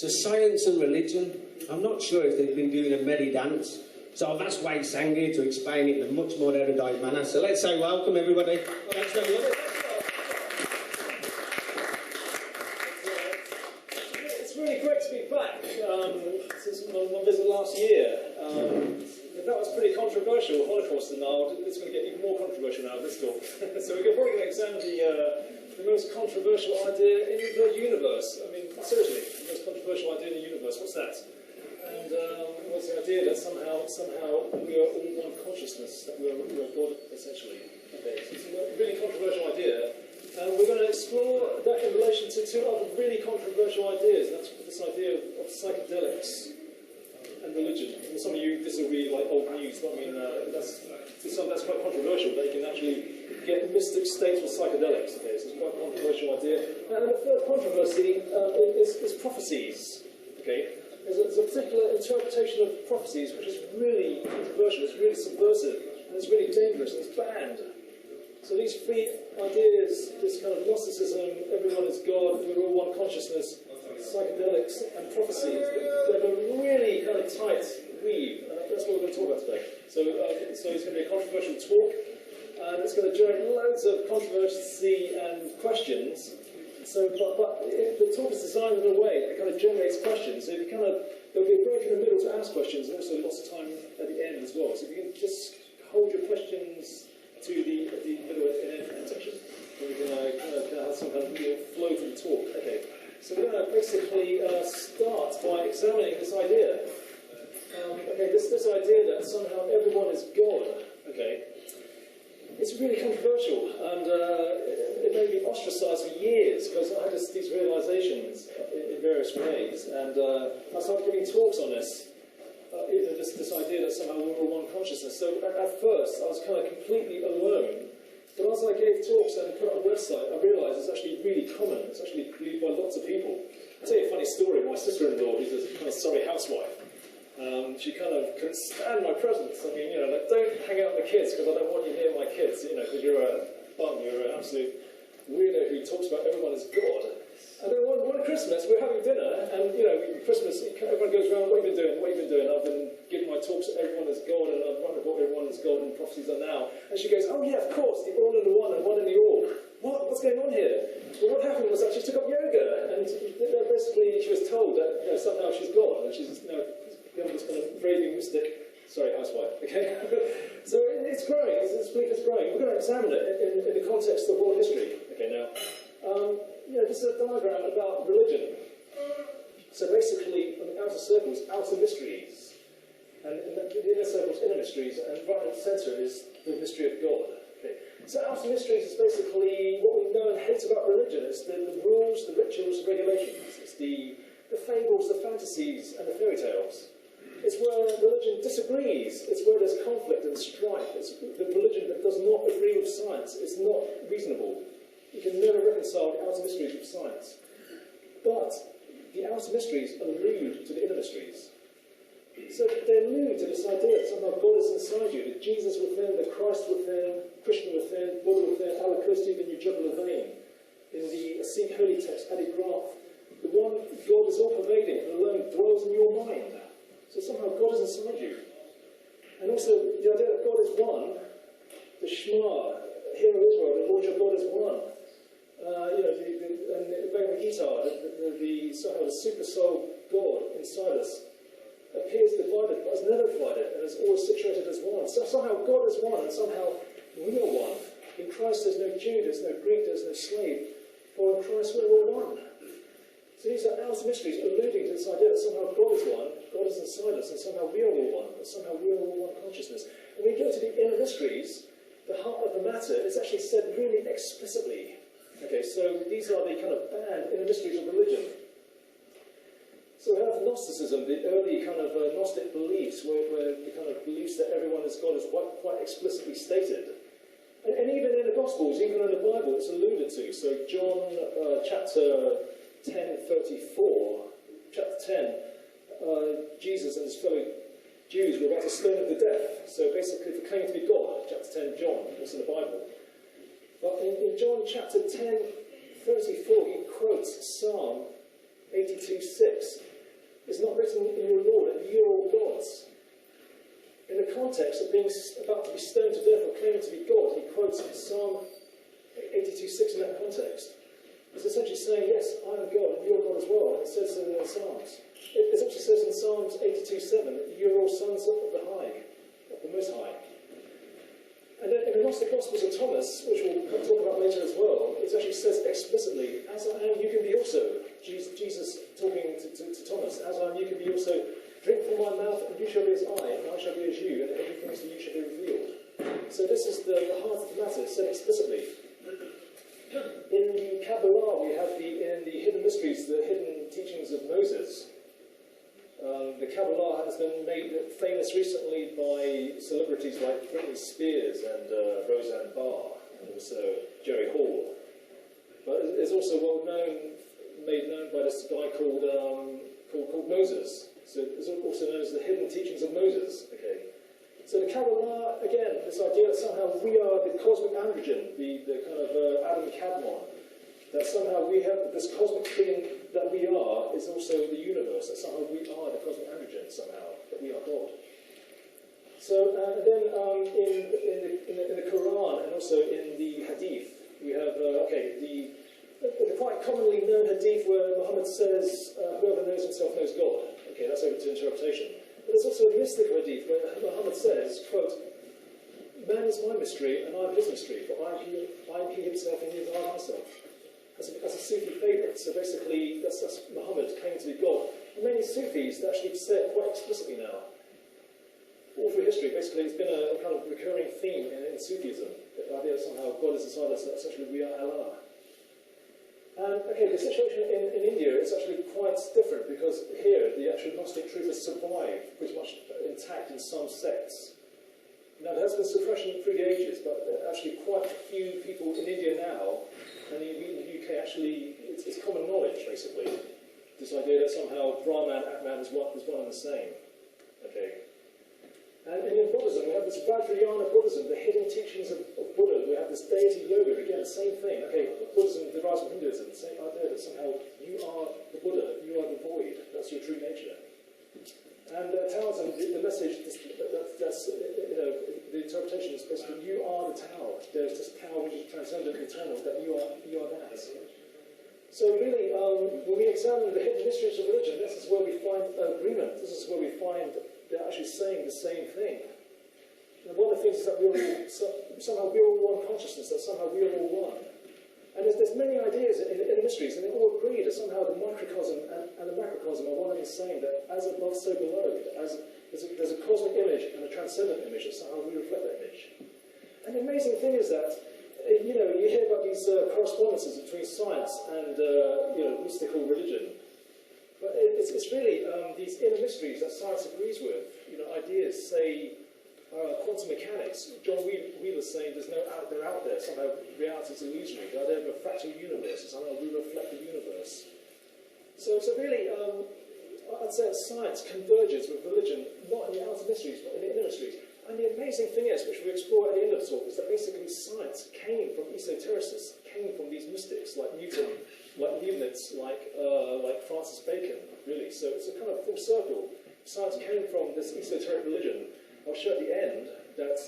So science and religion, I'm not sure if they've been doing a merry dance. So I've asked Wai H Tsang here to explain it in a much more erudite manner. So let's say welcome, everybody. Thanks very much. It's really great to be back since my visit last year. That was pretty controversial, Holocaust denial. It's going to get even more controversial now, this talk. So we're probably going to examine the most controversial idea in the universe. I mean, seriously, the most controversial idea in the universe. What's that? And what's the idea that somehow we are all one consciousness, that we are God, essentially. Okay, so it's a really controversial idea. And we're going to explore that in relation to two other really controversial ideas. That's this idea of psychedelics and religion. And some of you, this will be like old news, but I mean, that's quite controversial, that you can actually get mystic states with psychedelics. Okay, so it's quite a controversial idea. And the third controversy is prophecies. Okay, there's a particular interpretation of prophecies which is really controversial, it's really subversive, and it's really dangerous, and it's banned. So these three ideas, this kind of Gnosticism, everyone is God, we're all one consciousness, psychedelics and prophecies, they have a really kind of tight weave, and that's what we're going to talk about today. So it's going to be a controversial talk, and it's going to generate loads of controversy and questions. So, but the talk is designed in a way that kind of generates questions. So if you there'll be a break in the middle to ask questions, and also lots of time at the end as well. So if you can just hold your questions to the middle and end section, then we can have some kind of flow to the talk. Okay. So we're going to basically start by examining this idea. This idea that somehow everyone is God. Okay. It's really controversial, and it made me ostracized for years because I had these realizations in various ways, and I started giving talks on this. This idea that somehow we're all one consciousness. So at first, I was kind of completely alone. But as I gave talks and put up a website, I realised it's actually really common. It's actually believed by lots of people. I'll tell you a funny story. My sister-in-law, who's a kind of sorry housewife, she kind of couldn't stand my presence. I mean, like, don't hang out with the kids because I don't want you near my kids, because you're a bum, you're an absolute weirdo who talks about everyone as God. And then one Christmas, we're having dinner, and, Christmas, everyone goes around, what have you been doing? What have you been doing? I've been giving my talks at everyone is God, and I've wondered what everyone is God and prophecies are now. And she goes, oh yeah, of course, the all in the one and one in the all. What's going on here? Well, what happened was that she took up yoga, and basically she was told that somehow she's God, and she's become this kind of raving mystic. Sorry, housewife. Okay, so it's growing. This belief is growing. We're going to examine it in the context of world history. Okay, now, this is a diagram about religion. So basically, on the outer circles, outer mysteries, and in the inner circles, inner mysteries, and right in the centre is the mystery of God. Okay. So outer mysteries is basically what we know and hate about religion. It's the rules, the rituals, the regulations. It's the fables, the fantasies, and the fairy tales. It's where religion disagrees. It's where there's conflict and strife. It's the religion that does not agree with science. It's not reasonable. You can never reconcile the outer mysteries with science. But the outer mysteries allude to the inner mysteries. So they allude to this idea that somehow God is inside you, the Jesus within, the Christ within, Krishna within, Buddha within, Allah Christi in your jugular vein. In the Sikh holy text, Adi Granth, the one God is all-pervading and alone dwells in your mind. So somehow God is inside you. And also the idea that God is one, the Shema, Hear O Israel, the Lord your God is one. And the Bhagavad Gita, somehow the super soul God inside us appears divided, but is never divided, and is always situated as one. So somehow God is one, and somehow we are one. In Christ there's no Jew, there's no Greek, there's no slave, for in Christ we're all one. So these are outer mysteries alluding to this idea that somehow God is one, God is inside us, and somehow we are all one, that somehow we are all one consciousness. And when we go to the inner mysteries, the heart of the matter is actually said really explicitly. Okay, so these are the kind of banned inner mysteries of religion. So we have Gnosticism, the early kind of Gnostic beliefs, where the kind of beliefs that everyone is God is quite explicitly stated. And even in the Gospels, even in the Bible, it's alluded to. So John chapter 10:34, chapter 10, Jesus and his fellow Jews were about to stone him to death. So basically, for claiming to be God, chapter 10, John, it's in the Bible. But in John chapter 10:34, he quotes Psalm 82:6. Is not written in your law that you are all gods. In the context of being about to be stoned to death or claiming to be God, he quotes Psalm 82:6 in that context. It's essentially saying, yes, I am God and you're God as well. And it says so in the Psalms. It actually says in Psalms 82:7 that you're all sons of the High, of the Most High. And then in the Gnostic Gospels of Thomas, which we'll talk about later as well, it actually says explicitly, as I am, you can be also. Jesus talking to Thomas, as I am, you can be also. Drink from my mouth, and you shall be as I, and I shall be as you, and everything to you shall be revealed. So this is the heart of the matter, said explicitly. In the Kabbalah, we have in the hidden mysteries, the hidden teachings of Moses. The Kabbalah has been made famous recently by celebrities like Britney Spears and Roseanne Barr, and also Jerry Hall. But it's also made known by this guy called Moses. So it's also known as the hidden teachings of Moses. Okay. So the Kabbalah, again, this idea that somehow we are the cosmic androgen, the kind of Adam Kadmon, that somehow we have this cosmic being that we are is also the universe, that somehow we are the cosmic androgen, somehow, that we are God. So then in the Quran and also in the Hadith, we have, the quite commonly known Hadith where Muhammad says, whoever knows himself knows God. Okay, that's open to interpretation. But there's also a mystical hadith where Muhammad says, quote, man is my mystery and I am his mystery, for I am he himself and he is I myself. As a Sufi favourite. So basically, that's Muhammad claiming to be God. And many Sufis actually say it quite explicitly now. All through history, basically, it's been a kind of recurring theme in Sufism. The idea that somehow God is inside us, that essentially we are Allah. And, the situation in India is actually quite different because here the actual Gnostic truth has survived pretty much intact in some sects. Now, there has been suppression through the ages, but actually quite a few people in India now, and in the UK actually, it's common knowledge, basically. This idea that somehow Brahman, Atman is one and the same. Okay. And in Buddhism, we have this Vajrayana Buddhism, the hidden teachings of Buddha. We have this deity yoga, again, the same thing. Okay, Buddhism derives from Hinduism, the same idea that somehow you are the Buddha, you are the void, that's your true nature. And Taoism, the message, that's the interpretation is basically you are the Tao. There's this Tao which is transcendent, eternal, that you are that. So really, when we examine the hidden mysteries of religion, this is where we find agreement. This is where we find they're actually saying the same thing. And one of the things is that somehow we're all one consciousness, that somehow we are all one. And there's many ideas in the mysteries, and they all agree that somehow the microcosm and the macrocosm are one and the same, that as above, so below. There's a cosmic image and a transcendent image, and somehow we reflect that image. And the amazing thing is that, you hear about these correspondences between science and, mystical religion. But it's really these inner mysteries that science agrees with. Ideas, say, quantum mechanics. John Wheeler's saying they're out there. Somehow reality is illusory. The idea of a fractal universe, somehow we reflect the universe. So really, I'd say that science converges with religion, not in the outer mysteries, but in the inner mysteries. And the amazing thing is, which we explore at the end of the talk, is that basically science came from esotericists, came from these mystics like Newton, like Leibniz, like Francis Bacon, really. So it's a kind of full circle. Science came from this esoteric religion. I'll show at the end that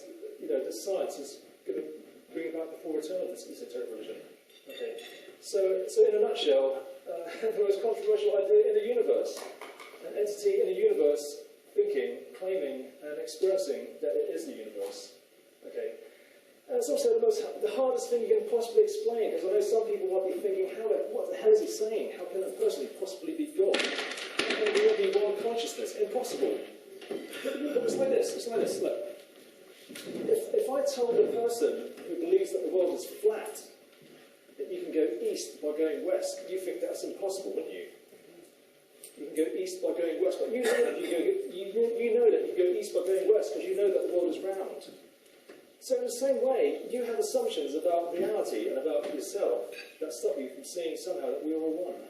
that science is going to bring about the full return of this esoteric religion. Okay. So in a nutshell, the most controversial idea in the universe, an entity in the universe thinking, claiming, and expressing that it is the universe. Okay. And it's also the hardest thing you can possibly explain, because I know some people might be thinking, what the hell is he saying? How can a person possibly be God? How can there be one consciousness? Impossible. But it's like this, look. If I told a person who believes that the world is flat, that you can go east by going west, you think that's impossible, wouldn't you? You can go east by going west, but you know that you go east by going west because you know that the world is round. So in the same way, you have assumptions about reality and about yourself that stop you from seeing somehow that we are all one.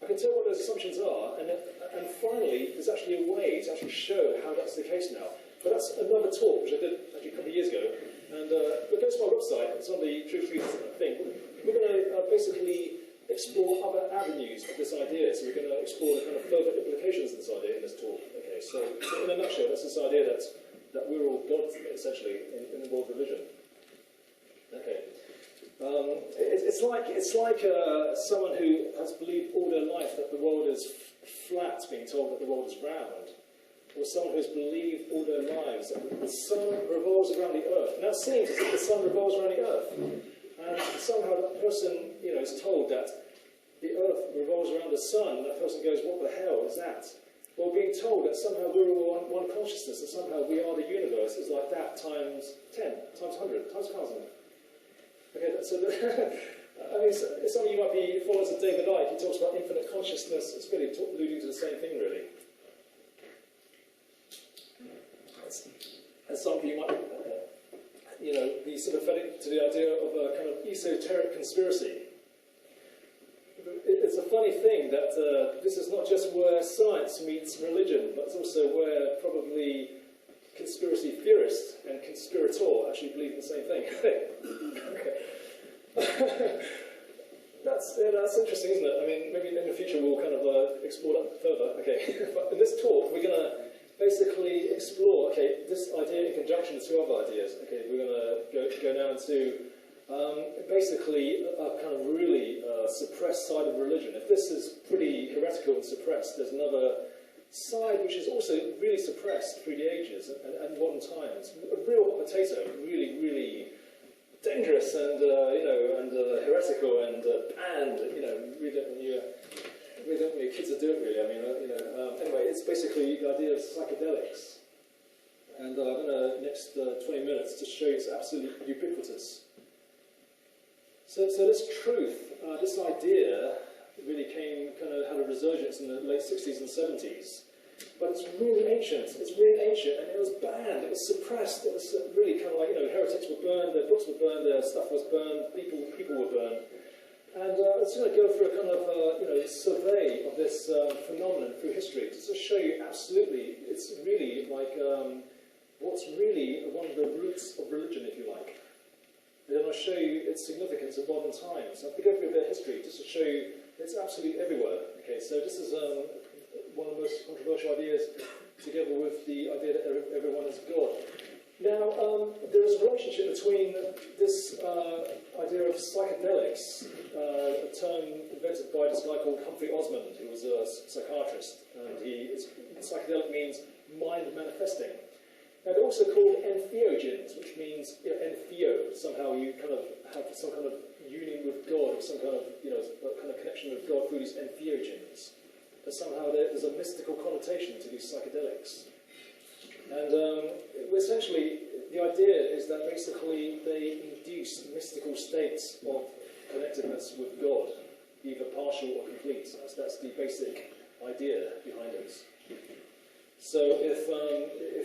I can tell what those assumptions are, and finally, there's actually a way to actually show how that's the case now. But that's another talk, which I did actually a couple of years ago. And but go to my website, it's on the Truthjuice thing. We're going to basically explore other avenues of this idea. So we're going to explore the kind of further implications motivations of this idea in this talk. Okay, so in a nutshell, that's this idea that we're all gods, essentially, in the world of religion. Okay. It's like someone who has believed all their life that the world is flat, being told that the world is round, or someone who has believed all their lives that the sun revolves around the earth. Now it seems as if the sun revolves around the earth, and somehow that person, is told that the earth revolves around the sun. That person goes, "What the hell is that?" Well, being told that somehow we're all one consciousness, that somehow we are the universe, is like that times 10, times 100, times 1,000. Okay, so I mean, it's something you might be followers of David Icke. He talks about infinite consciousness. It's really alluding to the same thing, really. And some of you might, be sympathetic to the idea of a kind of esoteric conspiracy. It's a funny thing that this is not just where science meets religion, but it's also where probably conspiracy theorists and conspirator actually believe in the same thing. Okay. That's interesting, isn't it? I mean, maybe in the future we'll kind of explore that further. Okay, but in this talk we're going to basically explore, this idea in conjunction with two other ideas. Okay, we're going to go now into basically a kind of really suppressed side of religion. If this is pretty heretical and suppressed, there's another side which is also really suppressed through the ages and modern times. A real hot potato, really, really dangerous and heretical and banned. We don't want your kids to do it. Really, I mean, anyway, it's basically the idea of psychedelics. And I'm going to next 20 minutes to show you it's absolutely ubiquitous. So this truth, this idea, really had a resurgence in the late 60s and 70s. But it's really ancient. It's really ancient, and it was banned. It was suppressed. It was really kind of like, heretics were burned, their books were burned, their stuff was burned, people were burned. And let's going to go through a kind of survey of this phenomenon through history, just to show you absolutely, it's really like what's really one of the roots of religion, if you like. And then I'll show you its significance in modern times. So I'll go through a bit of history just to show you it's absolutely everywhere. Okay, so this is one of the most controversial ideas, together with the idea that everyone is God. Now, there is a relationship between this idea of psychedelics, a term invented by this guy called Humphrey Osmond, who was a psychiatrist, and psychedelic means mind manifesting. Now, they're also called entheogens, which means entheo. Somehow you kind of have some kind of union with God, or some kind of connection with God through these entheogens. But somehow there's a mystical connotation to these psychedelics. And essentially, the idea is that basically they induce mystical states of connectedness with God, either partial or complete. That's the basic idea behind it. So if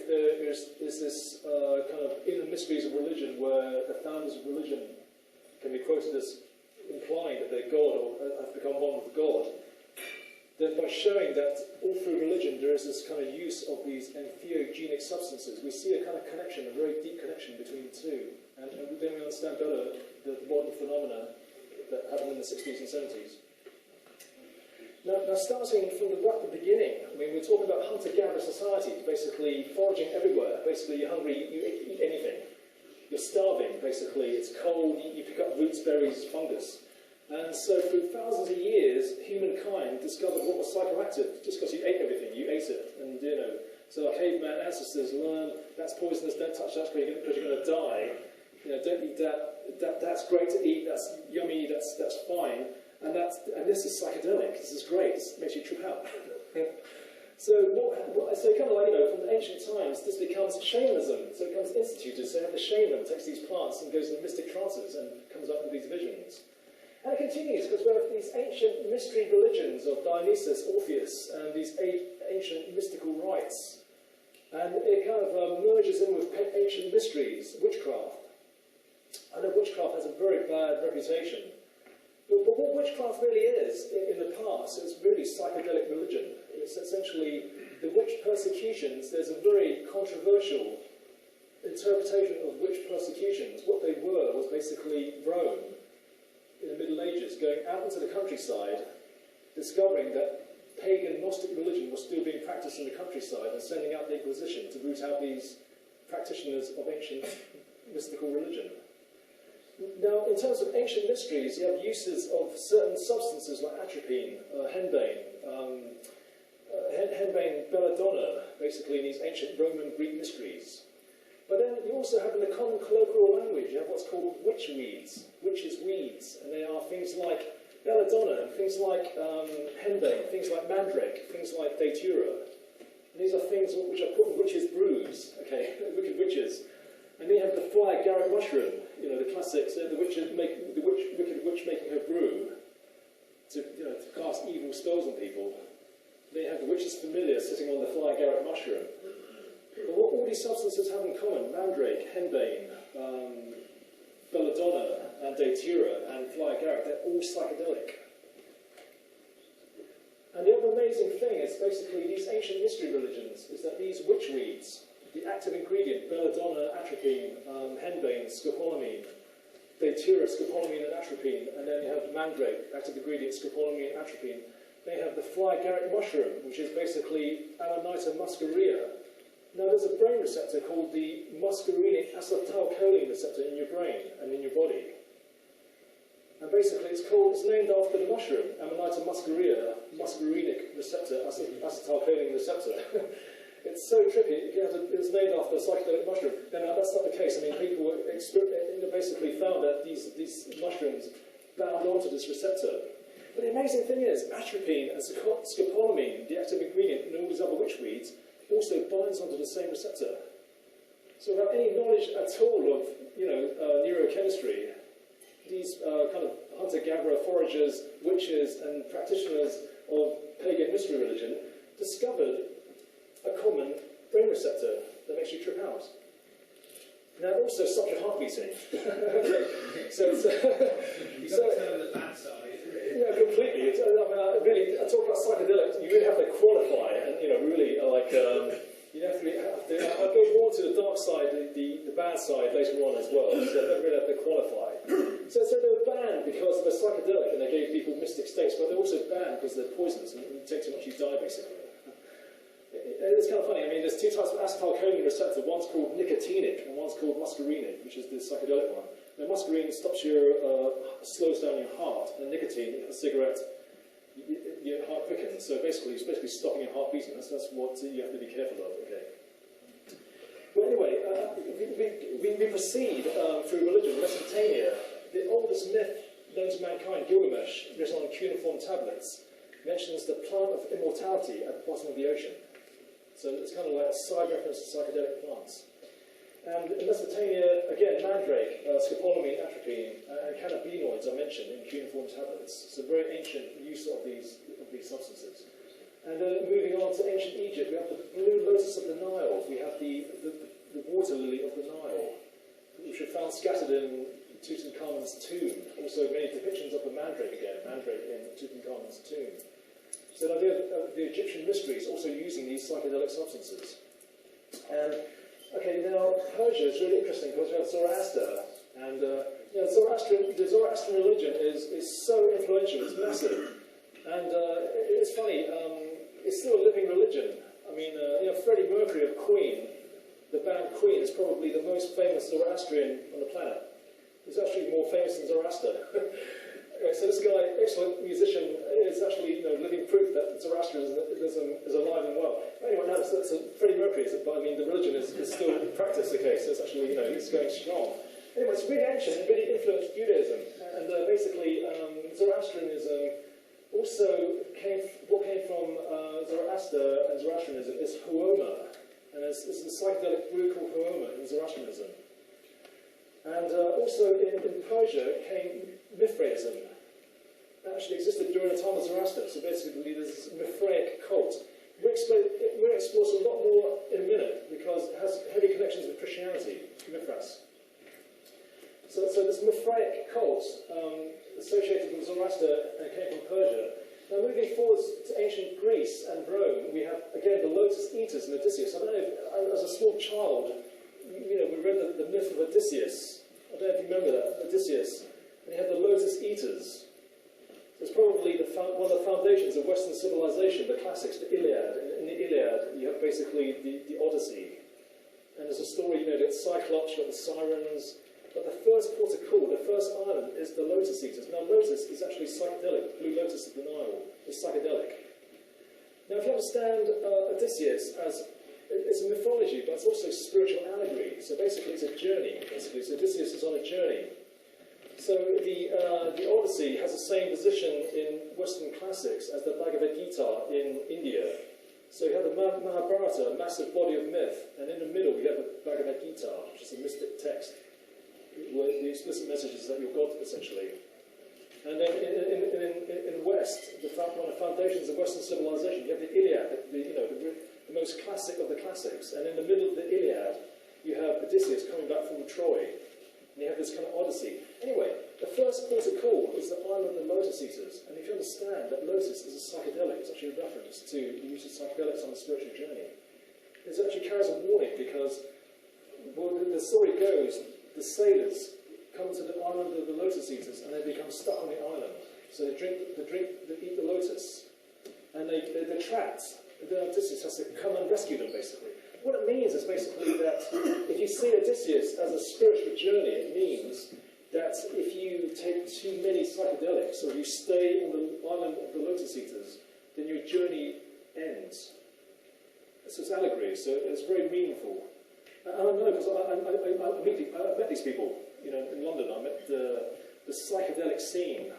there is this kind of inner mysteries of religion, where the founders of religion can be quoted as implying that they're God or have become one with God, then by showing that all through religion there is this kind of use of these entheogenic substances, we see a kind of connection, a very deep connection between the two. And then we understand better the modern phenomena that happened in the 60s and 70s. Now starting from the beginning, I mean, we're talking about hunter-gatherer society, basically foraging everywhere. Basically, you're hungry, you eat anything. You're starving, basically. It's cold, you pick up roots, berries, fungus. And so through thousands of years, humankind discovered what was psychoactive. Just because you ate everything, you ate it. And, so our caveman ancestors learned that's poisonous, don't touch that because you're going to die. Don't eat that. That's great to eat, that's yummy, that's fine. And this is psychedelic. This is great. This makes you trip out. So kind of like, from the ancient times, this becomes shamanism. So it becomes instituted. So the shaman takes these plants and goes into mystic trances and comes up with these visions. And it continues because we have these ancient mystery religions of Dionysus, Orpheus, and these ancient mystical rites. And it kind of merges in with ancient mysteries, witchcraft. I know witchcraft has a very bad reputation. But what witchcraft really is, in the past, is really psychedelic religion. It's essentially the witch persecutions. There's a very controversial interpretation of witch persecutions. What they were was basically Rome, in the Middle Ages, going out into the countryside, discovering that pagan Gnostic religion was still being practiced in the countryside and sending out the Inquisition to root out these practitioners of ancient mystical religion. Now, in terms of ancient mysteries, you have uses of certain substances like atropine, henbane, belladonna, basically in these ancient Roman Greek mysteries. But then you also have in the common colloquial language, you have what's called witch weeds, witches' weeds, and they are things like belladonna, things like henbane, things like mandrake, things like datura. And these are things which are put in witches' brews, okay, wicked witches. And then you have the fly garret mushroom, you know, the classics, the wicked witch making her brew to cast evil spells on people. Then you have the witch's familiar sitting on the fly garret mushroom. But what all these substances have in common, mandrake, henbane, belladonna, and datura, and fly garret, they're all psychedelic. And the other amazing thing is basically these ancient mystery religions is that these witch weeds, the active ingredient, belladonna, atropine, henbane, scopolamine, datura, scopolamine and atropine, and then you have mandrake, active ingredient, scopolamine and atropine. Then you have the fly garret mushroom, which is basically Amanita muscaria. Now there's a brain receptor called the muscarinic acetylcholine receptor in your brain and in your body. And basically it's named after the mushroom, Amanita muscaria, muscarinic receptor, acetylcholine receptor. It's so trippy. It's named after a psychedelic mushroom. Now that's not the case. I mean, people basically found that these mushrooms bound onto this receptor. But the amazing thing is, atropine and scopolamine, the active ingredient in all these other witch weeds, also binds onto the same receptor. So without any knowledge at all of, neurochemistry, these kind of hunter-gatherer foragers, witches, and practitioners of pagan mystery religion discovered a common brain receptor that makes you trip out. Now, it also stops your heart beating. You've got to tell them the bad side. Yeah, completely. I talk about psychedelics, you really have to qualify, and really I'll go more to the dark side, the bad side later on as well. So I don't really have to qualify. So they were banned because they're psychedelic and they gave people mystic states, but they're also banned because they're poisonous and when you take too much you die basically. It's kind of funny. I mean, there's two types of acetylcholine receptor. One's called nicotinic and one's called muscarinic, which is the psychedelic one. Now, muscarine slows down your heart, and nicotine, a cigarette, your heart quickens. So basically, it's basically stopping your heart beating. That's what you have to be careful of. Okay. Well, anyway, we proceed through religion. Mesopotamia, the oldest myth known to mankind, Gilgamesh, written on cuneiform tablets, mentions the plant of immortality at the bottom of the ocean. So it's kind of like a side reference to psychedelic plants. And in Mesopotamia, again, mandrake, scopolamine, atropine, and cannabinoids are mentioned in cuneiform tablets. So very ancient use of these substances. And then moving on to ancient Egypt, we have the blue lotus of the Nile. We have the water lily of the Nile, which are found scattered in Tutankhamun's tomb. Also many depictions of the mandrake again, mandrake in Tutankhamun's tomb. So the idea of the Egyptian mysteries also using these psychedelic substances. And okay, now Persia is really interesting because we have Zoroaster, and the Zoroastrian religion is so influential, it's massive, and it's funny, it's still a living religion. I mean, Freddie Mercury of Queen, the band Queen, is probably the most famous Zoroastrian on the planet. He's actually more famous than Zoroaster. So this guy, excellent musician, is actually living proof that Zoroastrianism is alive and well. Anyway, now so Freddie Mercury, but I mean the religion is still practiced. Okay, so it's actually it's going strong. Anyway, it's really ancient and really influenced Judaism, and basically Zoroastrianism also came from Zoroaster and Zoroastrianism is huoma, and it's a psychedelic brew called huoma in Zoroastrianism. And also in Persia came Mithraism. That actually existed during the time of Zoroaster. So basically, there's this Mithraic cult. We'll explore this a lot more in a minute because it has heavy connections with Christianity, Mithras. So this Mithraic cult associated with Zoroaster and came from Persia. Now, moving forward to ancient Greece and Rome, we have again the Lotus Eaters and Odysseus. I don't know if, as a small child, we read the myth of Odysseus. I don't know if you remember that, Odysseus. And he had the Lotus Eaters. So it's probably the one of the foundations of Western civilization, the classics, the Iliad. In the Iliad, you have basically the Odyssey. And there's a story, you know, that Cyclops, you've got the sirens. But the first port of call, the first island, is the Lotus Eaters. Now, Lotus is actually psychedelic. The Blue Lotus of the Nile is psychedelic. Now, if you understand Odysseus as, it's a mythology, but it's also a spiritual allegory. So basically, it's a journey. Basically, so Odysseus is on a journey. So the Odyssey has the same position in Western classics as the Bhagavad Gita in India. So you have the Mahabharata, a massive body of myth, and in the middle you have the Bhagavad Gita, which is a mystic text, where the explicit message is that you're God, essentially. And then in the West, one of the foundations of Western civilization, you have the Iliad, the most classic of the classics, and in the middle of the Iliad, you have Odysseus coming back from Troy, and you have this kind of Odyssey. Anyway, the first port of call is the island of the Lotus Eaters, and if you understand that Lotus is a psychedelic, it's actually a reference to the use of psychedelics on a spiritual journey. It actually carries a warning because, well, the story goes, the sailors come to the island of the Lotus Eaters and they become stuck on the island. So they eat the lotus, and they're trapped. The Odysseus has to come and rescue them, basically. What it means is basically that if you see Odysseus as a spiritual journey, it means that if you take too many psychedelics or you stay on the island of the Lotus Eaters, then your journey ends. So it's allegory, so it's very meaningful. And I know because I met these people, you know, in London. I met the psychedelic scene.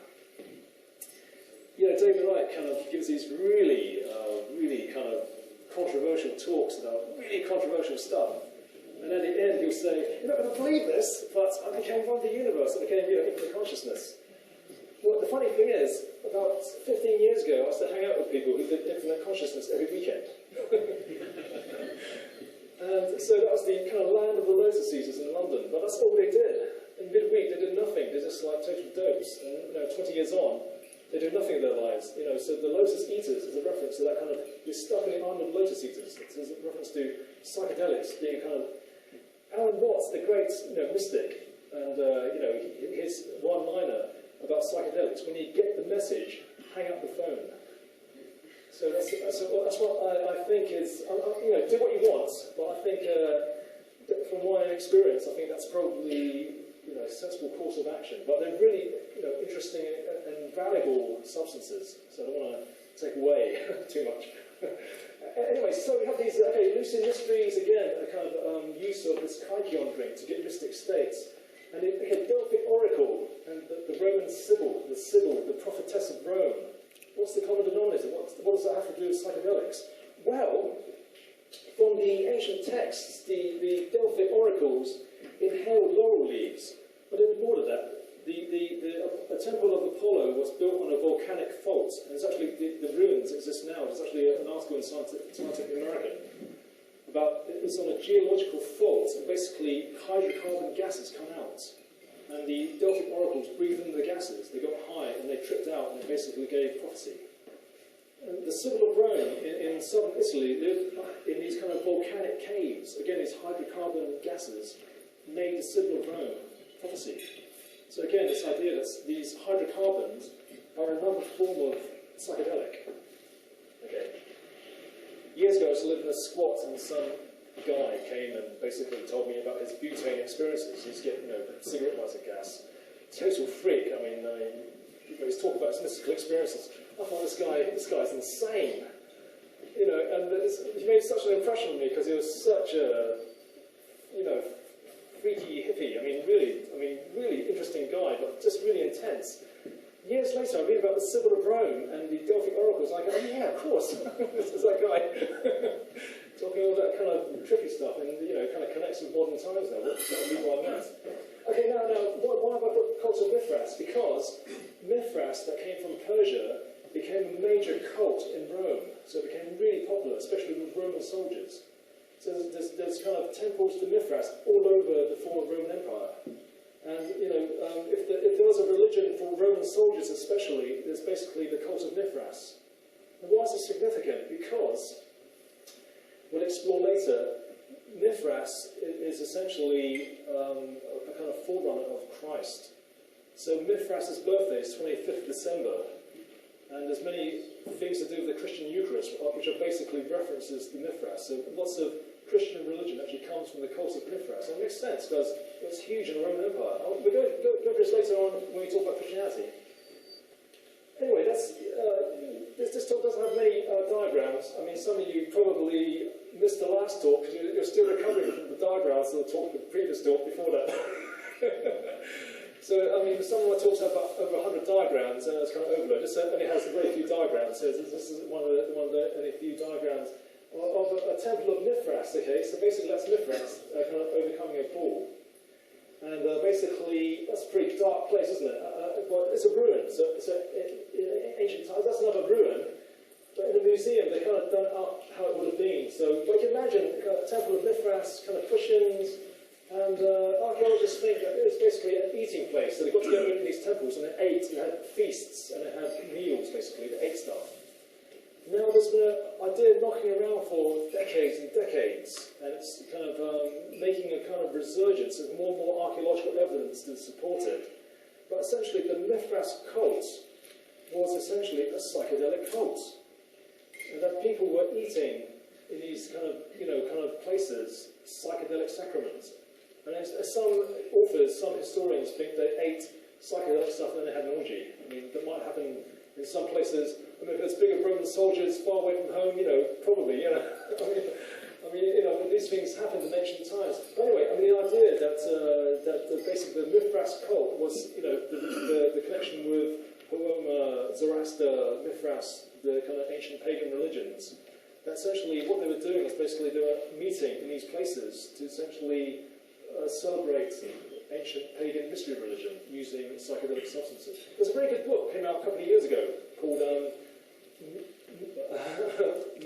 You know, David Icke kind of gives these really kind of controversial talks about really controversial stuff. And at the end, he'll say, "You're not going to believe this, but I became one of the universe. I became, you know, infinite consciousness." Well, the funny thing is, about 15 years ago, I used to hang out with people who did infinite consciousness every weekend. And so that was the kind of land of the Lotus Eaters in London. But that's all they did. In midweek, they did nothing. They're just like total dopes. And, you know, 20 years on, they do nothing in their lives. You know, so the Lotus Eaters is a reference to that kind of, you're stuck in the island of Lotus Eaters. It's a reference to psychedelics being kind of, Alan Watts, the great, you know, mystic, and you know, his one-liner about psychedelics: when you get the message, hang up the phone. So that's what I think is, you know, do what you want, but I think from my experience, I think that's probably, you know, a sensible course of action. But they're really, you know, interesting and valuable substances. So I don't want to take away too much. Anyway, so we have these lucid mysteries, again, a kind of use of this kykeon drink to get mystic states. And the Delphic oracle and the Roman Sibyl, the prophetess of Rome. What's the common denominator? What does that have to do with psychedelics? Well, from the ancient texts, the Delphic oracles inhaled laurel leaves. But in more than that, the temple of Apollo was built on a volcanic fault, and it's actually, the ruins exist now. There's actually an article in Scientific American about, it's on a geological fault, and basically hydrocarbon gases come out. And the Delphic oracles breathed in the gases, they got high, and they tripped out, and they basically gave prophecy. And the Sibyl of Rome in southern Italy lived in these kind of volcanic caves. Again, these hydrocarbon gases made the Sibyl of Rome prophecy. So again, this idea that these hydrocarbons are another form of psychedelic. Okay. Years ago, I was living in a squat, and some guy came and basically told me about his butane experiences. He's getting, you know, cigarette lighter gas. Total freak. I mean, he's talking about his mystical experiences. I thought this guy's insane. You know, and he made such an impression on me because he was such a, you know, freaky hippie. I mean, really interesting guy, but just really intense. Years later, I read about the Sibyl of Rome and the Delphic oracles. I go, oh, yeah, of course. This is that guy talking all that kind of trippy stuff, and you know, kind of connects with modern times now. That would be what I meant. Okay, now, why have I put cult of Mithras? Because Mithras, that came from Persia, became a major cult in Rome. So it became really popular, especially with Roman soldiers. So there's kind of temples to Mithras all over the former Roman Empire. And, you know, if there was a religion for Roman soldiers especially, there's basically the cult of Mithras. And why is this significant? Because, we'll explore later, Mithras is essentially a kind of forerunner of Christ. So Mithras' birthday is 25th December. And there's many things to do with the Christian Eucharist, which are basically references to Mithras. So lots of Christian religion actually comes from the cult of Mithras. And it makes sense because it was huge in the Roman Empire. We're going to go over this later on when we talk about Christianity. Anyway, this talk doesn't have many diagrams. I mean, some of you probably missed the last talk because you're still recovering from the diagrams of the previous talk before that. So, I mean, some of my talks have over 100 diagrams, and it's kind of overload. This only has very few diagrams. So this is one of the only few diagrams of a temple of Mithras. Okay, so basically that's Mithras kind of overcoming a bull, and basically that's a pretty dark place, isn't it? But it's a ruin. So in ancient times, that's another ruin. But in the museum, they kind of done up how it would have been. So, but you can imagine a temple of Mithras, kind of cushions. And archaeologists think that it was basically an eating place. So they got together in these temples and they ate, and had feasts, and they had meals, basically, they ate stuff. Now there's been an idea knocking around for decades and decades, and it's kind of making a kind of resurgence of more and more archaeological evidence to support it. But essentially the Mithras cult was essentially a psychedelic cult. And that people were eating in these kind of places, psychedelic sacraments. And some authors, some historians think they ate psychedelic stuff and then they had an orgy. I mean, that might happen in some places. I mean, if there's bigger Roman soldiers far away from home, probably, I mean, these things happened in ancient times. But anyway, I mean, the idea that basically the Mithras cult was, the connection with Homer, Zoroaster, Mithras, the kind of ancient pagan religions. That essentially what they were doing is basically they were meeting in these places to essentially celebrate ancient pagan mystery religion using psychedelic substances. There's a very good book came out a couple of years ago called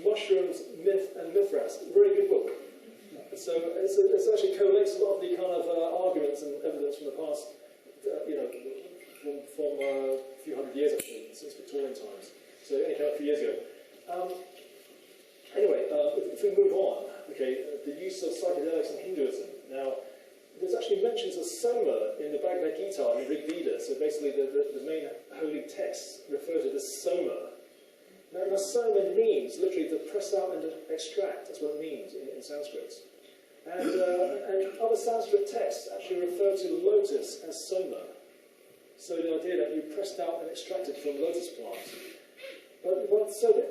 Mushrooms, Myth and Mithras. Very good book. So it's actually collates a lot of the kind of arguments and evidence from the past, from a few hundred years actually, since Victorian times. So it only came out a few years ago. Anyway, if we move on, okay, the use of psychedelics in Hinduism. Now, there's actually mentions of soma in the Bhagavad Gita and the Rig Veda, so basically the main holy texts refer to the soma. Now soma means literally to press out and to extract, that's what it means in Sanskrit. And other Sanskrit texts actually refer to lotus as soma. So the idea that you pressed out and extracted from lotus plants. So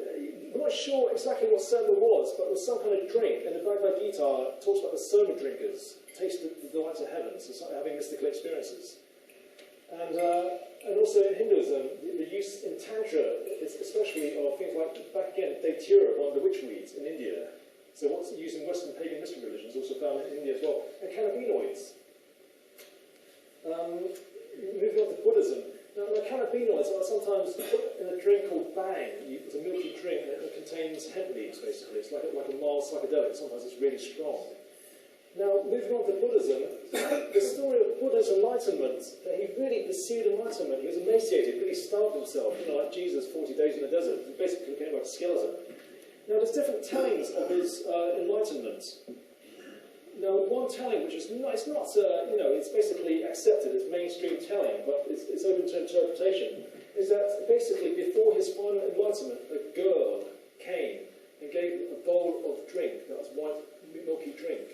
we're not sure exactly what soma was, but it was some kind of drink, and the Bhagavad Gita talks about the soma drinkers, tasted the delights of heaven, so having mystical experiences. And also in Hinduism, the use in Tantra, especially of things like, back again, Datura, one of the witch weeds in India. So what's used in Western pagan mystery religions, also found in India as well. And cannabinoids. Moving on to Buddhism. Now, the cannabinoids are sometimes put in a drink called Bang. It's a milky drink and it contains hemp leaves, basically. It's like a mild psychedelic. Sometimes it's really strong. Now, moving on to Buddhism, the story of Buddha's enlightenment, that he really pursued enlightenment. He was emaciated, really starved himself, like Jesus, 40 days in the desert. He basically became like a skeleton. Now, there's different tellings of his enlightenment. Now, one telling, which is not, it's not, it's basically accepted, it's mainstream telling, but it's open to interpretation, is that basically before his final enlightenment, a girl came and gave him a bowl of drink, that was white, milky drink.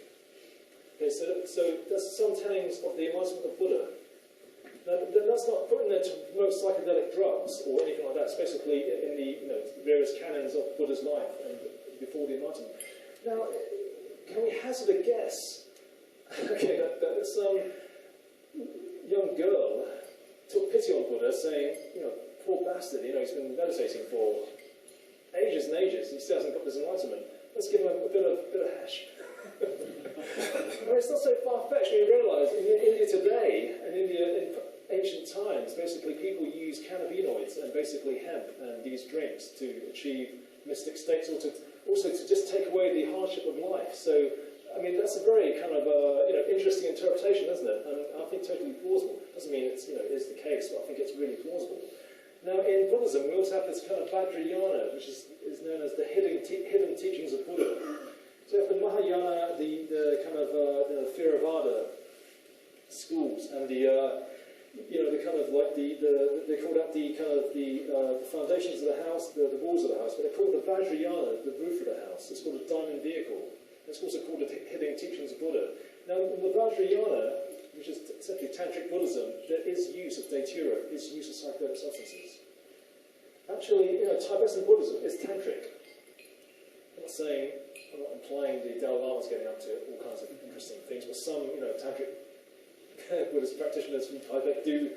Okay, so that's some tellings of the enlightenment of Buddha. Now, that's not put in there to promote psychedelic drugs or anything like that. It's basically in the various canons of Buddha's life and before the enlightenment. Now, can we hazard a guess? Okay, that some young girl took pity on Buddha, saying, poor bastard, he's been meditating for ages and ages, he still hasn't got this enlightenment. Let's give him a bit of hash. Well, it's not so far-fetched when you realise in India today, and in ancient times, basically people use cannabinoids and basically hemp and these drinks to achieve mystic states, or also to just take away the hardship of life. So, I mean, that's a very kind of interesting interpretation, isn't it? And I think totally plausible. Doesn't mean it's is the case, but I think it's really plausible. Now, in Buddhism, we also have this kind of Vajrayana, which is known as the hidden teachings of Buddha. So you have the Mahayana, the kind of the Theravada schools, and the the kind of like they called out the kind of the foundations of the house, the walls of the house, but they called the Vajrayana the roof of the house. It's called a diamond vehicle. It's also called the hidden teachings of Buddha. Now, in the Vajrayana, which is essentially tantric Buddhism, there is use of datura, is use of psychedelic substances. Actually, Tibetan Buddhism is tantric. I'm not implying the Dalai Lama's getting up to all kinds of interesting things, but some, tantric Buddhist practitioners from Tibet do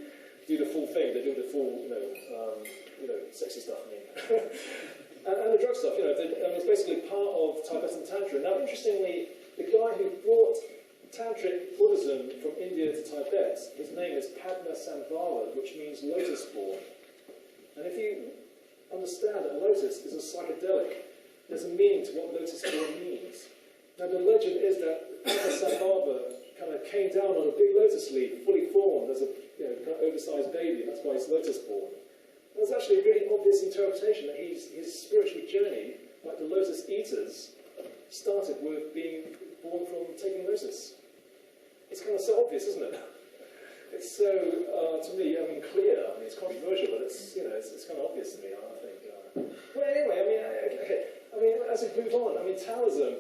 the full thing. They do the full, sexy stuff. and the drug stuff. It's basically part of Tibetan Tantra. Now, interestingly, the guy who brought Tantric Buddhism from India to Tibet, his name is Padmasambhava, which means lotus born. And if you understand that a lotus is a psychedelic, there's a meaning to what lotus born means. Now, the legend is that Padmasambhava kind of came down on a big lotus leaf, fully formed as a kind of oversized baby, and that's why he's lotus born. And there's actually a really obvious interpretation that his spiritual journey, like the lotus eaters, started with being born from taking lotus. It's kind of so obvious, isn't it? It's so, to me, clear. It's controversial, but it's kind of obvious to me, I think. But anyway, as we move on, Taoism,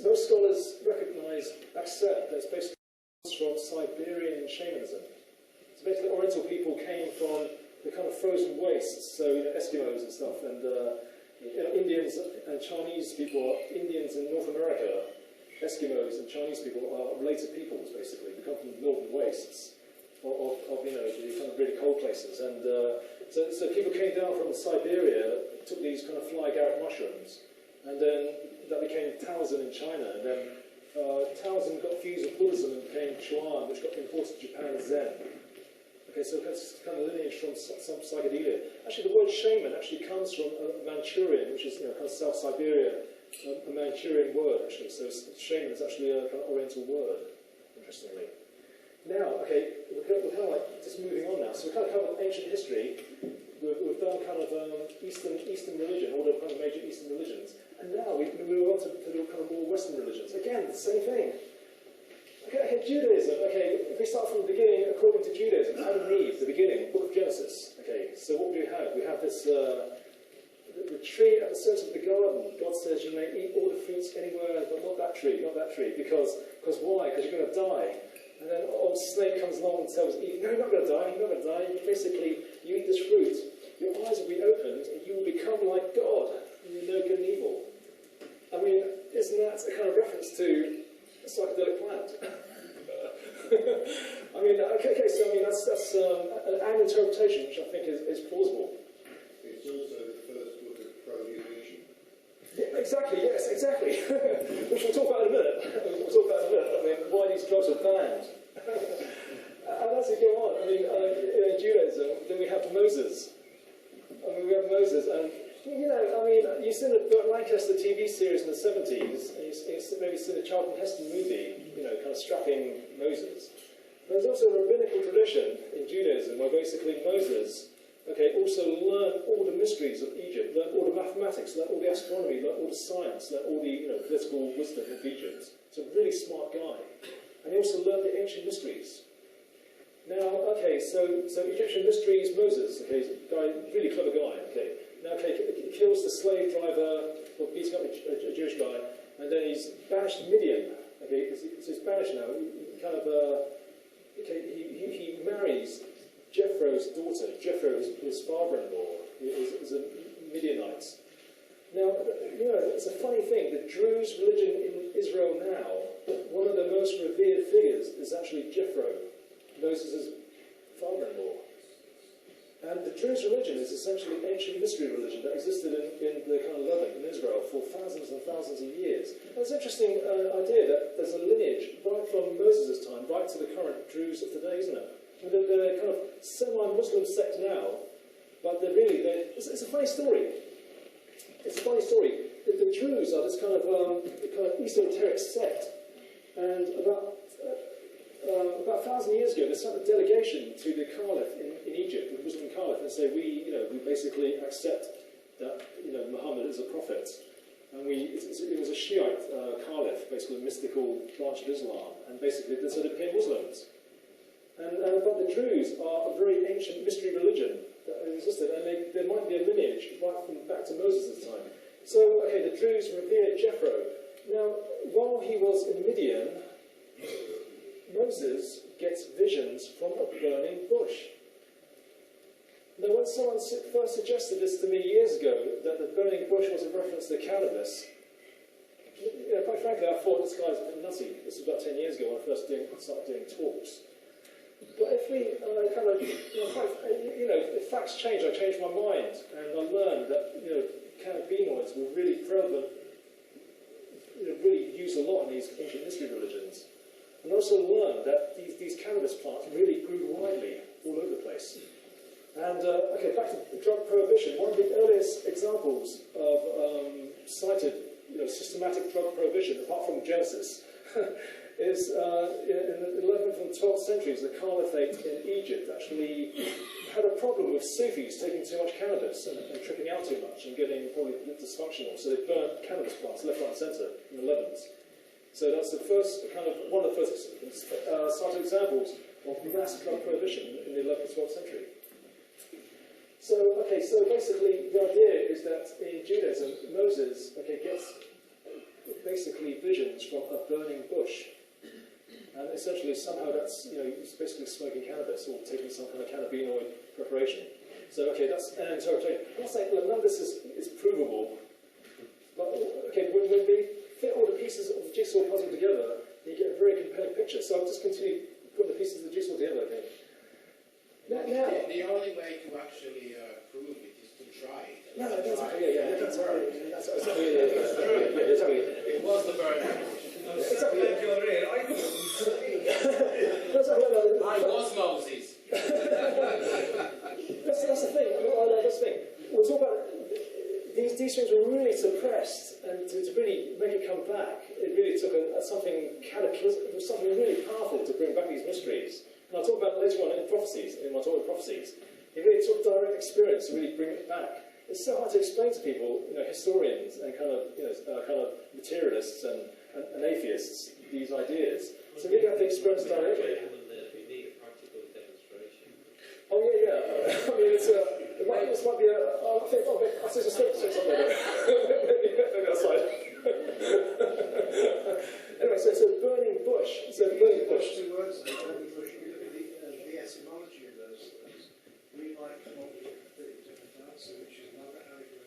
most scholars accept that it's basically from Siberian shamanism. So basically, Oriental people came from the kind of frozen wastes, so Eskimos and stuff, and Indians and Chinese people, Indians in North America, Eskimos and Chinese people are related peoples, basically. They come from the northern wastes of the kind of really cold places. And so people came down from Siberia, took these kind of fly garret mushrooms, and then that became Taoism in China. And then Taoism got fused with Buddhism and became Chuan, which got imported to Japan as Zen. Okay, so that's kind of lineage from some psychedelia. Actually, the word shaman actually comes from Manchurian, which is kind of South Siberia, a Manchurian word, actually. So shaman is actually a kind of Oriental word, interestingly. Now, okay, we're kind of like just moving on now. So we kind of covered ancient history. We've done kind of Eastern religion, all the kind of major Eastern religions. And now we move on to the kind of more Western religions. Again, the same thing. Okay, Judaism. Okay, if we start from the beginning, according to Judaism, Adam and Eve, the beginning, book of Genesis. Okay, so what do we have? We have this the tree at the center of the garden. God says you may eat all the fruits anywhere, but not that tree, because why? Because you're going to die. And then old snake comes along and tells Eve, no, you're not going to die, you're not going to die. Basically, you eat this fruit, your eyes will be opened, and you will become like God. You know good and evil. Isn't that a kind of reference to a psychedelic plant? That's an interpretation which I think is plausible. It's also the first book of prohibition. Yeah, exactly, yes, exactly. Which we'll talk about in a minute. Why these drugs are banned. And as we go on, in Judaism, then we have Moses. And you've seen the Burt Lancaster TV series in the 70s, and you've maybe seen the Charlton Heston movie, kind of strapping Moses. There's also a rabbinical tradition in Judaism where basically Moses, also learned all the mysteries of Egypt, learned all the mathematics, learned all the astronomy, learned all the science, learned all the political wisdom of Egypt. He's a really smart guy. And he also learned the ancient mysteries. Now, so Egyptian mysteries, Moses, he's a guy, really clever guy, Now, he kills the slave driver, or beating up a Jewish guy, and then he's banished to Midian, so he's banished now. He marries Jethro's daughter. Jethro is his father-in-law, is a Midianite. Now, it's a funny thing, the Druze religion in Israel now, one of the most revered figures is actually Jethro, Moses' father-in-law. And the Druze religion is essentially an ancient mystery religion that existed in the kind of Levant in Israel for thousands and thousands of years. And it's an interesting idea that there's a lineage right from Moses' time right to the current Druze of today, isn't it? They're kind of semi-Muslim sect now, but it's a funny story. It's a funny story. The Druze are this kind of esoteric sect, and about 1,000 years ago, they sent a delegation to the Caliph in Egypt, the Muslim Caliph, and say, we basically accept that Muhammad is a prophet, and it was a Shiite Caliph, basically a mystical branch of Islam, and basically so they became Muslims. But the Druze are a very ancient mystery religion that existed, and there might be a lineage right from back to Moses' time. So, okay, the Druze revered Jethro. Now, while he was in Midian, Moses gets visions from a burning bush. Now, when someone first suggested this to me years ago, that the burning bush was a reference to cannabis, quite frankly, I thought this guy's nutty. This was about 10 years ago when I first started doing talks. But if we if facts change, I changed my mind, and I learned that cannabinoids were really prevalent, really used a lot in these ancient mystery religions. And I also learned that these cannabis plants really grew widely all over the place. And back to drug prohibition. One of the earliest examples of cited systematic drug prohibition, apart from Genesis, is in the 11th and 12th centuries, the Caliphate in Egypt actually had a problem with Sufis taking too much cannabis and tripping out too much and getting probably dysfunctional. So they burnt cannabis plants left, right, and centre in the Levant. So that's the first one of the first cited examples of mass drug prohibition in the 11th and 12th century. So basically the idea is that in Judaism, Moses gets basically visions from a burning bush. And essentially, somehow that's, he's basically smoking cannabis or taking some kind of cannabinoid preparation. So, that's an interpretation. I'm not saying, none of this is provable. But, when we fit all the pieces of the jigsaw puzzle together, you get a very compelling picture. So I'll just continue putting the pieces of the jigsaw together, I think. The only way to actually prove it is to try it. No, that's okay, yeah. It was the burning bush. I was Moses. That's the thing. That's the thing. We'll talk about these things were really suppressed, and to really make it come back, it really took something cataclysmic, something really powerful to bring back these mysteries. And I'll talk about it later on in prophecies, in my talk on prophecies. It really took direct experience to really bring it back. It's so hard to explain to people, historians and kind of materialists and atheists, these ideas. So we have to experience directly. We need a practical demonstration. Oh yeah. I mean, this might be I think I'll say something. Maybe outside. Anyway, so it's a burning bush. So burning bush. Two words there, burning bush. If you look at the etymology of those things, we might come up with a completely different answer, which is not how you.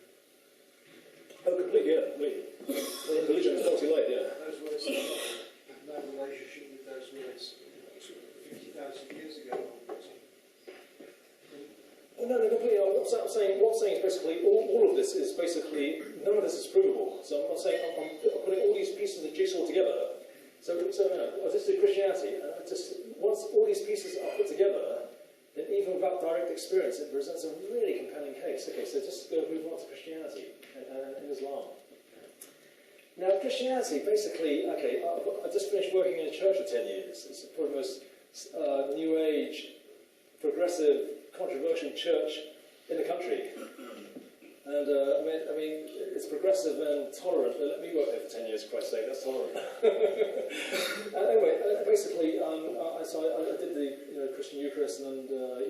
Oh, completely, yeah, completely. Well, religion is multi-layered, yeah. Those words have no relationship with those words 50,000 years ago. No, completely. What I'm saying is basically all of this is basically none of this is provable. So I'm saying I'm putting all these pieces of the jigsaw together. So this is Christianity. Once all these pieces are put together, then even without direct experience, it presents a really compelling case. Okay, so just go move on to Christianity and Islam. Now, Christianity, basically, I just finished working in a church for 10 years. It's probably the most New Age, progressive, controversial church in the country. And, I mean, it's progressive and tolerant. They let me work there for 10 years, for Christ's sake, that's tolerant. Anyway, basically, I did the Christian Eucharist and, I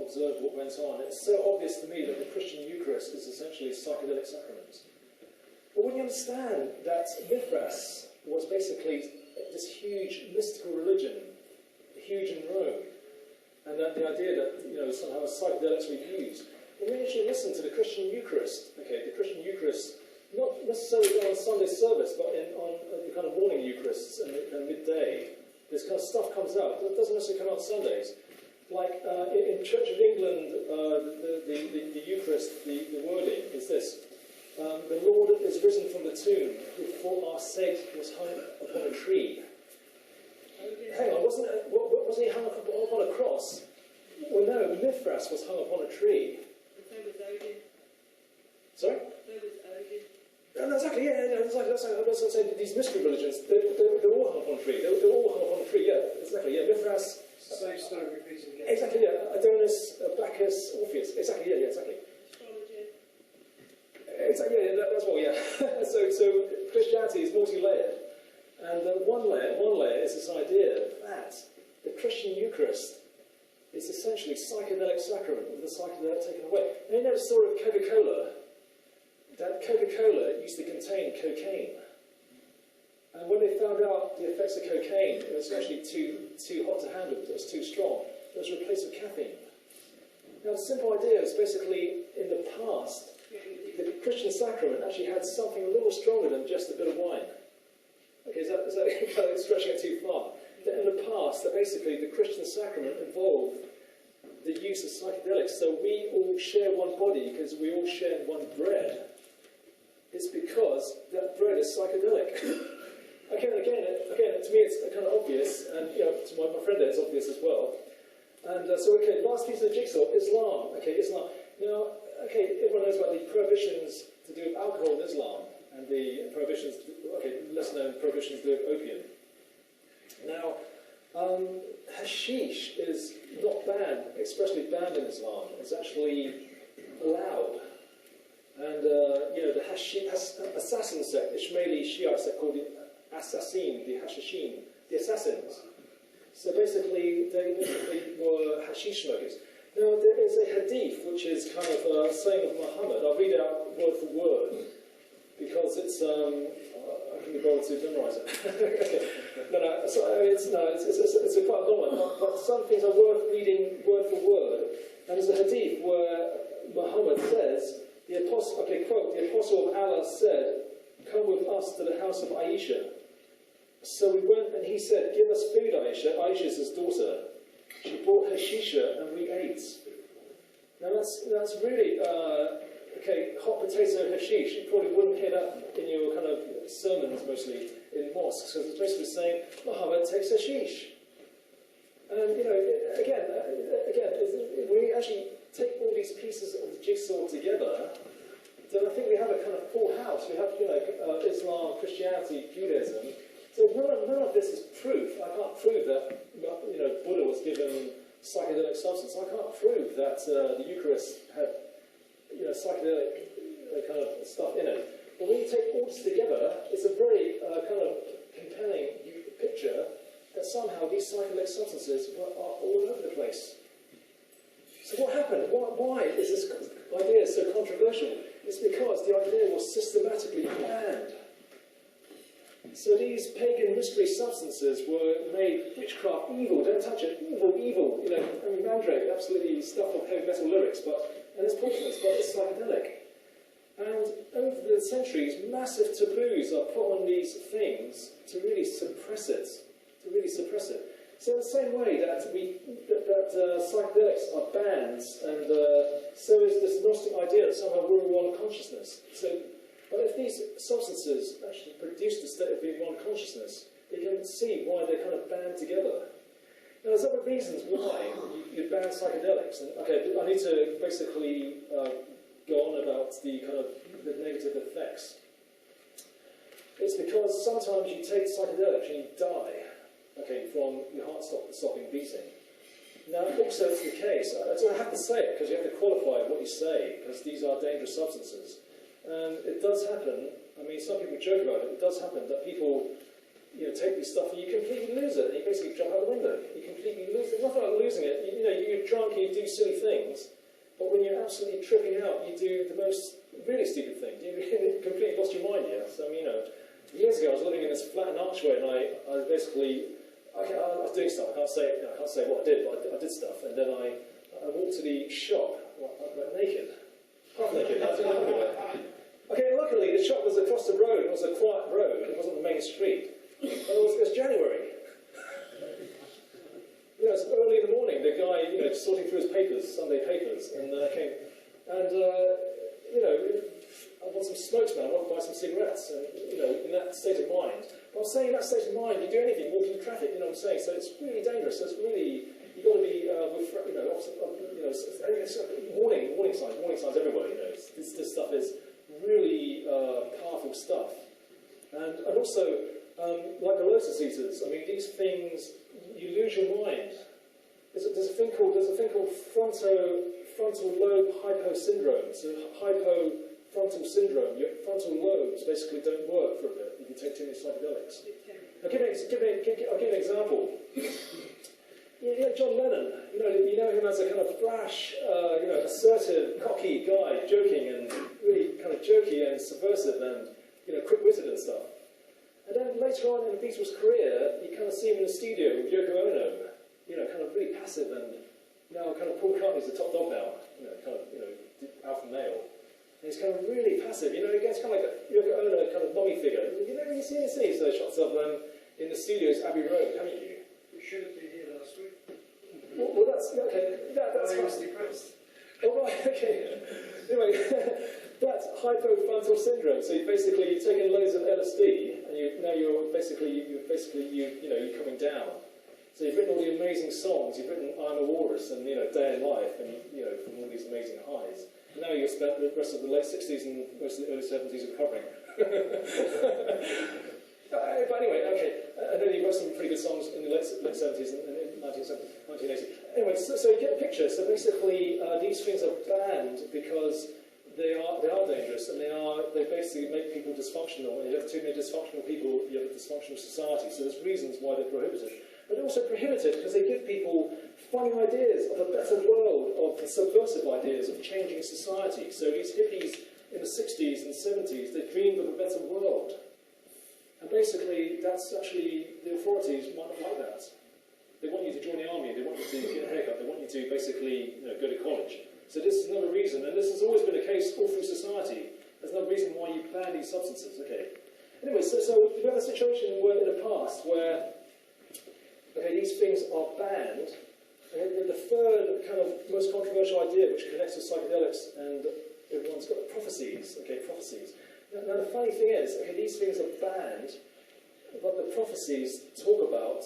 observed what went on. It's so obvious to me that the Christian Eucharist is essentially a psychedelic sacrament. But when you understand that Mithras was basically this huge mystical religion, huge in Rome, and that the idea that somehow psychedelics were used, when you actually listen to the Christian Eucharist, the Christian Eucharist, not necessarily on Sunday service, but on the kind of morning Eucharists and midday, this kind of stuff comes out. It doesn't necessarily come out Sundays. Like in Church of England, the Eucharist, the wording is this. The Lord is risen from the tomb, who for our sake was hung upon a tree. Hang on, wasn't he hung upon a cross? Well, no, Mithras was hung upon a tree. So was Odin. Sorry? So was Odin. No, exactly, yeah, exactly. That's what I'm saying. These mystery religions, they're all hung upon a tree. They're all hung upon a tree, yeah, exactly, yeah. Mithras. Same story repeating again. Exactly, yeah. Adonis, Bacchus, Orpheus. Exactly, yeah, exactly. Astrology. Exactly, yeah, that's what, yeah. so Christianity is multi-layered. And one layer is this idea that the Christian Eucharist psychedelic sacrament, with the psychedelic taken away. And you know the story of Coca-Cola? That Coca-Cola used to contain cocaine. And when they found out the effects of cocaine, it was actually too hot to handle, it was too strong. It was replaced with caffeine. Now, the simple idea is basically, in the past, the Christian sacrament actually had something a little stronger than just a bit of wine. Okay, is that kind of stretching it too far? That in the past, that basically the Christian sacrament involved the use of psychedelics, so we all share one body because we all share one bread. It's because that bread is psychedelic. Again, to me it's kind of obvious, and you know, to my friend there it's obvious as well. And so, okay, last piece of the jigsaw, Islam. Okay, Islam. Now, okay, everyone knows about the prohibitions to do with alcohol in Islam, and the prohibitions, okay, lesser known prohibitions to do with opium. Now, hashish is not banned, expressly banned in Islam. It's actually allowed. And, you know, the assassin sect, Ishmaeli Shiite sect called the Assassin, the Hashashin, the assassins. So basically, they were hashish smokers. Now, there is a hadith which is kind of a saying of Muhammad. I'll read out word for word because it's I can be bothered to memorize it. No, it's a quite long one. But some things are worth reading word for word. And there's a hadith where Muhammad says, the apostle, okay, quote, the apostle of Allah said, "Come with us to the house of Aisha." So we went, and he said, "Give us food, Aisha." Aisha's his daughter. She brought her shisha, and we ate. Now that's really, okay, hot potato hashish. You probably wouldn't hear that in your kind of sermons, mostly in mosques, because it's basically saying, Muhammad takes hashish. And, you know, again, if we actually take all these pieces of the jigsaw together, then I think we have a kind of full house. We have, you know, Islam, Christianity, Judaism. So none of this is proof. I can't prove that, you know, Buddha was given psychedelic substance. I can't prove that the Eucharist had, you know, psychedelic kind of stuff in it. But when you take all this together, it's a very kind of compelling picture that somehow these psychedelic substances are all over the place. So what happened? Why is this idea so controversial? It's because the idea was systematically banned. So these pagan mystery substances were made witchcraft, evil, don't touch it, evil, you know, I mean, Mandrake, absolutely stuff of heavy metal lyrics, and it's poisonous, but it's psychedelic. And over the centuries, massive taboos are put on these things to really suppress it, So in the same way that psychedelics are banned, and so is this Gnostic idea that somehow we're one consciousness. But if these substances actually produce the state of being one consciousness, you can see why they're kind of band together. Now, there's other reasons why you ban psychedelics. And, okay, I need to basically go on about the kind of the negative effects. It's because sometimes you take psychedelics and you die, okay, from your heart stopping beating. Now, also it's the case, I have to say it because you have to qualify what you say, because these are dangerous substances. And it does happen, I mean, some people joke about it, it does happen that people, you know, take this stuff and you completely lose it, and you basically jump out the window. You completely lose it. There's nothing like losing it. You know, you're drunk and you do silly things, but when you're absolutely tripping out, you do the most really stupid things. You completely lost your mind, yeah? So, you know, years ago I was living in this flat and archway, and I was basically, I was doing stuff, I can't say what I did, but I did stuff, and then I walked to the shop, like naked. Half naked, that's what I'm Okay, luckily the shop was across the road, it was a quiet road, it wasn't the main street. And it was January. You know, it's early in the morning, the guy, you know, sorting through his papers, Sunday papers, and came, and, you know, I want some smokes, man, I want to buy some cigarettes, and, you know, in that state of mind. But I'm saying in that state of mind, you do anything, walk in traffic, you know what I'm saying, so it's really dangerous, so it's really, you've got to be, warning signs everywhere, you know, this stuff is really powerful stuff. And also, like the lotus eaters, I mean, these things, you lose your mind. There's a thing called frontal lobe hypo syndrome. So hypofrontal syndrome, your frontal lobes basically don't work for a bit if you take too many psychedelics. I'll give you an example. John Lennon, you know him as a kind of brash, assertive, cocky guy, joking and really kind of jokey and subversive and, quick-witted and stuff. And then later on in the Beatles' career, you kind of see him in the studio with Yoko Ono, kind of really passive and now kind of Paul McCartney's the top dog now, alpha male. And he's kind of really passive, he gets kind of like a Yoko Ono kind of mommy figure. You see those shots of them in the studios, Abbey Road, haven't you? We should have been here last week. Well, that's okay. That's I was depressed. Oh, right, okay. Anyway, that's hypofrontal syndrome. So you've taken loads of LSD, and you're coming down. So you've written all the amazing songs. You've written I'm a Walrus and Day in Life, and from all these amazing highs. And now you've spent the rest of the late 60s and most of the early 70s recovering. But anyway, okay. And then you wrote some pretty good songs in the late 70s and in 1980. Anyway, so you get a picture. So basically, these things are banned because they are dangerous, and they basically make people dysfunctional. And you have too many dysfunctional people, you have a dysfunctional society. So there's reasons why they're prohibited. But they're also prohibited because they give people funny ideas of a better world, of subversive ideas of changing society. So these hippies in the 60s and 70s, they dreamed of a better world. And basically, that's actually, the authorities might not like that. They want you to join the army, they want you to get a haircut, they want you to basically go to college. So this is another reason, and this has always been the case all through society. There's another reason why you ban these substances, okay? Anyway, so we have a situation where, in the past where, these things are banned, and the third kind of most controversial idea, which connects with psychedelics, and everyone's got prophecies, prophecies. Now the funny thing is, these things are banned, but the prophecies talk about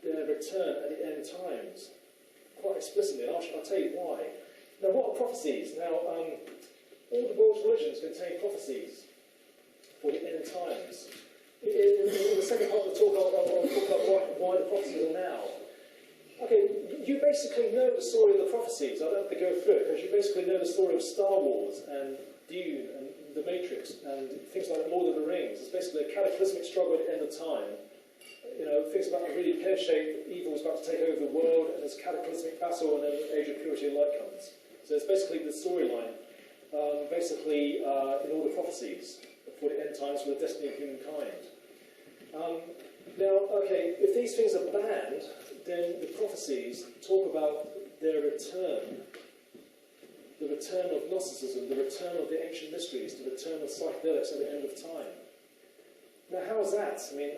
their return at the end times, quite explicitly, and I'll tell you why. Now, what are prophecies? Now, all the world's religions contain prophecies for the end times. In the second part of the talk, I'll talk about why the prophecies are now. Okay, you basically know the story of the prophecies. I don't have to go through it, because you basically know the story of Star Wars and Dune and The Matrix and things like Lord of the Rings. It's basically a cataclysmic struggle at the end of time. Things about a really pear-shaped evil is about to take over the world, and there's cataclysmic battle, and then the age of purity and light comes. So it's basically the storyline, in all the prophecies for the end times, for the destiny of humankind. If these things are banned, then the prophecies talk about their return. The return of Gnosticism, the return of the ancient mysteries, the return of psychedelics at the end of time. Now, how is that? I mean,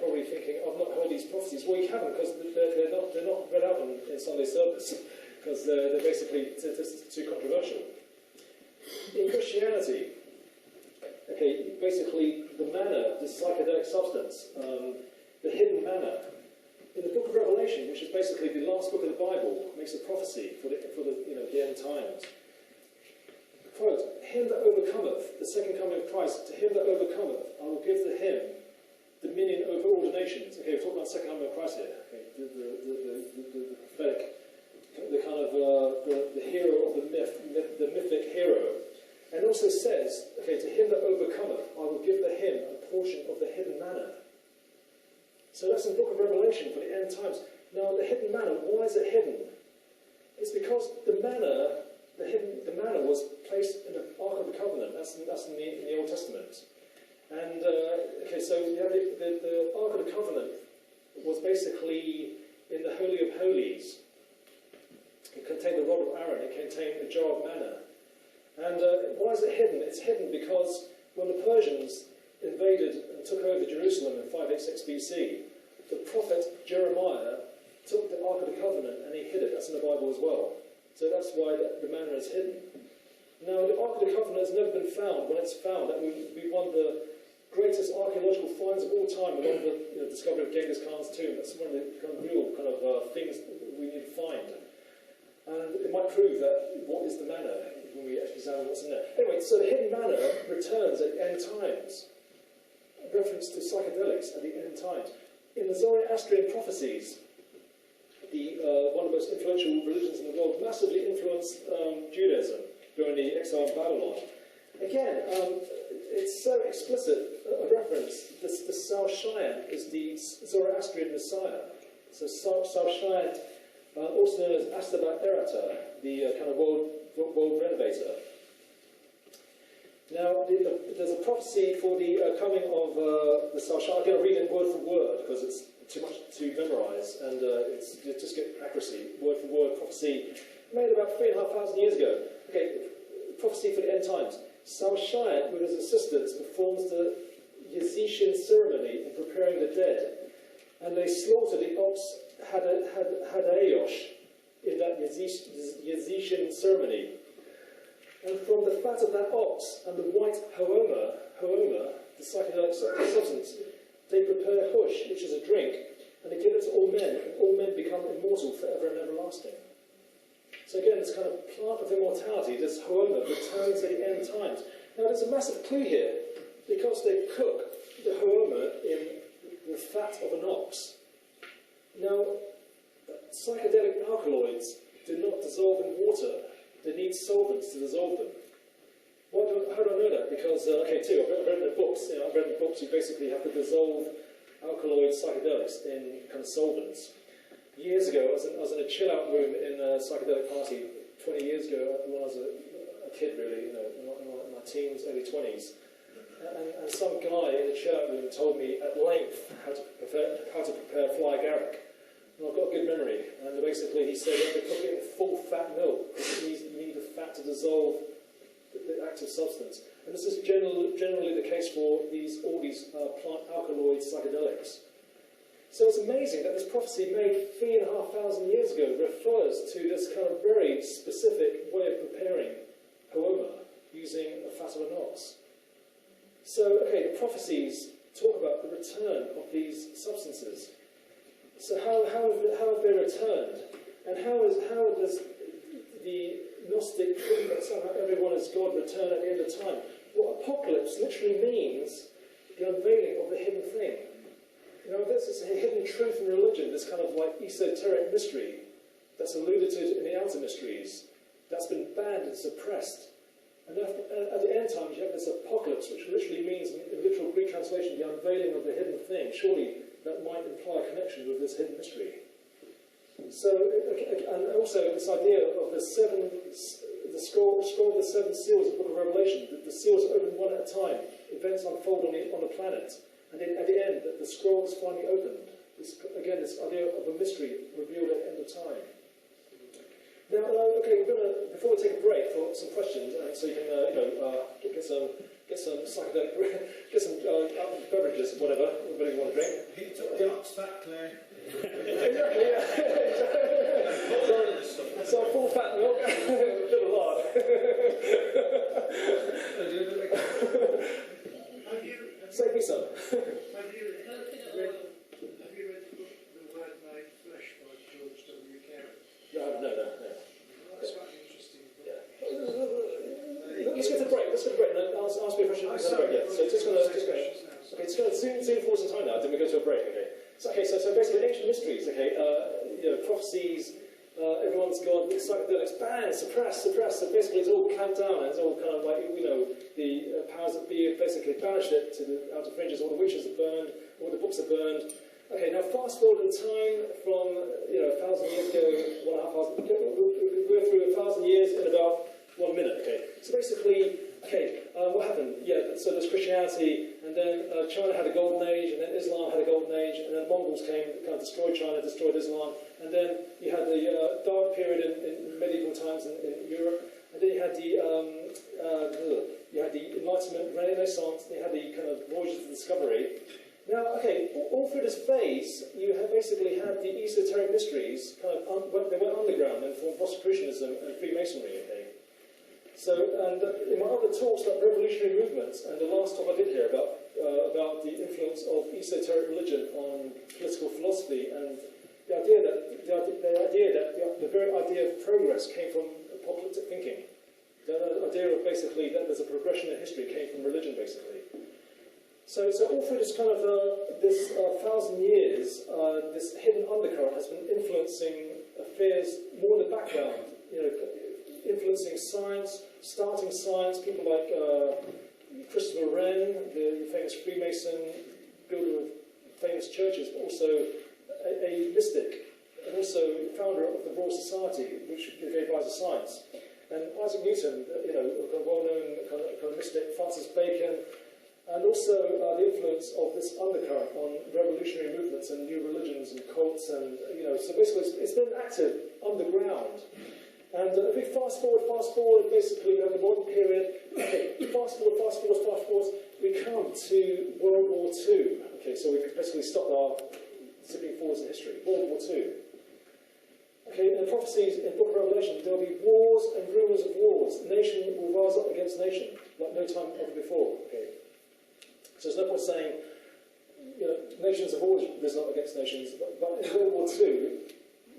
probably thinking, I've not heard these prophecies. Well, you haven't, because they're not read out in Sunday service, because they're basically too controversial. In Christianity, basically the manna, the psychedelic substance, the hidden manna, in the book of Revelation, which is basically the last book of the Bible, makes a prophecy for the end times. Quote, him that overcometh, the second coming of Christ, to him that overcometh, I will give to him dominion over all the nations. Okay, we're talking about the second coming of Christ here. Okay, the prophetic, the kind of the hero of the myth, the mythic hero. And it also says, to him that overcometh, I will give to him a portion of the hidden manna. So that's in the book of Revelation for the end times. Now, the hidden manna, why is it hidden? It's because the manna was placed in the Ark of the Covenant. That's in the Old Testament. And, so the Ark of the Covenant was basically in the Holy of Holies. It contained the rod of Aaron. It contained a jar of manna. And why is it hidden? It's hidden because when the Persians invaded and took over Jerusalem in 586 BC, the prophet Jeremiah took the Ark of the Covenant and he hid it. That's in the Bible as well. So that's why the manna is hidden. Now, the Ark of the Covenant has never been found. When it's found, that would be one of the greatest archaeological finds of all time, along with the discovery of Genghis Khan's tomb. That's one of the real things we need to find. And it might prove that what is the manna when we actually examine what's in there. Anyway, so the hidden manna returns at the end times. A reference to psychedelics at the end times. In the Zoroastrian prophecies, one of the most influential religions in the world, massively influenced Judaism during the exile in Babylon. Again, it's so explicit a reference. The Sal Cheyenne is the Zoroastrian Messiah. So Sao Shine, also known as Astabat Erata, the kind of world renovator. Now, there's a prophecy for the coming of the Sao Shine. I'm going to read it word for word because it's too much to memorize, and it's just get accuracy. Word for word prophecy made about 3,500 years ago. Okay, prophecy for the end times. Sao Shine, with his assistants, performs the Yazishan ceremony in preparing the dead, and they slaughter the ox Hadayosh in that Yazishan ceremony. And from the fat of that ox and the white hooma, the psychedelic substance, they prepare hush, which is a drink, and they give it to all men, and all men become immortal forever and everlasting. So again, this kind of plant of immortality, this hooma, returns at the end times. Now there's a massive clue here, because they cook the hooma in the fat of an ox. Now, psychedelic alkaloids do not dissolve in water. They need solvents to dissolve them. How do I know that? Because, I've read in the books, you basically have to dissolve alkaloid psychedelics in kind of solvents. Years ago, I was in a chill-out room in a psychedelic party 20 years ago, when I was a kid, really, in my teens, early 20s. And some guy in the chill-out room told me at length how to prepare fly agaric. And I've got a good memory. And basically, he said you have to cook it in full fat milk. You need the fat to dissolve the active substance. And this is generally the case for all these plant alkaloid psychedelics. So it's amazing that this prophecy made 3,500 years ago refers to this kind of very specific way of preparing hooma using the fat of an ox. So, okay, the prophecies talk about the return of these substances. So how have they returned? And how does the Gnostic think that somehow everyone is God return at the end of time? Well, apocalypse literally means the unveiling of the hidden thing. You know, this is a hidden truth in religion, this kind of like esoteric mystery that's alluded to in the outer mysteries, that's been banned and suppressed. And at the end times, you have this apocalypse, which literally means, in literal Greek translation, the unveiling of the hidden thing. Surely that might imply a connection with this hidden mystery. So, and also this idea of the scroll of the seven seals of the Book of Revelation, the seals are opened one at a time, events unfold on the planet, and then at the end, the scroll is finally opened. This idea of a mystery revealed at the end of time. Now, okay, before we take a break for some questions, so you can get some psychedelic, get some beverages, whatever you want to drink. He took the ox fat, Claire. Exactly, yeah. So full fat milk, a bit of lard. Save me some. Have you read the book The Word Made Flesh by George W. Carey? No. That's quite an interesting book. Yeah. Let's get to the break. And I'll ask you a question. So just going to zoom forward some time now, then we go to a break, okay? So basically ancient mysteries, okay? Prophecies, everyone's gone, psychedelics, banned, suppressed. So basically it's all clamped down, and it's all kind of like, the powers that be have basically banished it to the outer fringes. All the witches are burned, all the books are burned. Okay, now fast forward in time from 1,000 years ago, 1,500. We're through 1,000 years in about 1 minute. Okay, so basically, what happened? Yeah, so there's Christianity, and then China had a golden age, and then Islam had a golden age, and then Mongols came, kind of destroyed China, destroyed Islam, and then you had the dark period in medieval times in Europe, and then you had the Enlightenment, Renaissance, you had the kind of voyages of discovery. Now, okay, all through this phase, you have basically had the esoteric mysteries they went underground and formed Rosicrucianism and Freemasonry, okay? So, and in my other talks about revolutionary movements, and the last talk I did here about the influence of esoteric religion on political philosophy, and the idea that the very idea of progress came from apocalyptic thinking. The idea of basically that there's a progression in history came from religion, basically. So all through this kind of 1,000 years, this hidden undercurrent has been influencing affairs more in the background, influencing science, starting science. People like Christopher Wren, the famous Freemason, builder of famous churches, but also a mystic, and also founder of the Royal Society, which gave rise to science. And Isaac Newton, a kind of well-known kind of mystic, Francis Bacon, and also the influence of this undercurrent on revolutionary movements and new religions and cults, and so basically it's been active underground. And if we fast forward, basically we have the modern period. Okay, fast forward, we come to World War II. Okay, so we basically stopped our zipping forwards in history. World War II. Okay, in the prophecies in the Book of Revelation, there will be wars and rumours of wars. Nation will rise up against nation, like no time ever before. Okay. So there's no point saying, nations have always risen up against nations, but in World War II,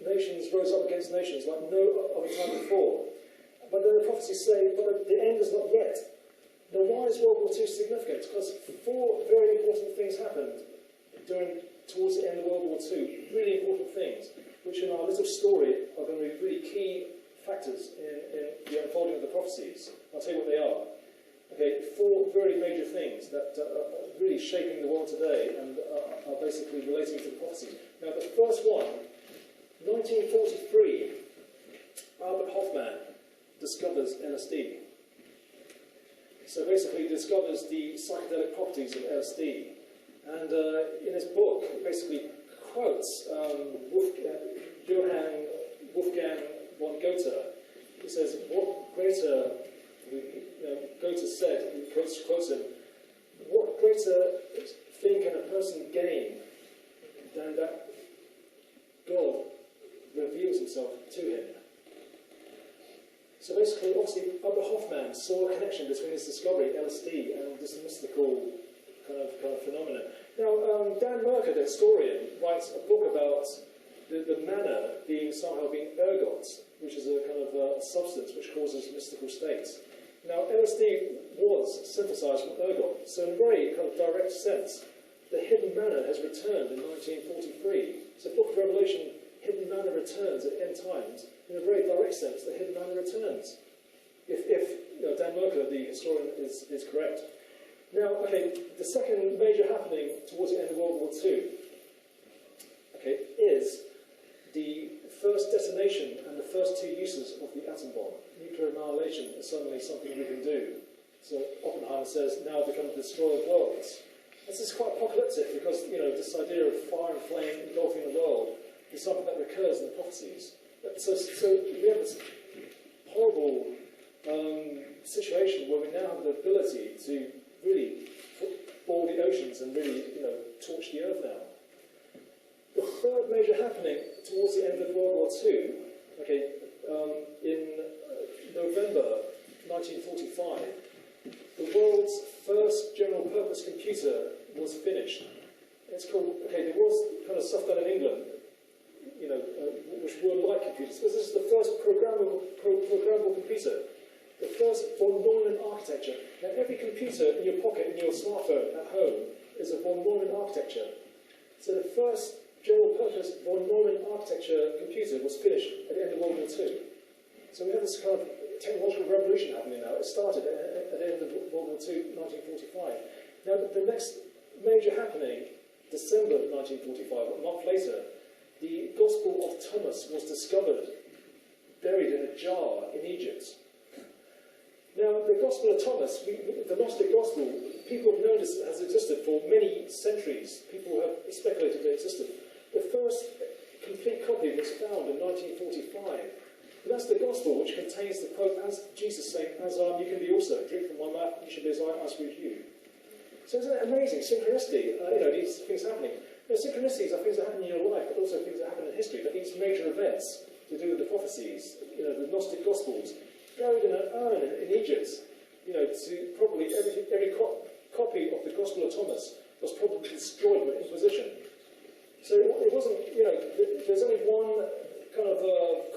nations rose up against nations like no other time before. But then the prophecies say, but the end is not yet. Now, why is World War II significant? Because 4 very important things happened towards the end of World War II. Really important things, which in our little story are going to be really key factors in the unfolding of the prophecies. I'll tell you what they are. Okay, 4 very major things that are really shaping the world today and are basically relating to the prophecies. Now, the first one, 1943, Albert Hofmann discovers LSD. So basically he discovers the psychedelic properties of LSD. And in his book, he basically quotes Johann Wolfgang von Goethe. He says, what greater, Goethe said, he quotes him, what greater thing can a person gain than that God reveals himself to him? So basically, obviously, Albert Hofmann saw a connection between his discovery, LSD, and this mystical kind of phenomenon. Now, Dan Merker, the historian, writes a book about the manna somehow being ergot, which is a kind of substance which causes mystical states. Now, LSD was synthesized from ergot, so in a very kind of direct sense, the hidden manna has returned in 1943. So, Book of Revelation, hidden manna returns at end times. In a very direct sense, the hidden manna returns. If Dan Merker, the historian, is correct. Now, okay, the second major happening towards the end of World War II, okay, is the first detonation and the first 2 uses of the atom bomb. Nuclear annihilation is suddenly something we can do. So Oppenheimer says, now become the destroyer of worlds. This is quite apocalyptic because, this idea of fire and flame engulfing the world is something that recurs in the prophecies. So we have this horrible situation where we now have the ability to really bore the oceans and really, torch the earth now. The third major happening towards the end of World War II, okay, in November 1945, the world's first general-purpose computer was finished. It's called, okay, there was kind of stuff done in England, which were like computers, because this is the first programmable computer, the first von Neumann architecture. Now, every computer in your pocket, in your smartphone at home, is a von Neumann architecture. So the first general-purpose von Neumann architecture computer was finished at the end of World War II. So we have this kind of technological revolution happening now. It started at the end of World War II, 1945. Now, the next major happening, December 1945, a month later, the Gospel of Thomas was discovered, buried in a jar in Egypt. Now, the Gospel of Thomas, the Gnostic Gospel, people have known this has existed for many centuries. People have speculated that it existed. The first complete copy was found in 1945. And that's the Gospel, which contains the quote, as Jesus saying, as I am, you can be also. Drink from my mouth, you should be as I speak to you. So isn't it amazing? Synchronicity, these things happening. Synchronicities are things that happen in your life, but also things that happen in history. But these major events to do with the prophecies, the Gnostic Gospels, buried in an urn in Egypt, to probably every copy of the Gospel of Thomas was probably destroyed by Inquisition. So it wasn't, there's only one kind of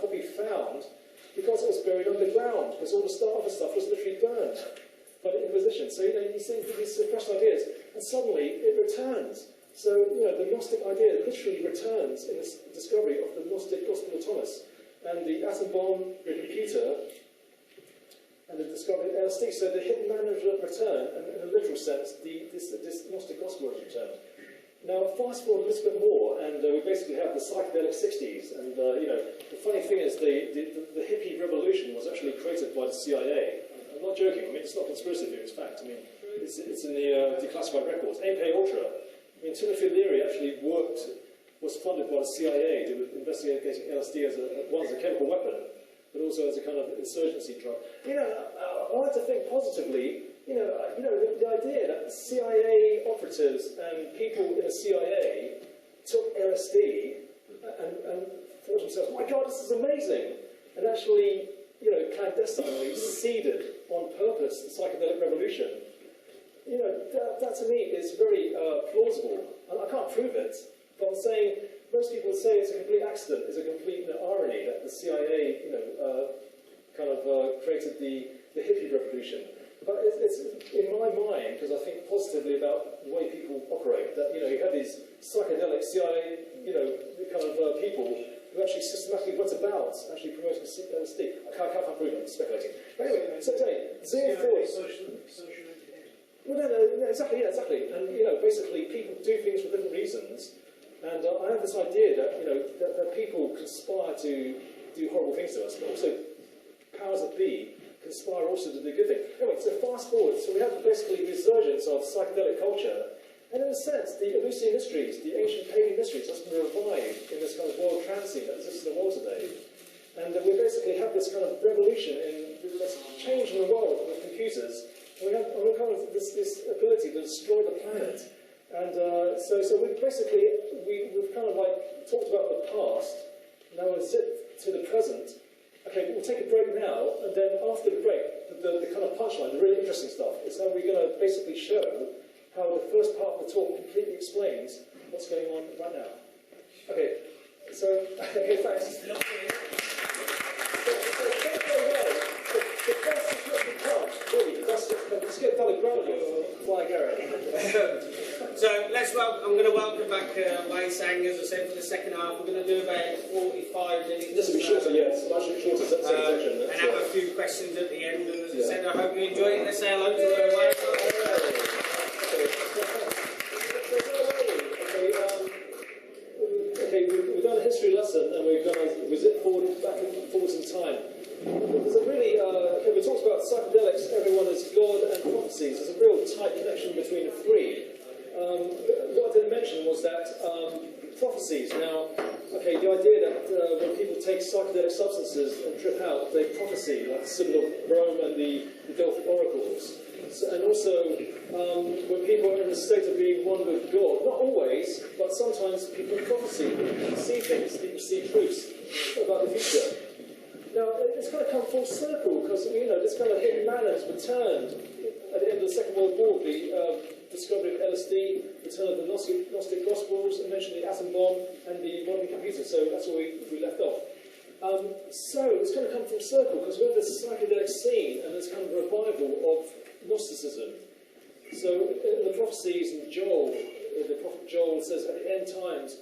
copy found because it was buried underground, because all the other stuff was literally burned by the Inquisition. So, you see these suppressed ideas, and suddenly it returns. So, the Gnostic idea literally returns in this discovery of the Gnostic Gospel of Thomas, and the atom bomb, the computer, and the discovery of LSD. So the hidden manna returned, and in a literal sense, this Gnostic Gospel has returned. Now, fast forward a little bit more, and we basically have the psychedelic 60s. And, the funny thing is the hippie revolution was actually created by the CIA. I'm not joking. I mean, it's not conspiracy theory, it's fact. I mean, it's in the declassified records. MK Ultra. I mean, Timothy Leary actually was funded by the CIA to investigate LSD as a chemical weapon, but also as a kind of insurgency drug. I like to think positively. The idea that the CIA operatives and people in the CIA took LSD and thought to themselves, "My God, this is amazing," and actually, clandestinely seeded on purpose the psychedelic revolution. That to me is very plausible. I can't prove it, but I'm saying most people say it's a complete accident, it's a complete irony that the CIA, created the hippie revolution. But it's in my mind, because I think positively about the way people operate, that you have these psychedelic CIA, people who actually systematically went about actually promoting LSD. I can't prove it, I'm speculating. But anyway, so zero thought. Social engineering. Well, no, exactly. And basically, people do things for different reasons. And I have this idea that people conspire to do horrible things to us, but also powers that be conspire also to do good things. Anyway, so fast forward, so we have basically resurgence of psychedelic culture, and in a sense, the Eleusinian mysteries, the ancient pagan mysteries, has been revived in this kind of world transient that exists in the world today. And we basically have this kind of revolution in this change in the world with computers, and we have kind of this ability to destroy the planet. And so we've kind of like talked about the past, now we'll zip to the present. Okay, we'll take a break now, and then after the break, the kind of punchline, the really interesting stuff, is how we're going to basically show how the first part of the talk completely explains what's going on right now. Okay, so, thanks. The first is what we can't, really, let's get down the ground here, fly Garrett. So I'm going to welcome back Wai H Tsang, as I said, for the second half. We're going to do about 45 minutes. This will be shorter, yes, much shorter section. And have a few questions at the end. And as I said, I hope you enjoy it. Let's say hello to Wai H Tsang. We've done a history lesson, and we're going to zip forwards in time. There's a really, we talked about psychedelics, everyone is God, and prophecies. There's a real tight connection between the three. What I didn't mention was that prophecies. Now, the idea that when people take psychedelic substances and trip out, they prophesy, like the symbol of Rome and the Delphic oracles. And also, when people are in a state of being one with God, not always, but sometimes people prophesy, people see things, people see truths about the future. Now, it's going to come full circle, because, this kind of hidden manner has returned at the end of the Second World War, the discovery of LSD, return of the Gnostic Gospels, and mentioned the atom bomb and the modern computer, so that's where we left off. So it's going to come full circle, because we have this psychedelic scene and this kind of revival of Gnosticism. So in the prophecies, in Joel, the prophet Joel says, at the end times,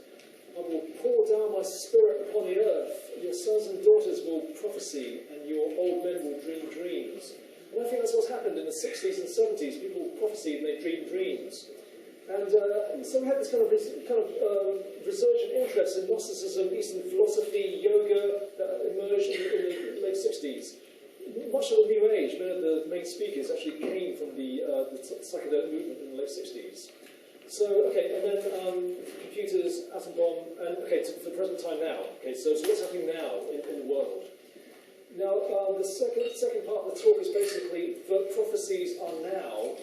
I will pour down my spirit upon the earth, your sons and daughters will prophesy, and your old men will dream dreams. And I think that's what's happened in the 60s and 70s. People prophesied and they dreamed dreams. And so we had this kind of resurgent interest in Gnosticism, Eastern philosophy, yoga, that emerged in the late 60s. Much of the New Age, many of the main speakers actually came from the psychedelic movement in the late 60s. So, and then computers, atom bomb, and, for the present time now. So what's happening now in the world? Now, the second part of the talk is basically the prophecies are now,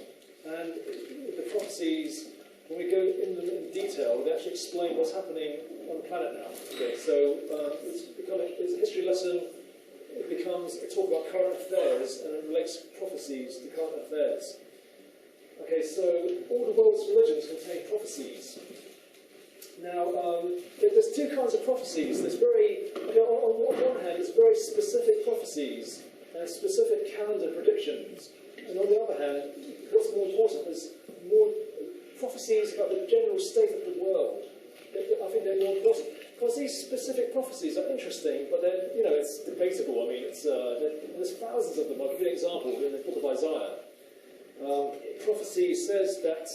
and the prophecies, when we go in them in detail, they actually explain what's happening on the planet now. So it's a history lesson. It becomes a talk about current affairs, and it relates prophecies to current affairs. So all the world's religions contain prophecies. Now, there's two kinds of prophecies. There's on one hand, there's very specific prophecies and specific calendar predictions. And on the other hand, what's more important is more prophecies about the general state of the world. I think they're more important. Because these specific prophecies are interesting, but then, it's debatable. I mean, there's thousands of them. I'll give you an example in the book of Isaiah. Prophecy says that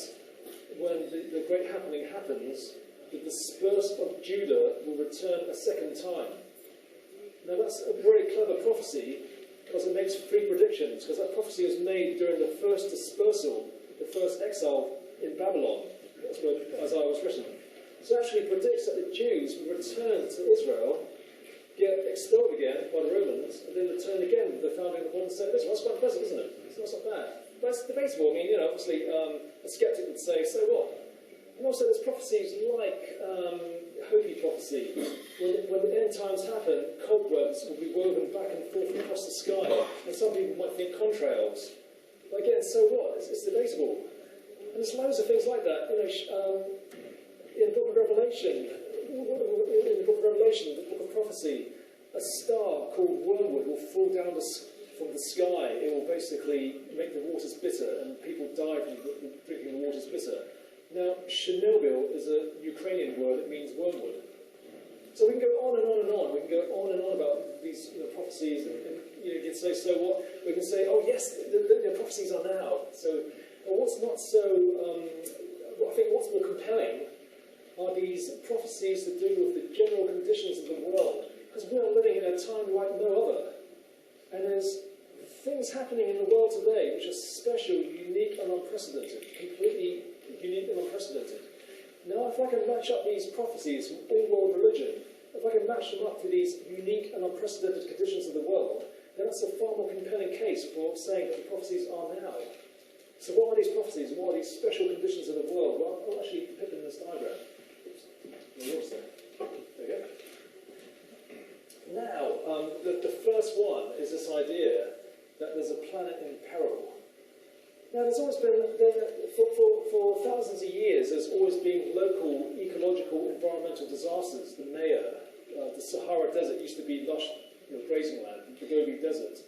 when the great happening happens, the dispersed of Judah will return a second time. Now that's a very clever prophecy because it makes three predictions, because that prophecy was made during the first dispersal, the first exile in Babylon. That's where Isaiah was written. So it actually predicts that the Jews will return to Israel, get expelled again by the Romans, and then return again with the founding of the modern state of Israel. That's quite pleasant, isn't it? It's not bad. But it's debatable. I mean, obviously, a skeptic would say, so what? And also there's prophecies like Hopi prophecy. When the end times happen, cobwebs will be woven back and forth across the sky. And some people might think contrails. But again, so what? It's debatable. And there's loads of things like that. In the book of Revelation, the book of prophecy, a star called wormwood will fall down from the sky. It will basically make the waters bitter, and people die from drinking the waters bitter. Now, Chernobyl is a Ukrainian word that means wormwood. So we can go on and on and on. We can go on and on about these prophecies, and you can say, so what? We can say, oh yes, the prophecies are now. So, what's not so? I think what's more compelling are these prophecies that do with the general conditions of the world, because we are living in a time like no other, and there's things happening in the world today which are special, unique, and unprecedented, completely unique and unprecedented. Now, if I can match up these prophecies from all world religion, if I can match them up to these unique and unprecedented conditions of the world, then that's a far more compelling case for saying that the prophecies are now. So what are these prophecies? What are these special conditions of the world? Well, I'll actually depict them in this diagram. Oops. There you go. Now, the first one is this idea that there's a planet in peril. Now, there's always been, for thousands of years, there's always been local ecological environmental disasters. The the Sahara Desert used to be lush grazing land, the Gobi Desert.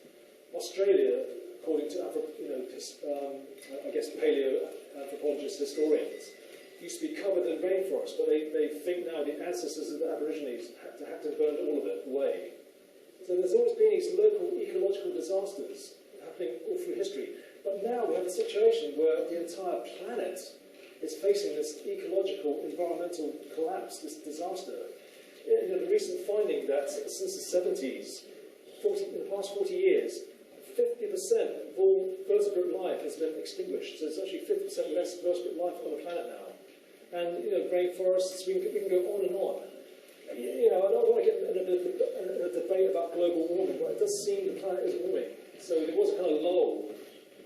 Australia, according to I guess paleo-anthropologists, historians, used to be covered in rainforest, but they think now the ancestors of the Aborigines had to burn all of it away. So there's always been these local ecological disasters happening all through history. But now we have a situation where the entire planet is facing this ecological, environmental collapse, this disaster. The recent finding that since the 70s, in the past 40 years, 50% of all vertebrate life has been extinguished. So there's actually 50% less vertebrate life on the planet now. And, rainforests, we can go on and on. I don't want to get in a debate about global warming, but it does seem the planet is warming. So there was a kind of lull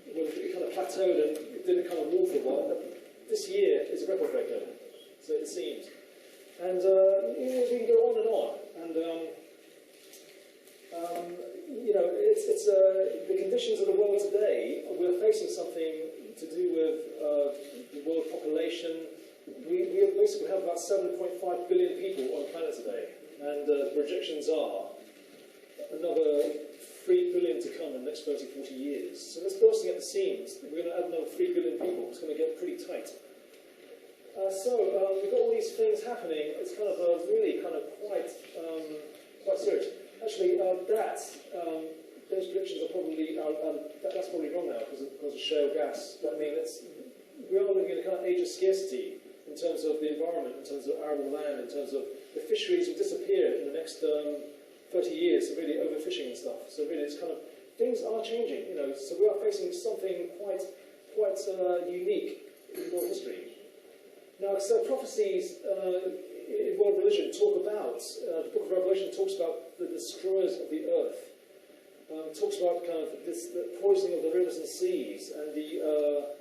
when it kind of plateaued and it didn't kind of warm for a while. This year is a record breaker, so it seems. And we can go on and on. And it's the conditions of the world today. We're facing something to do with the world population. We basically have about 7.5 billion people on the planet today, and the projections are another 3 billion to come in the next 30, 40 years. So that's bursting at the seams. We're going to add another 3 billion people. It's going to get pretty tight. We've got all these things happening. It's kind of really kind of quite serious. Actually, those predictions are probably that's probably wrong now because of shale gas. But I mean, we are living in a kind of age of scarcity in terms of the environment, in terms of arable land, in terms of the fisheries will disappear in the next 30 years, so really overfishing and stuff. So really, it's kind of things are changing. So we are facing something quite unique in world history. Now, so prophecies in world religion talk about the Book of Revelation talks about the destroyers of the earth. Talks about kind of the poisoning of the rivers and seas, and the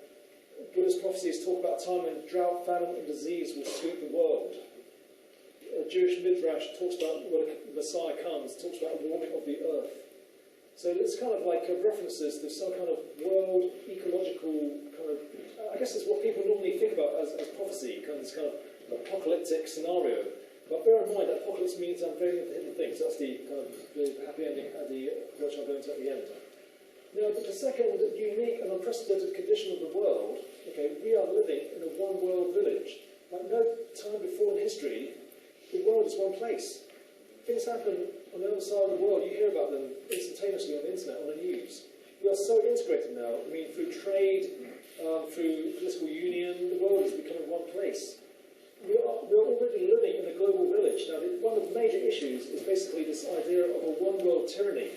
Buddhist prophecies talk about a time when drought, famine, and disease will sweep the world. Jewish midrash talks about when the Messiah comes, talks about a warming of the earth. So it's kind of like references to some kind of world ecological kind of, I guess it's what people normally think about as prophecy, kind of this kind of apocalyptic scenario. But bear in mind that apocalypse means unveiling of the hidden things. That's the kind of the happy ending at which I'll go into at the end. Now, the second unique and unprecedented condition of the world, we are living in a one-world village. Like no time before in history, the world is one place. Things happen on the other side of the world. You hear about them instantaneously on the internet, on the news. We are so integrated now. I mean, through trade, through political union, the world is becoming one place. We are already living in a global village. Now, one of the major issues is basically this idea of a one-world tyranny.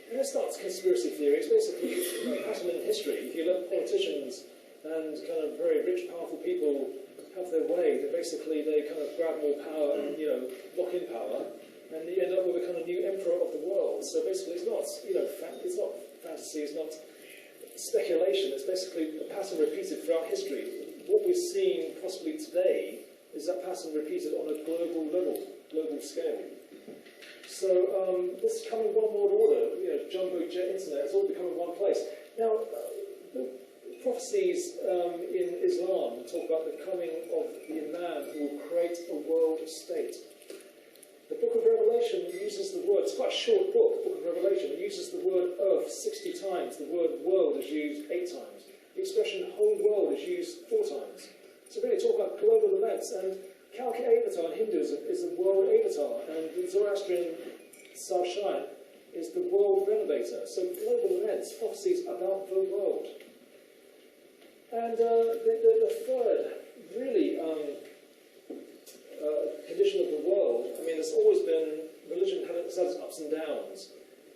And it's not conspiracy theory, it's basically a pattern in history. If you let politicians and kind of very rich, powerful people have their way, they kind of grab more power and, lock in power, and you end up with a kind of new emperor of the world. So basically it's not, it's not fantasy, it's not speculation, it's basically a pattern repeated throughout history. What we're seeing possibly today is that pattern repeated on a global level, global scale. So this is coming one world order, jumbo jet internet, it's all becoming one place. Now, the prophecies in Islam talk about the coming of the man who will create a world state. The Book of Revelation uses the word, it's quite a short book, the Book of Revelation, it uses the word earth 60 times, the word world is used 8 times, the expression whole world is used 4 times. So really talk about global events, and Kalki Avatar in Hinduism is the world avatar, and the Zoroastrian Sarshan is the world renovator. So global events, prophecies about the world. And the third, really, condition of the world, I mean, there's always been, religion has had its ups and downs.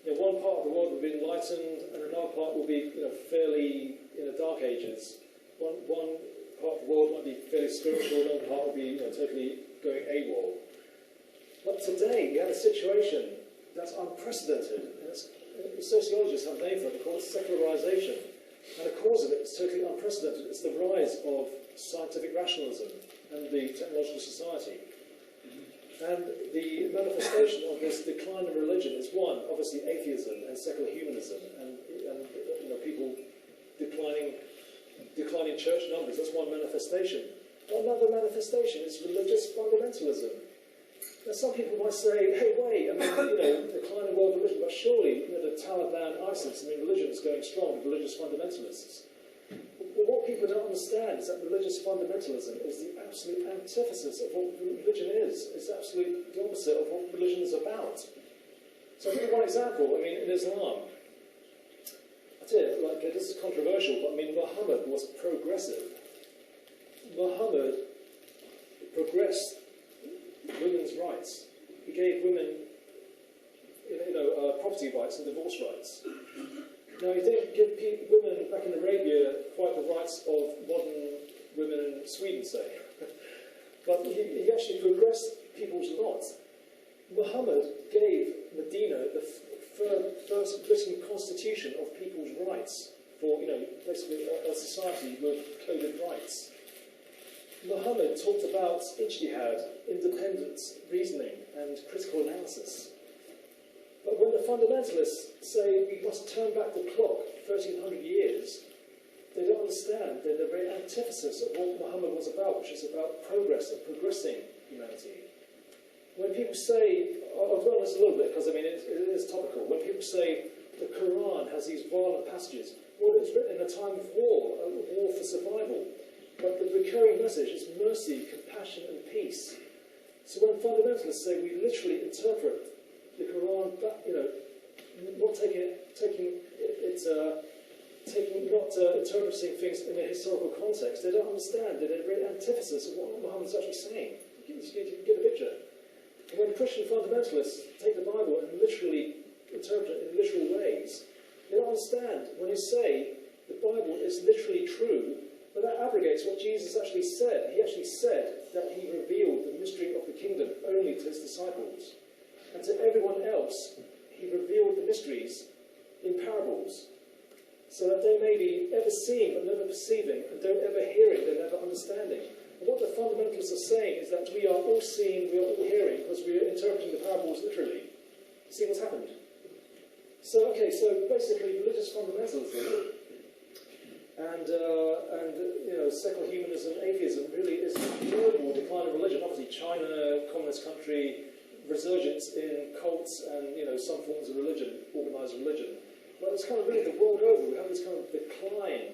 One part of the world will be enlightened, and another part will be, fairly in the dark ages. One part of the world might be fairly spiritual, another part will be totally going AWOL. But today we have a situation that's unprecedented. And sociologists have a name for it, called secularization. And the cause of it is totally unprecedented. It's the rise of scientific rationalism and the technological society. And the manifestation of this decline in religion is one, obviously atheism and secular humanism, and people declining church numbers. That's one manifestation. Another manifestation is religious fundamentalism. Now, some people might say, hey, wait, decline in world religion, but surely, the Taliban, ISIS, religion is going strong with religious fundamentalists. But what people don't understand is that religious fundamentalism is the absolute antithesis of what religion is. It's absolutely the opposite of what religion is about. So I'll give you one example. In Islam, I tell you, this is controversial, but Muhammad was progressive. Muhammad progressed women's rights. He gave women, property rights and divorce rights. Now, he didn't give women back in Arabia quite the rights of modern women in Sweden, say. But he actually progressed people's lot. Muhammad gave Medina the first written constitution of people's rights for, basically a society with coded rights. Muhammad talked about ijtihad, independence, reasoning, and critical analysis. But when the fundamentalists say we must turn back the clock 1,300 years, they don't understand. They're the very antithesis of what Muhammad was about, which is about progress and progressing humanity. When people say, I'll dwell on this a little bit because it is topical. When people say the Quran has these violent passages, well, it was written in a time of war, a war for survival. But the recurring message is mercy, compassion, and peace. So when fundamentalists say we literally interpret the Quran, not interpreting things in a historical context, they don't understand. They're the very antithesis of what Muhammad's actually saying. You get a picture. And when Christian fundamentalists take the Bible and literally interpret it in literal ways, they don't understand. When they say the Bible is literally true, but that abrogates what Jesus actually said. He actually said that he revealed the mystery of the kingdom only to his disciples. And to everyone else, he revealed the mysteries in parables, so that they may be ever seeing but never perceiving, and don't ever hearing but never understanding. And what the fundamentalists are saying is that we are all seeing, we are all hearing, because we are interpreting the parables literally. See what's happened? So basically religious fundamentalism and secular humanism, atheism really is a global decline of religion. Obviously China, communist country, resurgence in cults and some forms of religion, organised religion. But it's kind of really the world over. We have this kind of decline.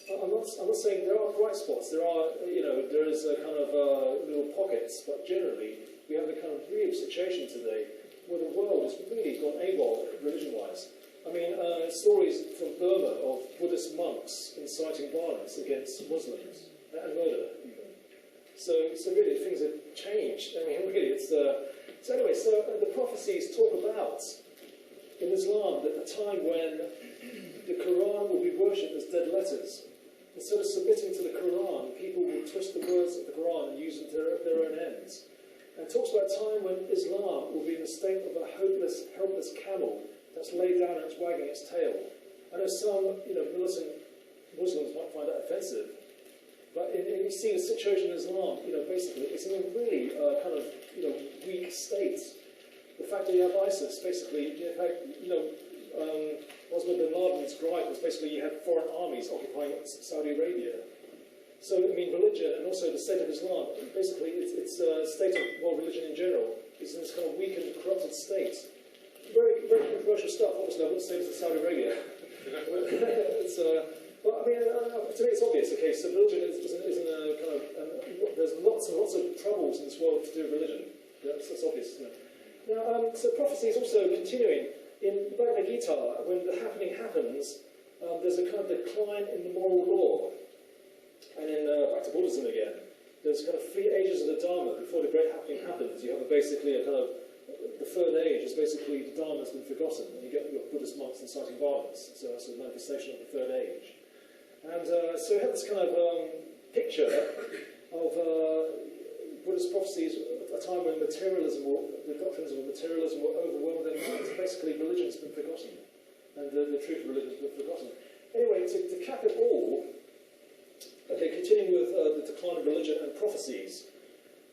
I'm not saying there are bright spots. There is a kind of little pockets, but generally we have a kind of real situation today where the world has really gone AWOL religion-wise. Stories from Burma of Buddhist monks, inciting violence against Muslims and murder. Even. So really things have changed. I mean, really, it's so anyway. So the prophecies talk about in Islam that the time when the Quran will be worshipped as dead letters. Instead of submitting to the Quran, people will twist the words of the Quran and use it to their own ends. And it talks about a time when Islam will be in the state of a hopeless, helpless camel that's laid down and it's wagging its tail. I know some, militant Muslims might find that offensive, but you see the situation in Islam, basically, it's in a really kind of, weak state. The fact that you have ISIS, basically, in fact, Osama bin Laden's gripe was basically you had foreign armies occupying Saudi Arabia. So, I mean, religion and also the state of Islam, basically, it's a state of, religion in general, is in this kind of weak and corrupted state. Very, very controversial stuff. Obviously, I wouldn't say this is Saudi Arabia. But I mean, to me, it's obvious. Okay, so religion isn't a kind of. There's lots and lots of troubles in this world to do with religion. That's obvious, isn't it? Now, so prophecy is also continuing in Bhagavad Gita. When the happening happens, there's a kind of decline in the moral law. And in back to Buddhism again, there's kind of 3 ages of the Dharma before the great happening happens. You have basically a kind of the 3rd age is basically the Dharma has been forgotten, and you get your Buddhist monks inciting violence. So that's a manifestation of the 3rd age. And so we have this kind of picture of Buddhist prophecies, a time when the doctrines of materialism will overwhelm their minds. Basically, religion has been forgotten, and the truth of religion has been forgotten. Anyway, to cap it all, okay, continuing with the decline of religion and prophecies,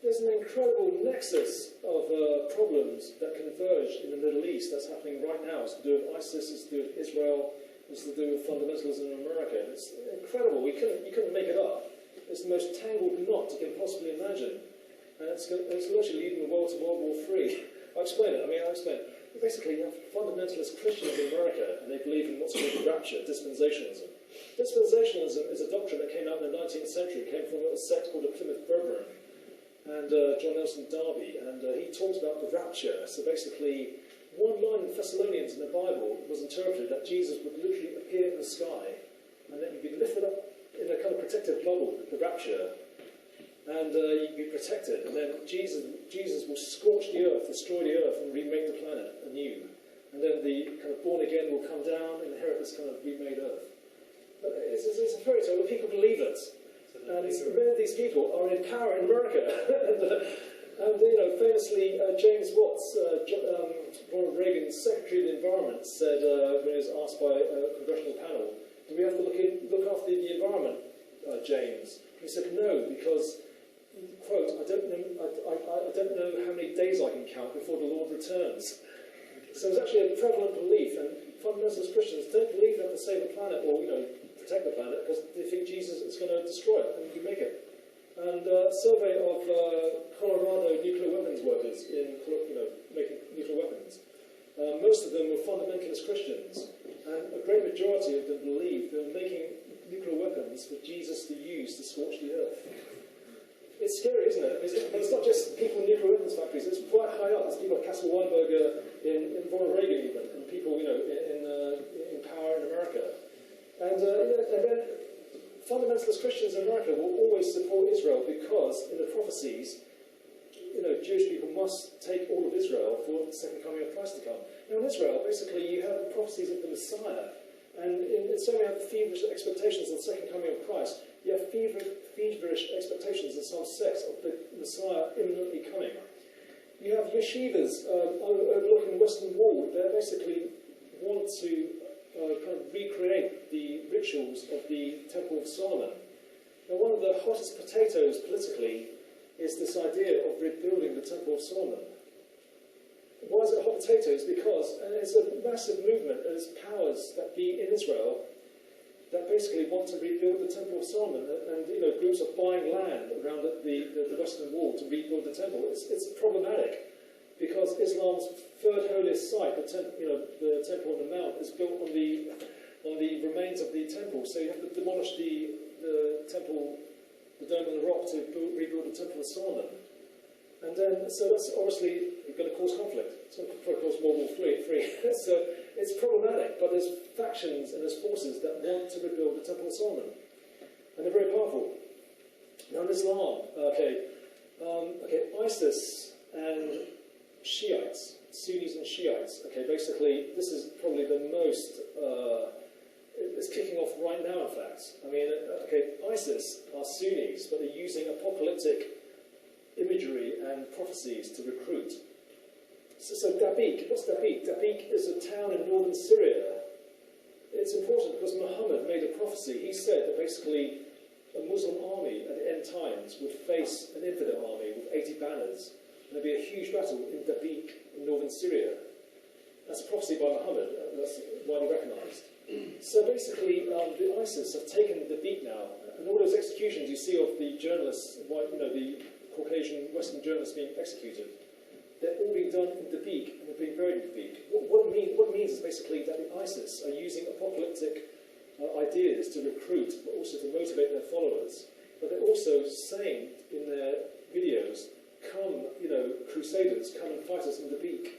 there's an incredible nexus of problems that converge in the Middle East that's happening right now. It's to do with ISIS, it's to do with Israel, it's to do with fundamentalism in America. It's incredible. You couldn't make it up. It's the most tangled knot you can possibly imagine. And it's literally leading the world to World War III. I'll explain it. I'll explain it. Basically, you have fundamentalist Christians in America, and they believe in what's called rapture, dispensationalism. Dispensationalism is a doctrine that came out in the 19th century. It came from a sect called the Plymouth Brethren and John Nelson Darby, and he talks about the rapture. So basically, one line in Thessalonians in the Bible was interpreted that Jesus would literally appear in the sky, and then he'd be lifted up in a kind of protective bubble, the rapture, and you'd be protected, and then Jesus will scorch the earth, destroy the earth, and remake the planet anew. And then the kind of born again will come down and inherit this kind of remade earth. But it's a fairy tale, but people believe it. And many of these people are in power in America. and famously, James Watts, Ronald Reagan's Secretary of the Environment, said when he was asked by a congressional panel, do we have to look after the environment, James? He said, no, because, quote, I don't know how many days I can count before the Lord returns. So it's actually a prevalent belief, and fundamentalist Christians don't believe they have to save the planet or, protect the planet because they think Jesus is going to destroy it and remake it. And a survey of Colorado nuclear weapons workers in making nuclear weapons, most of them were fundamentalist Christians, and a great majority of them believed they were making nuclear weapons for Jesus to use to scorch the earth. It's scary, isn't it? It's not just people in nuclear weapons factories. It's quite high up. There's people like Castle Weinberger in Ronald Reagan even, and people in power in America. And then fundamentalist Christians in America will always support Israel because in the prophecies, Jewish people must take all of Israel for the second coming of Christ to come. Now in Israel, basically you have the prophecies of the Messiah, and so we have feverish expectations of the second coming of Christ. You have feverish expectations in some sects of the Messiah imminently coming. You have yeshivas overlooking the Western Wall. They basically want to kind of recreate the rituals of the Temple of Solomon. Now, one of the hottest potatoes politically is this idea of rebuilding the Temple of Solomon. Why is it a hot potato? It's because it's a massive movement. There's powers that be in Israel that basically want to rebuild the Temple of Solomon, and groups are buying land around the Western Wall to rebuild the temple. It's problematic. Because Islam's 3rd holiest site, the temple on the mount, is built on the remains of the temple. So you have to demolish the temple, the dome and the rock to rebuild the Temple of Solomon. And then, so that's obviously going to cause conflict. It's going to cause World War III. So it's problematic, but there's factions and there's forces that want to rebuild the Temple of Solomon. And they're very powerful. Now in Islam, ISIS and Shiites, Sunnis and Shiites, basically this is probably the most, it's kicking off right now in fact. I mean, ISIS are Sunnis, but they're using apocalyptic imagery and prophecies to recruit. So Dabiq, what's Dabiq? Dabiq is a town in northern Syria. It's important because Muhammad made a prophecy. He said that basically a Muslim army at the end times would face an infidel army with 80 banners. And there'd be a huge battle in Dabiq in northern Syria. That's a prophecy by Muhammad. That's widely recognised. So basically, the ISIS have taken Dabiq now, and all those executions you see of the journalists, the Caucasian Western journalists being executed, they're all being done in Dabiq, and they're being buried in Dabiq. What it means is basically that the ISIS are using apocalyptic ideas to recruit, but also to motivate their followers. But they're also saying in their videos, come, crusaders, come and fight us in Dabiq.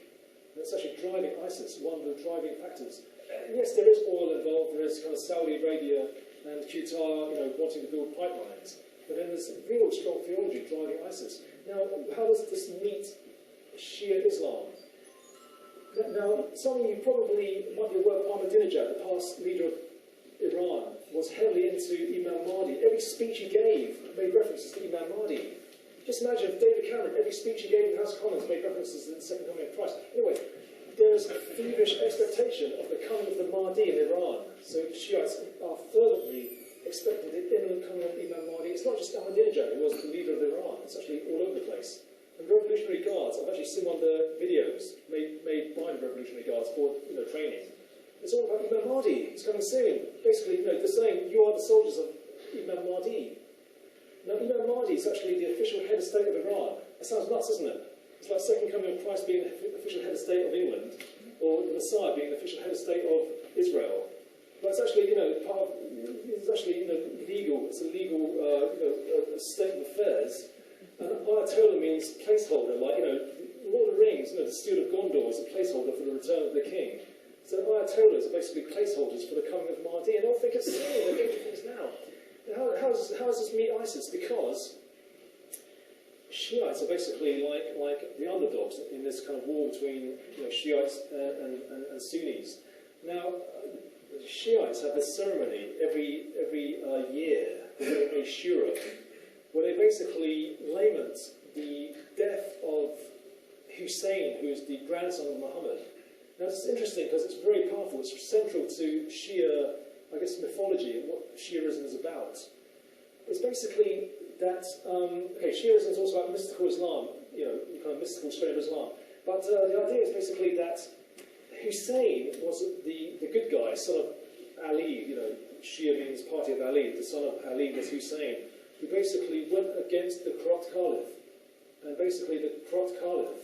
And it's actually driving ISIS, one of the driving factors. And yes, there is oil involved, there is kind of Saudi Arabia and Qatar, wanting to build pipelines. But then there's real strong theology driving ISIS. Now, how does this meet Shia Islam? Now, some of you probably might be aware of Ahmadinejad, the past leader of Iran, was heavily into Imam Mahdi. Every speech he gave made references to Imam Mahdi. Just imagine if David Cameron, every speech he gave in the House of Commons made references to the second coming of Christ. Anyway, there's a feverish expectation of the coming of the Mahdi in Iran. So Shiites are fervently expecting the imminent coming of Imam Mahdi. It's not just Ahmadinejad who was the leader of Iran, it's actually all over the place. And Revolutionary Guards, I've actually seen one of the videos made by the Revolutionary Guards for training. It's all about Imam Mahdi. He's coming soon. Basically, they're saying, you are the soldiers of Imam Mahdi. Now, Imam Mahdi is actually the official head of state of Iran. It sounds nuts, isn't it? It's like second coming of Christ being the official head of state of England, or the Messiah being the official head of state of Israel. But it's actually, part of, it's actually, legal. It's a legal, state of affairs. And Ayatollah means placeholder, like, Lord of the Rings, the steward of Gondor is a placeholder for the return of the king. So Ayatollahs are basically placeholders for the coming of Mahdi, and they'll think it's soon, they're thinking things now. How does this meet ISIS? Because Shiites are basically like the underdogs in this kind of war between Shiites and Sunnis. Now, Shiites have this ceremony every year, a shura, where they basically lament the death of Hussein, who is the grandson of Muhammad. Now, this is interesting because it's very powerful. It's central to Shia, mythology and what Shiaism is about. It's basically that, Shiaism is also about mystical Islam, the kind of mystical strain of Islam. But the idea is basically that Hussein was the good guy, son of Ali, Shia means party of Ali, the son of Ali was Hussein, who basically went against the corrupt caliph. And basically the corrupt caliph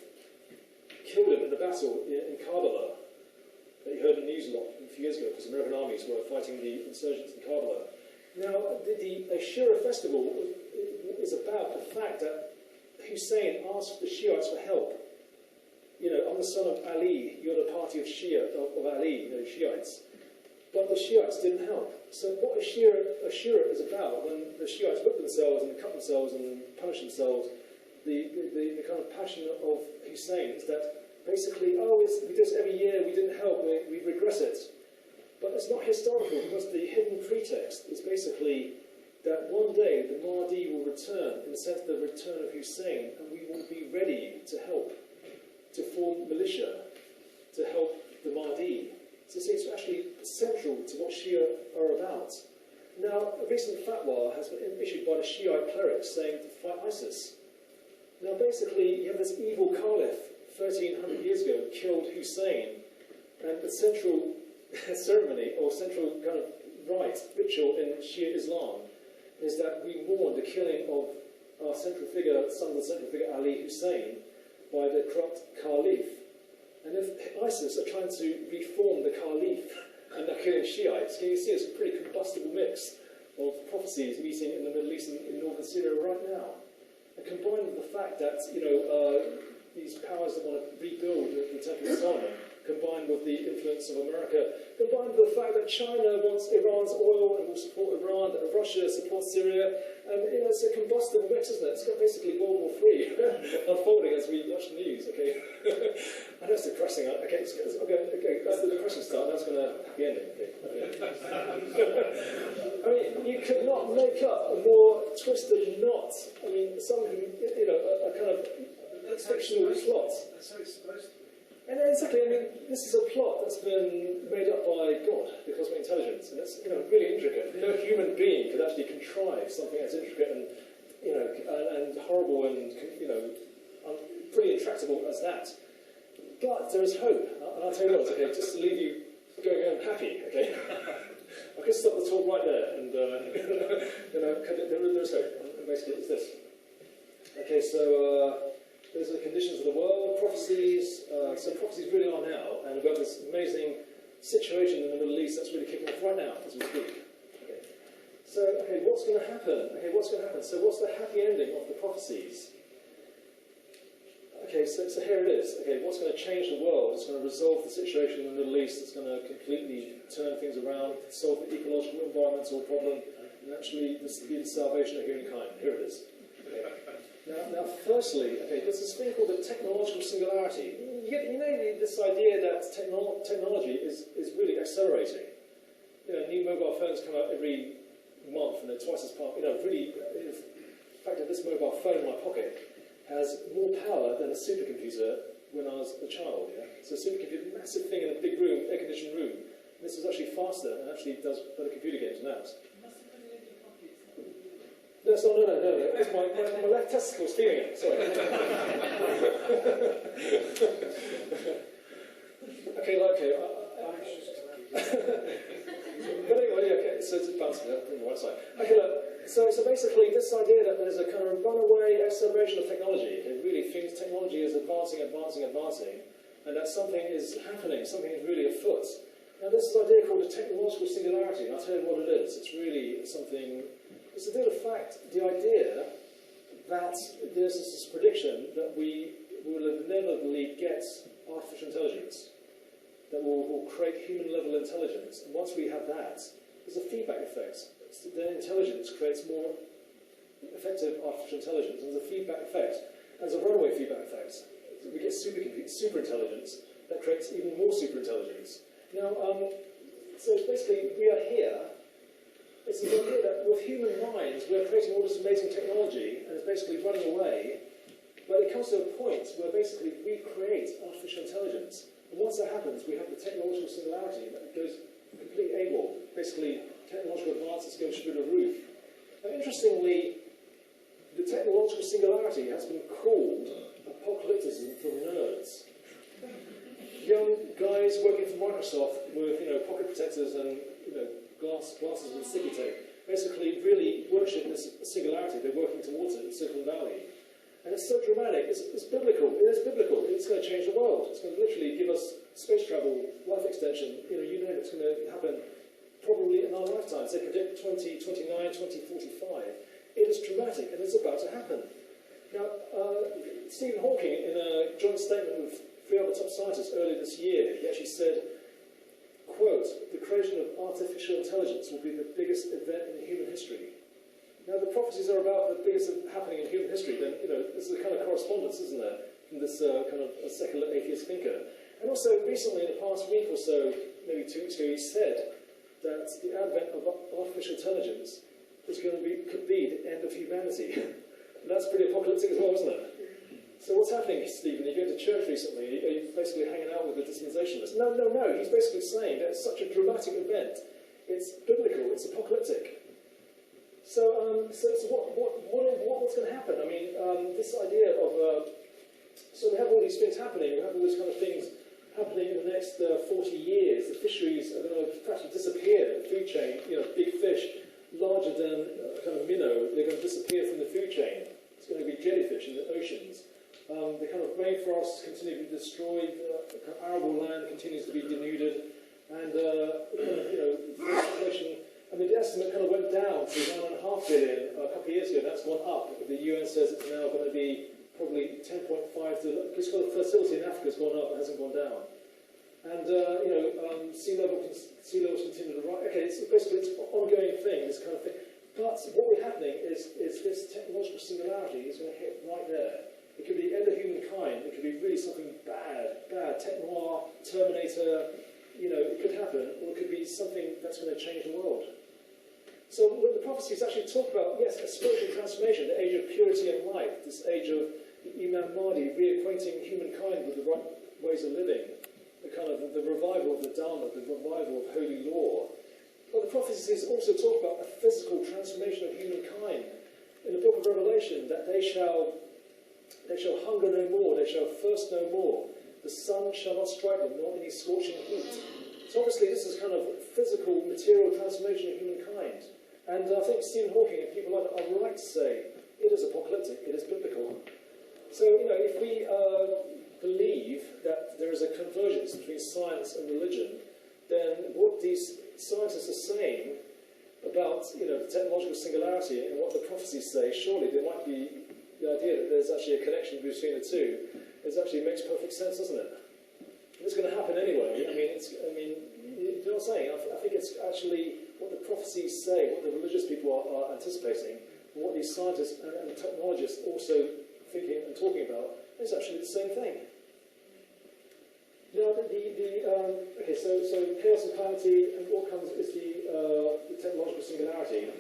killed him in the battle in Karbala that you heard in the news a lot a few years ago because American armies were fighting the insurgents in Karbala. Now, the Ashura festival is about the fact that Hussein asked the Shiites for help. I'm the son of Ali, you're the party of Shia, of Ali, Shiites. But the Shiites didn't help. So what Ashura is about, when the Shiites whip themselves and cut themselves and punish themselves, the kind of passion of Hussein is that basically, we do this every year, we didn't help, we regress it. But it's not historical, because the hidden pretext is basically that one day the Mahdi will return, in the sense of the return of Hussein, and we will be ready to help, to form militia, to help the Mahdi. So see, it's actually central to what Shia are about. Now, a recent fatwa has been issued by the Shiite clerics saying to fight ISIS. Now, basically, you have this evil caliph 1,300 years ago killed Hussein, and the central ceremony or central kind of rite, ritual in Shia Islam is that we mourn the killing of our central figure, son of the central figure Ali Hussein, by the corrupt caliph. And if ISIS are trying to reform the caliph and they're killing Shiites, can you see it's a pretty combustible mix of prophecies meeting in the Middle East and in northern Syria right now. And combined with the fact that, these powers that want to rebuild the Temple of Solomon combined with the influence of America, combined with the fact that China wants Iran's oil and will support Iran, that Russia supports Syria, and it's a combustible mix, isn't it? It's got basically World War III unfolding as we watch the news, okay? I know it's depressing, okay, that's the depression start, that's going to happy ending, okay? I mean, you could not make up a more twisted knot. I mean, some, a kind of fictional plot. That's how it's supposed to be. And exactly, I mean, this is a plot that's been made up by God, the cosmic intelligence, and it's really intricate. No human being could actually contrive something as intricate and and horrible and pretty intractable as that. But there is hope, and I'll tell you what, okay, just to leave you going home happy, okay. I can stop the talk right there, and there is hope. And basically, it's this. Okay, so. Those are the conditions of the world, prophecies. So prophecies really are now, and we've got this amazing situation in the Middle East that's really kicking off right now as we speak. Okay. So, what's going to happen? So what's the happy ending of the prophecies? Okay, so here it is. Okay, what's going to change the world? It's going to resolve the situation in the Middle East. It's going to completely turn things around, solve the ecological environmental problem, and actually be the salvation of humankind. Here it is. Okay. Now, firstly, there's this thing called the technological singularity. You know this idea that technology is really accelerating. New mobile phones come out every month, and they're twice as powerful. Really, in fact, this mobile phone in my pocket has more power than a supercomputer when I was a child. Yeah? So a supercomputer, massive thing in a big room, air-conditioned room. And this is actually faster and actually does better computer games than that. No, it's my left testicle's feeling it, sorry. But anyway, so it's bouncing up from the right side. Okay, look, so basically this idea that there's a kind of runaway acceleration of technology, really things, technology is advancing, and that something is happening, something is really afoot. Now this is an idea called the technological singularity, and I'll tell you what it is. It's really something. It's a bit of fact, the idea that there's this prediction that we will inevitably get artificial intelligence, that will create human-level intelligence. And once we have that, there's a feedback effect. The intelligence creates more effective artificial intelligence, and there's a feedback effect. And there's a runaway feedback effect. We get super intelligence that creates even more super intelligence. Now, so basically, we are here. It's the idea that with human minds, we're creating all this amazing technology, and it's basically running away, but it comes to a point where basically we create artificial intelligence. And once that happens, we have the technological singularity that goes completely AWOL. Basically, technological advances go through the roof. Now, interestingly, the technological singularity has been called apocalypticism for nerds. Young guys working for Microsoft with pocket protectors and glasses with sticky tape, basically really worship this singularity. They're working towards it in Silicon Valley. And it's so dramatic, it's biblical. It is biblical. It's going to change the world. It's going to literally give us space travel, life extension. You know it's going to happen probably in our lifetimes. They predict 2029, 2045. It is dramatic, and it's about to happen. Now, Stephen Hawking, in a joint statement with 3 other top scientists earlier this year, he actually said, quote, "The creation of artificial intelligence will be the biggest event in human history." Now, the prophecies are about the biggest happening in human history. Then, this is a kind of correspondence, isn't there, from this kind of a secular atheist thinker. And also, recently, in the past week or so, maybe 2 weeks ago, he said that the advent of artificial intelligence could be the end of humanity. And that's pretty apocalyptic as well, isn't it? So what's happening, Stephen? You go to church recently, are you basically hanging out with the dispensationalists? No. He's basically saying that it's such a dramatic event. It's biblical, it's apocalyptic. So what's going to happen? I mean, this idea of... so we have all these things happening, we have all these kind of things happening in the next 40 years. The fisheries are going to practically disappear, the food chain, big fish, larger than kind of minnow, they're going to disappear from the food chain. It's going to be jellyfish in the oceans. The kind of rainforests continue to be destroyed, the kind of arable land continues to be denuded, and the situation, the estimate kind of went down to 1.5 billion a couple of years ago. That's gone up. The UN says it's now going to be probably 10.5 to, because the fertility in Africa has gone up, it hasn't gone down. And sea levels continue to rise. Okay, it's basically it's an ongoing thing, this kind of thing. But what will be happening is this technological singularity is going to hit right there. It could be the end of humankind. It could be really something bad, tech noir, Terminator. It could happen, or it could be something that's going to change the world. So when the prophecies actually talk about, yes, a spiritual transformation, the age of purity and light, this age of the Imam Mahdi reacquainting humankind with the right ways of living, the revival of the Dharma, the revival of holy law. But the prophecies also talk about a physical transformation of humankind. In the book of Revelation, that they shall hunger no more, they shall thirst no more. The sun shall not strike them, nor any scorching heat. So obviously this is kind of physical, material transformation of humankind. And I think Stephen Hawking and people like that are right to say it is apocalyptic, it is biblical. So, if we believe that there is a convergence between science and religion, then what these scientists are saying about, the technological singularity and what the prophecies say, surely there might be the idea that there's actually a connection between the two. It actually makes perfect sense, doesn't it? It's going to happen anyway. You know what I'm saying? I think it's actually what the prophecies say, what the religious people are anticipating, and what these scientists and technologists also thinking and talking about is actually the same thing. Now, so chaos and calamity, and what comes is the technological singularity.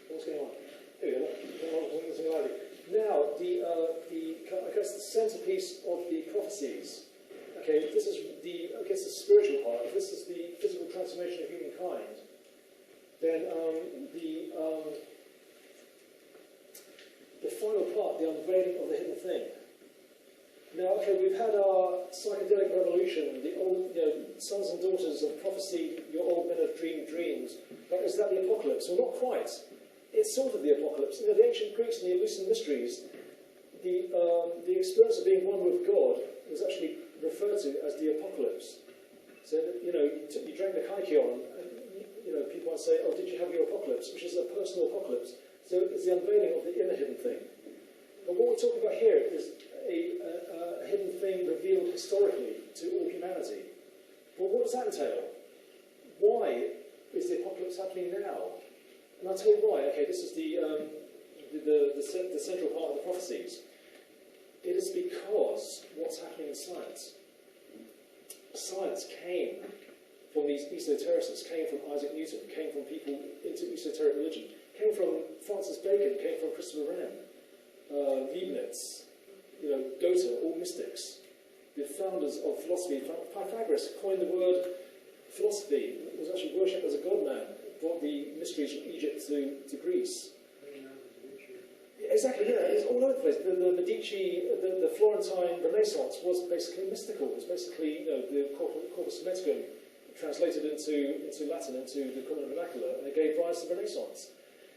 What's going on? Here we go. Technological singularity. Now, I guess the centerpiece of the prophecies. Okay, this is the spiritual part. If this is the physical transformation of humankind, then the final part, the unveiling of the hidden thing. Now, okay, we've had our psychedelic revolution, the old, sons and daughters of prophecy, your old men have dreamed dreams. But is that the apocalypse? Well, not quite. It's sort of the apocalypse. The ancient Greeks and the Eleusinian mysteries, the experience of being one with God was actually referred to as the apocalypse. So, you drank the kykeon, and people might say, oh, did you have your apocalypse? Which is a personal apocalypse. So it's the unveiling of the inner hidden thing. But what we're talking about here is a hidden thing revealed historically to all humanity. Well, what does that entail? Why is the apocalypse happening now? And I'll tell you why. Okay, this is the central part of the prophecies. It is because what's happening in science. Science came from these esotericists, came from Isaac Newton, came from people into esoteric religion, came from Francis Bacon, came from Christopher Wren, Leibniz, Goethe, all mystics. The founders of philosophy. Pythagoras coined the word philosophy. It was actually worshipped as a god-man. Brought the mysteries from Egypt to Greece. Exactly, yeah, it's all over the place. The Medici, the Florentine Renaissance was basically mystical. It was basically, the Corpus Hermeticum translated into Latin, into the common vernacular, and it gave rise to the Renaissance.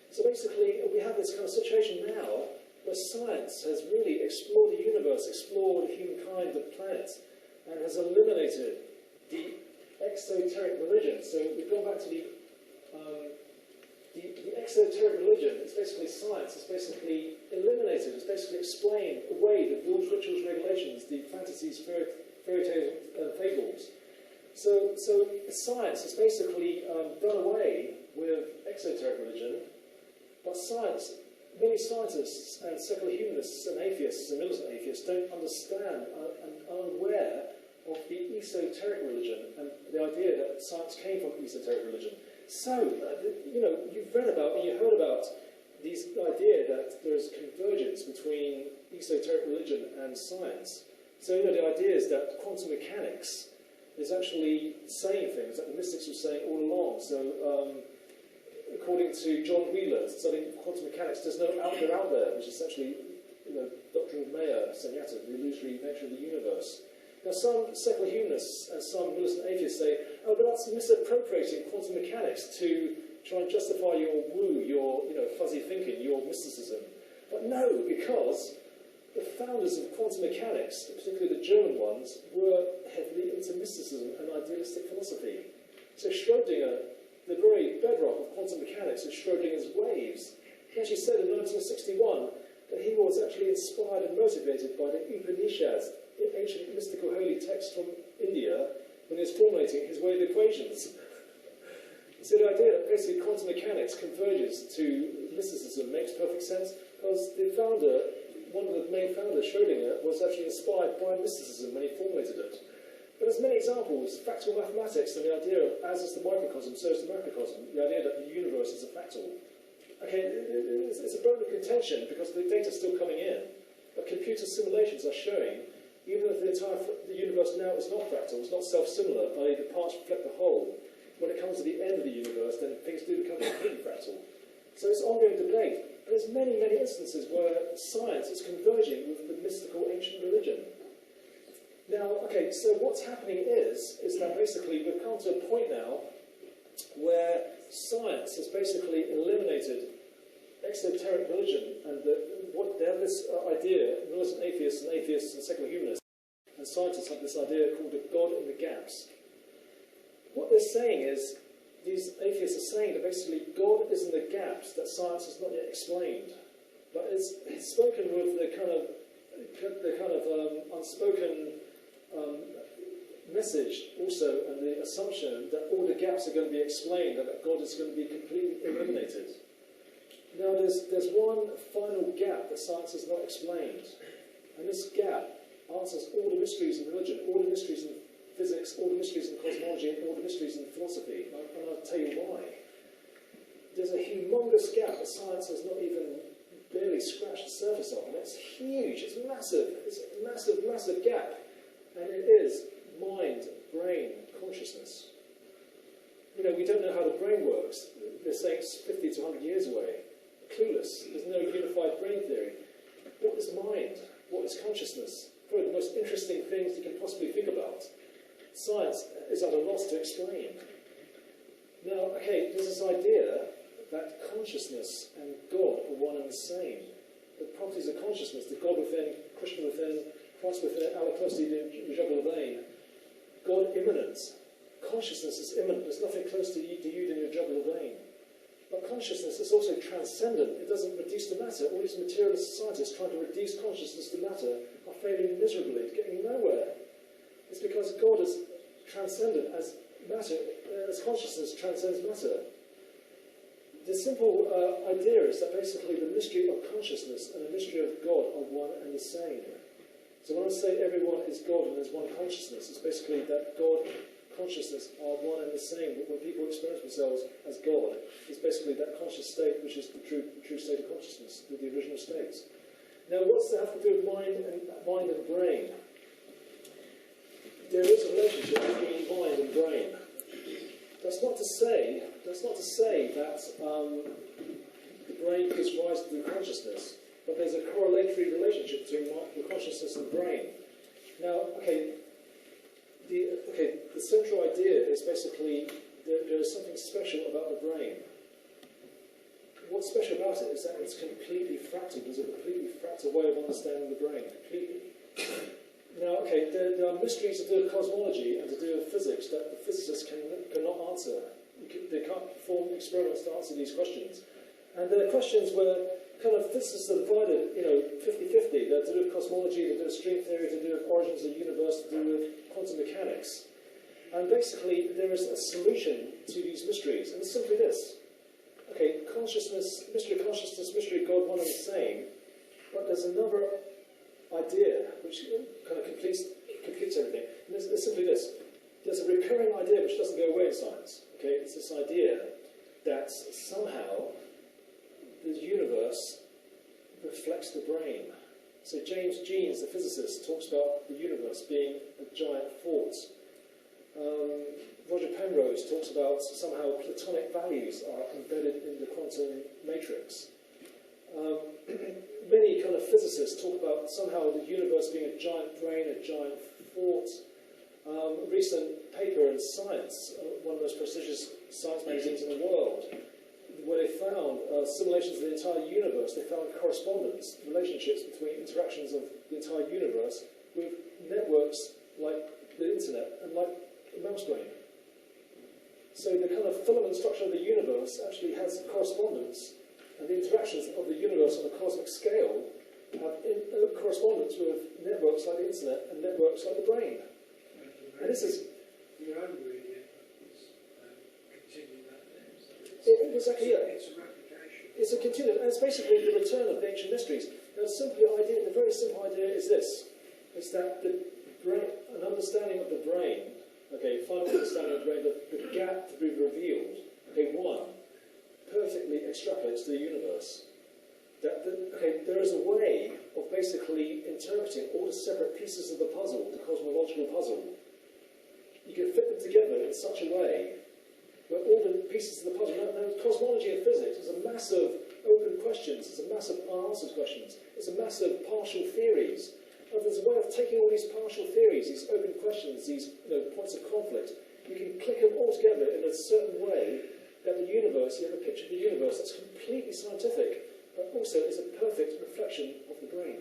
So basically, we have this kind of situation now where science has really explored the universe, explored humankind, the planet, and has eliminated the exoteric religion. So we've gone back to the exoteric religion. It's basically science. It's basically eliminated. It's basically explained away the rules, rituals, regulations, the fantasies, fairy tales, and fables. So science has basically done away with exoteric religion, but science, many scientists and secular humanists and atheists and militant atheists don't understand and are unaware of the esoteric religion and the idea that science came from esoteric religion. So, you've read about and you heard about this idea that there is convergence between esoteric religion and science. So, the idea is that quantum mechanics is actually saying things that the mystics were saying all along. So, according to John Wheeler, studying quantum mechanics, there's no out there, which is actually, doctrine of Maya, Sunyata, the illusory nature of the universe. Now, some secular humanists and some militant atheists say, oh, but that's misappropriating quantum mechanics to try and justify your woo, your fuzzy thinking, your mysticism. But no, because the founders of quantum mechanics, particularly the German ones, were heavily into mysticism and idealistic philosophy. So Schrödinger, the very bedrock of quantum mechanics is Schrödinger's waves. He actually said in 1961 that he was actually inspired and motivated by the Upanishads, ancient mystical holy texts from India, when he was formulating his wave equations. So the idea that basically quantum mechanics converges to mysticism makes perfect sense, because the founder, one of the main founders, Schrödinger, was actually inspired by mysticism when he formulated it. But there's many examples, fractal mathematics and the idea of as is the microcosm, so is the macrocosm, the idea that the universe is a fractal. Okay, it's a bone of contention because the data's still coming in, but computer simulations are showing, even if the universe now is not fractal, it's not self-similar, i.e. the parts reflect the whole, when it comes to the end of the universe, then things do become completely fractal. So it's ongoing debate. And there's many, many instances where science is converging with the mystical ancient religion. Now, okay, so what's happening is that basically we've come to a point now where science has basically eliminated exoteric religion, and they have this idea, militant atheists and secular humanists, and scientists have this idea called a God in the gaps. What they're saying is, these atheists are saying that basically God is in the gaps that science has not yet explained. But it's spoken with the kind of unspoken message also, and the assumption that all the gaps are going to be explained, and that God is going to be completely eliminated. Now there's one final gap that science has not explained, and this gap answers all the mysteries in religion, all the mysteries in physics, all the mysteries in cosmology, and all the mysteries in philosophy, and I'll tell you why. There's a humongous gap that science has not even barely scratched the surface of, and it's huge, it's massive, it's a massive, massive gap, and it is mind, brain, consciousness. You know, we don't know how the brain works. They're saying it's 50 to 100 years away. Clueless. There's no unified brain theory. What is mind? What is consciousness? Probably the most interesting things you can possibly think about. Science is at a loss to explain. Now, okay, there's this idea that consciousness and God are one and the same. The properties of consciousness, the God within, Krishna within, Christ within, Allah closely in the jugular vein, God immanent. Consciousness is immanent. There's nothing close to you than your jugular vein. But consciousness is also transcendent. It doesn't reduce to matter. All these materialist scientists trying to reduce consciousness to matter are failing miserably, getting nowhere. It's because God is transcendent as matter, as consciousness transcends matter. The simple idea is that basically the mystery of consciousness and the mystery of God are one and the same. So when I say everyone is God and there's one consciousness, it's basically that God, consciousness are one and the same. When people experience themselves as God, it's basically that conscious state which is the true state of consciousness, with the original states. Now, what's that have to do with mind and brain? There is a relationship between mind and brain. That's not to say that the brain gives rise to consciousness, but there's a correlatory relationship between the consciousness and brain. Now, the central idea is basically there is something special about the brain. What's special about it is that it's completely fractal. There's a completely fractal way of understanding the brain, completely. Now, there are mysteries to do with cosmology and to do with physics that the physicists cannot answer. They can't perform experiments to answer these questions. And there are questions where kind of physicists are divided, 50-50. They're to do with cosmology, to do with string theory, to do with origins of the universe, to do with quantum mechanics. And basically, there is a solution to these mysteries, and it's simply this. Okay, consciousness, mystery of consciousness, mystery of God, one and the same, but there's another idea which kind of completes everything. And it's simply this. There's a recurring idea which doesn't go away in science. Okay, it's this idea that somehow the universe reflects the brain. So James Jeans, the physicist, talks about the universe being a giant fort. Roger Penrose talks about somehow platonic values are embedded in the quantum matrix. Many kind of physicists talk about somehow the universe being a giant brain, a giant fort. A recent paper in Science, one of the most prestigious science magazines in the world, where they found simulations of the entire universe. They found correspondence, relationships between interactions of the entire universe with networks like the internet and like the mouse brain. So the kind of filament structure of the universe actually has correspondence, and the interactions of the universe on a cosmic scale have correspondence with networks like the internet and networks like the brain. And this is your own reading is continue that then. So Exactly, yeah. it's a replication. It's a continuum, and it's basically the return of the ancient mysteries. Now, the very simple idea is this: it's that the brain, an understanding of the brain, okay, final understanding of the brain, the gap to be revealed, okay, one, perfectly extrapolates to the universe. There is a way of basically interpreting all the separate pieces of the puzzle, the cosmological puzzle. You can fit them together in such a way where all the pieces of the puzzle. Now, cosmology and physics is a massive open questions, it's a massive unanswered questions, it's a massive partial theories. And there's a way of taking all these partial theories, these open questions, these points of conflict, you can click them all together in a certain way that the universe, you have a picture of the universe that's completely scientific, but also is a perfect reflection of the brain.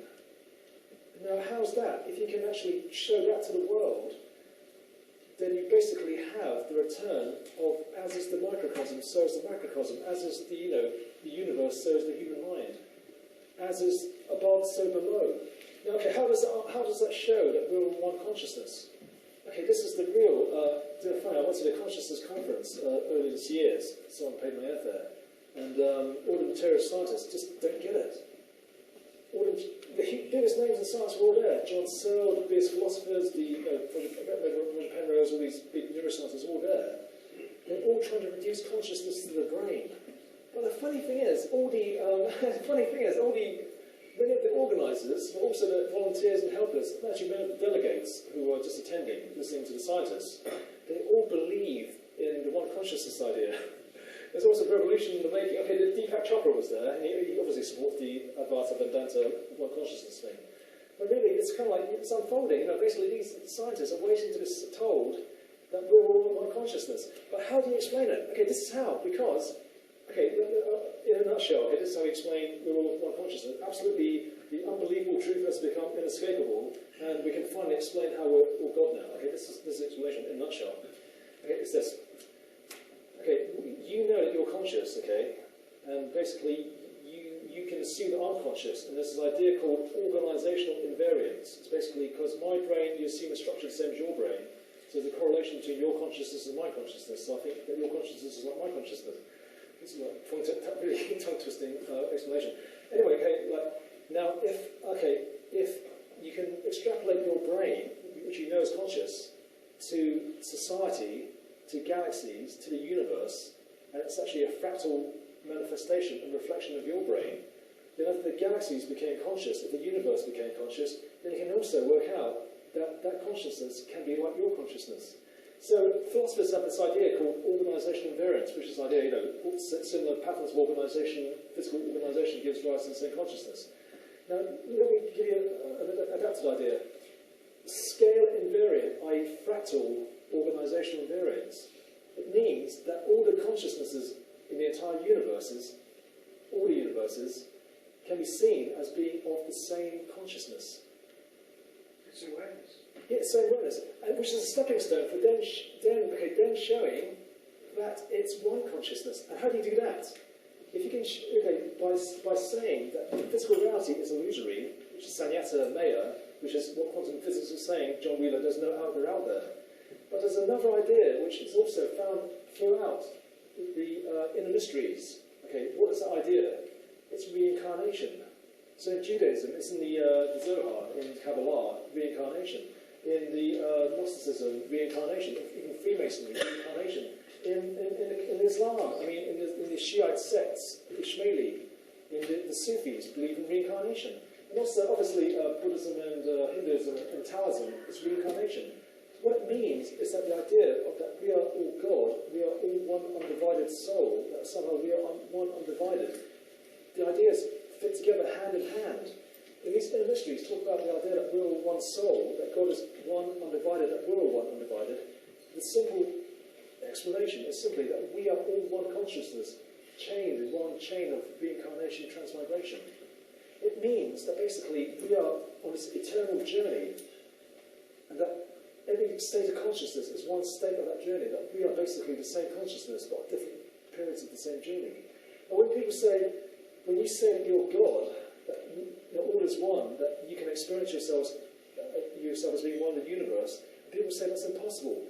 Now, how's that? If you can actually show that to the world, then you basically have the return of, as is the microcosm, so is the macrocosm, as is the universe, so is the human mind, as is above, so below. Now, okay, how does that show that we're in one consciousness? Okay, this is the real. I went to the consciousness conference earlier this year. Someone paid my airfare, and all the material scientists just don't get it. The biggest names in science were all there. John Searle, the biggest philosophers, Roger Penrose, all these big neuroscientists, all there. They're all trying to reduce consciousness to the brain. But the funny thing is, many of the organisers, but also the volunteers and helpers, and actually many of the delegates who were just attending, listening to the scientists, they all believe in the one consciousness idea. There's also a revolution in the making. Okay, Deepak Chopra was there, and he obviously supports the Advaita Vedanta one consciousness thing. But really, it's kind of like, it's unfolding. Basically, these scientists are waiting to be told that we're all one consciousness. But how do you explain it? Okay, this is how. Because, okay, in a nutshell, okay, this is how we explain we're all one consciousness. Absolutely, the unbelievable truth has become inescapable, and we can finally explain how we're all God now. Okay, this is the explanation in a nutshell. Okay, it's this. Okay, you know that you're conscious, okay, and basically you can assume that I'm conscious, and there's this idea called organisational invariance. It's basically because my brain, you assume the structure the same as your brain, so there's a correlation between your consciousness and my consciousness, so I think that your consciousness is like my consciousness. This is like really tongue-twisting explanation. Anyway, okay, now if you can extrapolate your brain, which you know is conscious, to society, to galaxies, to the universe, and it's actually a fractal manifestation and reflection of your brain, then if the galaxies became conscious, if the universe became conscious, then you can also work out that that consciousness can be like your consciousness. So philosophers have this idea called organisational invariance, which is the idea, similar patterns of organisation, physical organisation gives rise to the same consciousness. Now, let me give you an adapted idea. Scale invariant, i.e. fractal organisational invariance. It means that all the consciousnesses in the entire universes, all the universes, can be seen as being of the same consciousness. It's awareness. Yeah, same awareness, which is a stepping stone for then showing that it's one consciousness. And how do you do that? If you can, by saying that physical reality is illusory, which is Sanyata Maya, which is what quantum physics is saying, John Wheeler, there's no outer out there. But there's another idea which is also found throughout the inner mysteries. Okay, what is that idea? It's reincarnation. So in Judaism, it's in the Zohar, in Kabbalah, reincarnation. In the Gnosticism, reincarnation. In Freemasonry, reincarnation. In Islam, in the Shiite sects, the Ishmaeli, in the Sufis believe in reincarnation. And also, obviously, Buddhism and Hinduism and Taoism is reincarnation. What it means is that the idea of that we are all God, we are all one undivided soul, that somehow we are one undivided. The ideas fit together hand in hand. In these inner mysteries, talk about the idea that we're all one soul, that God is one undivided, that we're all one undivided. The simple explanation is simply that we are all one consciousness, chained in one chain of reincarnation and transmigration. It means that basically we are on this eternal journey, and that every state of consciousness is one state of that journey, that we are basically the same consciousness, but different periods of the same journey. And when you say that you're God, that all is one, that you can experience yourself as being one with the universe, people say that's impossible.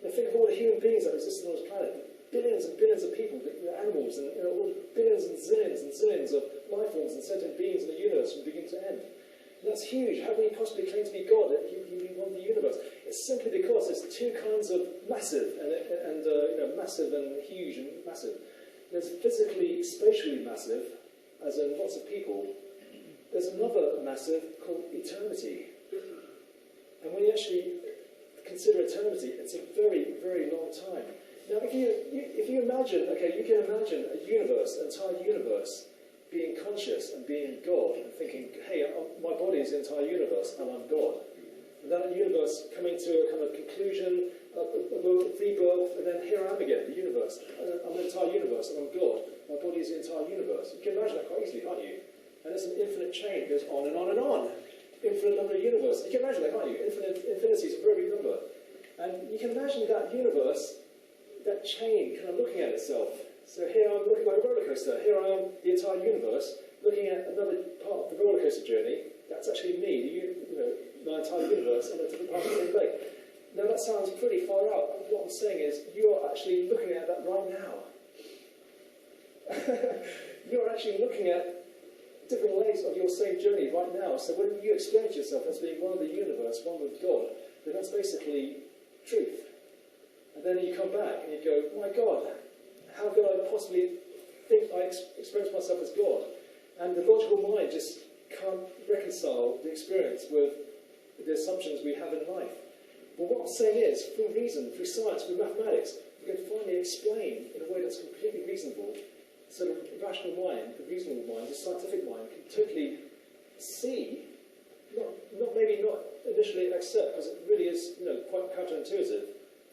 Now think of all the human beings that exist on this planet. Billions and billions of people, animals, and all billions and zillions of life forms and sentient beings in the universe from beginning to end. And that's huge. How can you possibly claim to be God if you be one of the universe? It's simply because there's two kinds of massive and massive and huge and massive. There's physically, spatially massive, as in lots of people. There's another massive called eternity. And when you actually consider eternity, it's a very, very long time. Now, if you imagine, okay, you can imagine a universe, an entire universe, being conscious and being God, and thinking, hey, my body is the entire universe, and I'm God. And that universe coming to a kind of conclusion, a rebirth, and then here I am again, the universe. I'm the entire universe, and I'm God. My body is the entire universe. You can imagine that quite easily, can't you? And it's an infinite chain, it goes on and on and on. Infinite number of universes. You can imagine that, can't you? Infinity is a very big number. And you can imagine that universe, that chain kind of looking at itself. So here I'm looking like a roller coaster. Here I am, the entire universe, looking at another part of the roller coaster journey. That's actually me, my entire universe, on a different part of the same day. Now that sounds pretty far out. What I'm saying is, you are actually looking at that right now. You're actually looking at different legs of your same journey right now. So when you experience yourself as being one of the universe, one with God, then that's basically truth. And then you come back and you go, my God, how could I possibly think I experience myself as God? And the logical mind just can't reconcile the experience with the assumptions we have in life. But what I'm saying is, through reason, through science, through mathematics, we can finally explain in a way that's completely reasonable, so the rational mind, the reasonable mind, the scientific mind can totally see, maybe not initially accept, because it really is quite counterintuitive,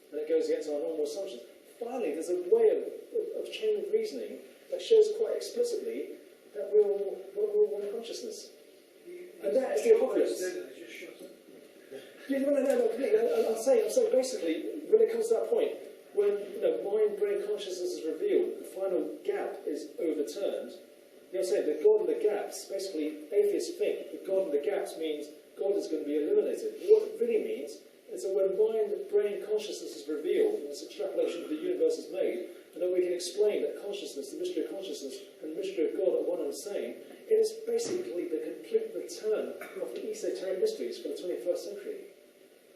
and it goes against our normal assumptions. Finally, there's a way of chain of reasoning that shows quite explicitly that we're all one consciousess. And that is the apocalypse. No, completely. I'm saying basically, when it comes to that point, when mind, brain, consciousness is revealed, the final gap is overturned. You know what I'm saying? The God and the gaps, basically, atheists think the God and the gaps means God is going to be eliminated. What it really means is that when mind, brain, consciousness is revealed, and this extrapolation of the universe is made, and then we can explain that consciousness, the mystery of consciousness, and the mystery of God are one and the same, it is basically the complete return of the esoteric mysteries for the 21st century.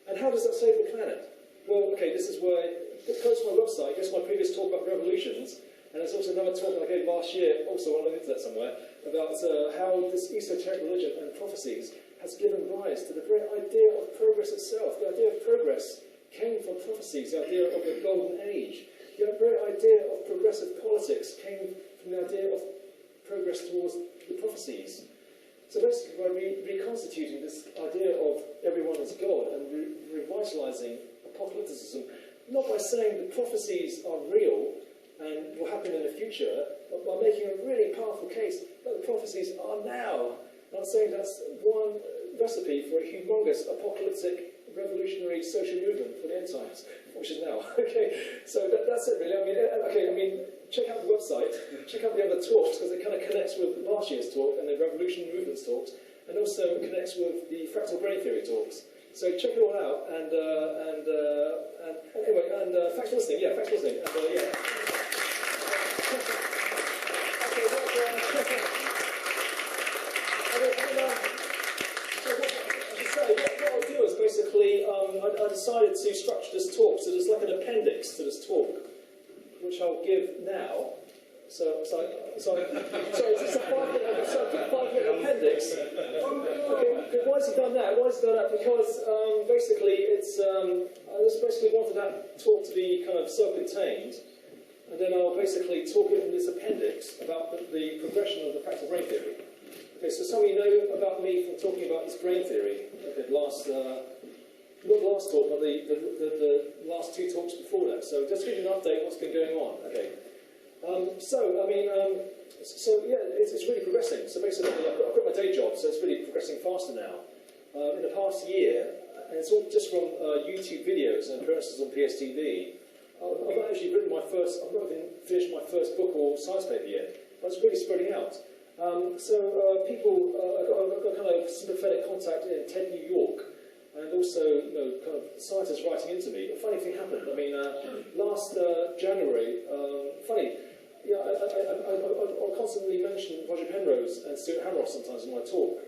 And how does that save the planet? Well, okay, this is where it goes to my website, it goes to my previous talk about revolutions, and there's also another talk that I gave last year, also on the internet somewhere, about how this esoteric religion and prophecies has given rise to the very idea of progress itself. The idea of progress came from prophecies, the idea of the golden age. The very idea of progressive politics came from the idea of progress towards the prophecies. So basically, by reconstituting this idea of everyone as God and revitalizing apocalypticism, not by saying the prophecies are real and will happen in the future, but by making a really powerful case that the prophecies are now. I'm saying that's one recipe for a humongous apocalyptic revolutionary social movement for the end times, which is now. Okay, so that's it really. I mean, check out the website, check out the other talks, because it kind of connects with last year's talk and the revolution movements talks, and also connects with the Fractal Brain Theory talks. So check it all out, and anyway, thanks for listening. Yeah, thanks for listening. And, yeah. What I'll do is basically, I decided to structure this talk, so there's like an appendix to this talk, which I'll give now. So is this a 5-minute appendix? Okay, why has he done that? Because basically I just basically wanted that talk to be kind of self-contained, and then I'll basically talk in this appendix about the progression of the Fractal Brain Theory. Okay, so some of you know about me from talking about this brain theory. Okay, not last talk, but the last two talks before that. So just give you an update on what's been going on. Okay. It's really progressing. So basically, I've got my day job, so it's really progressing faster now. In the past year, and it's all just from YouTube videos and appearances on PSTV, I've not actually written I've not even finished my first book or science paper yet, but it's really spreading out. People, I've got kind of sympathetic contact in TED New York, and also, kind of scientists writing into me. A funny thing happened. I mean, last January, I constantly mention Roger Penrose and Stuart Hamroff sometimes in my talk.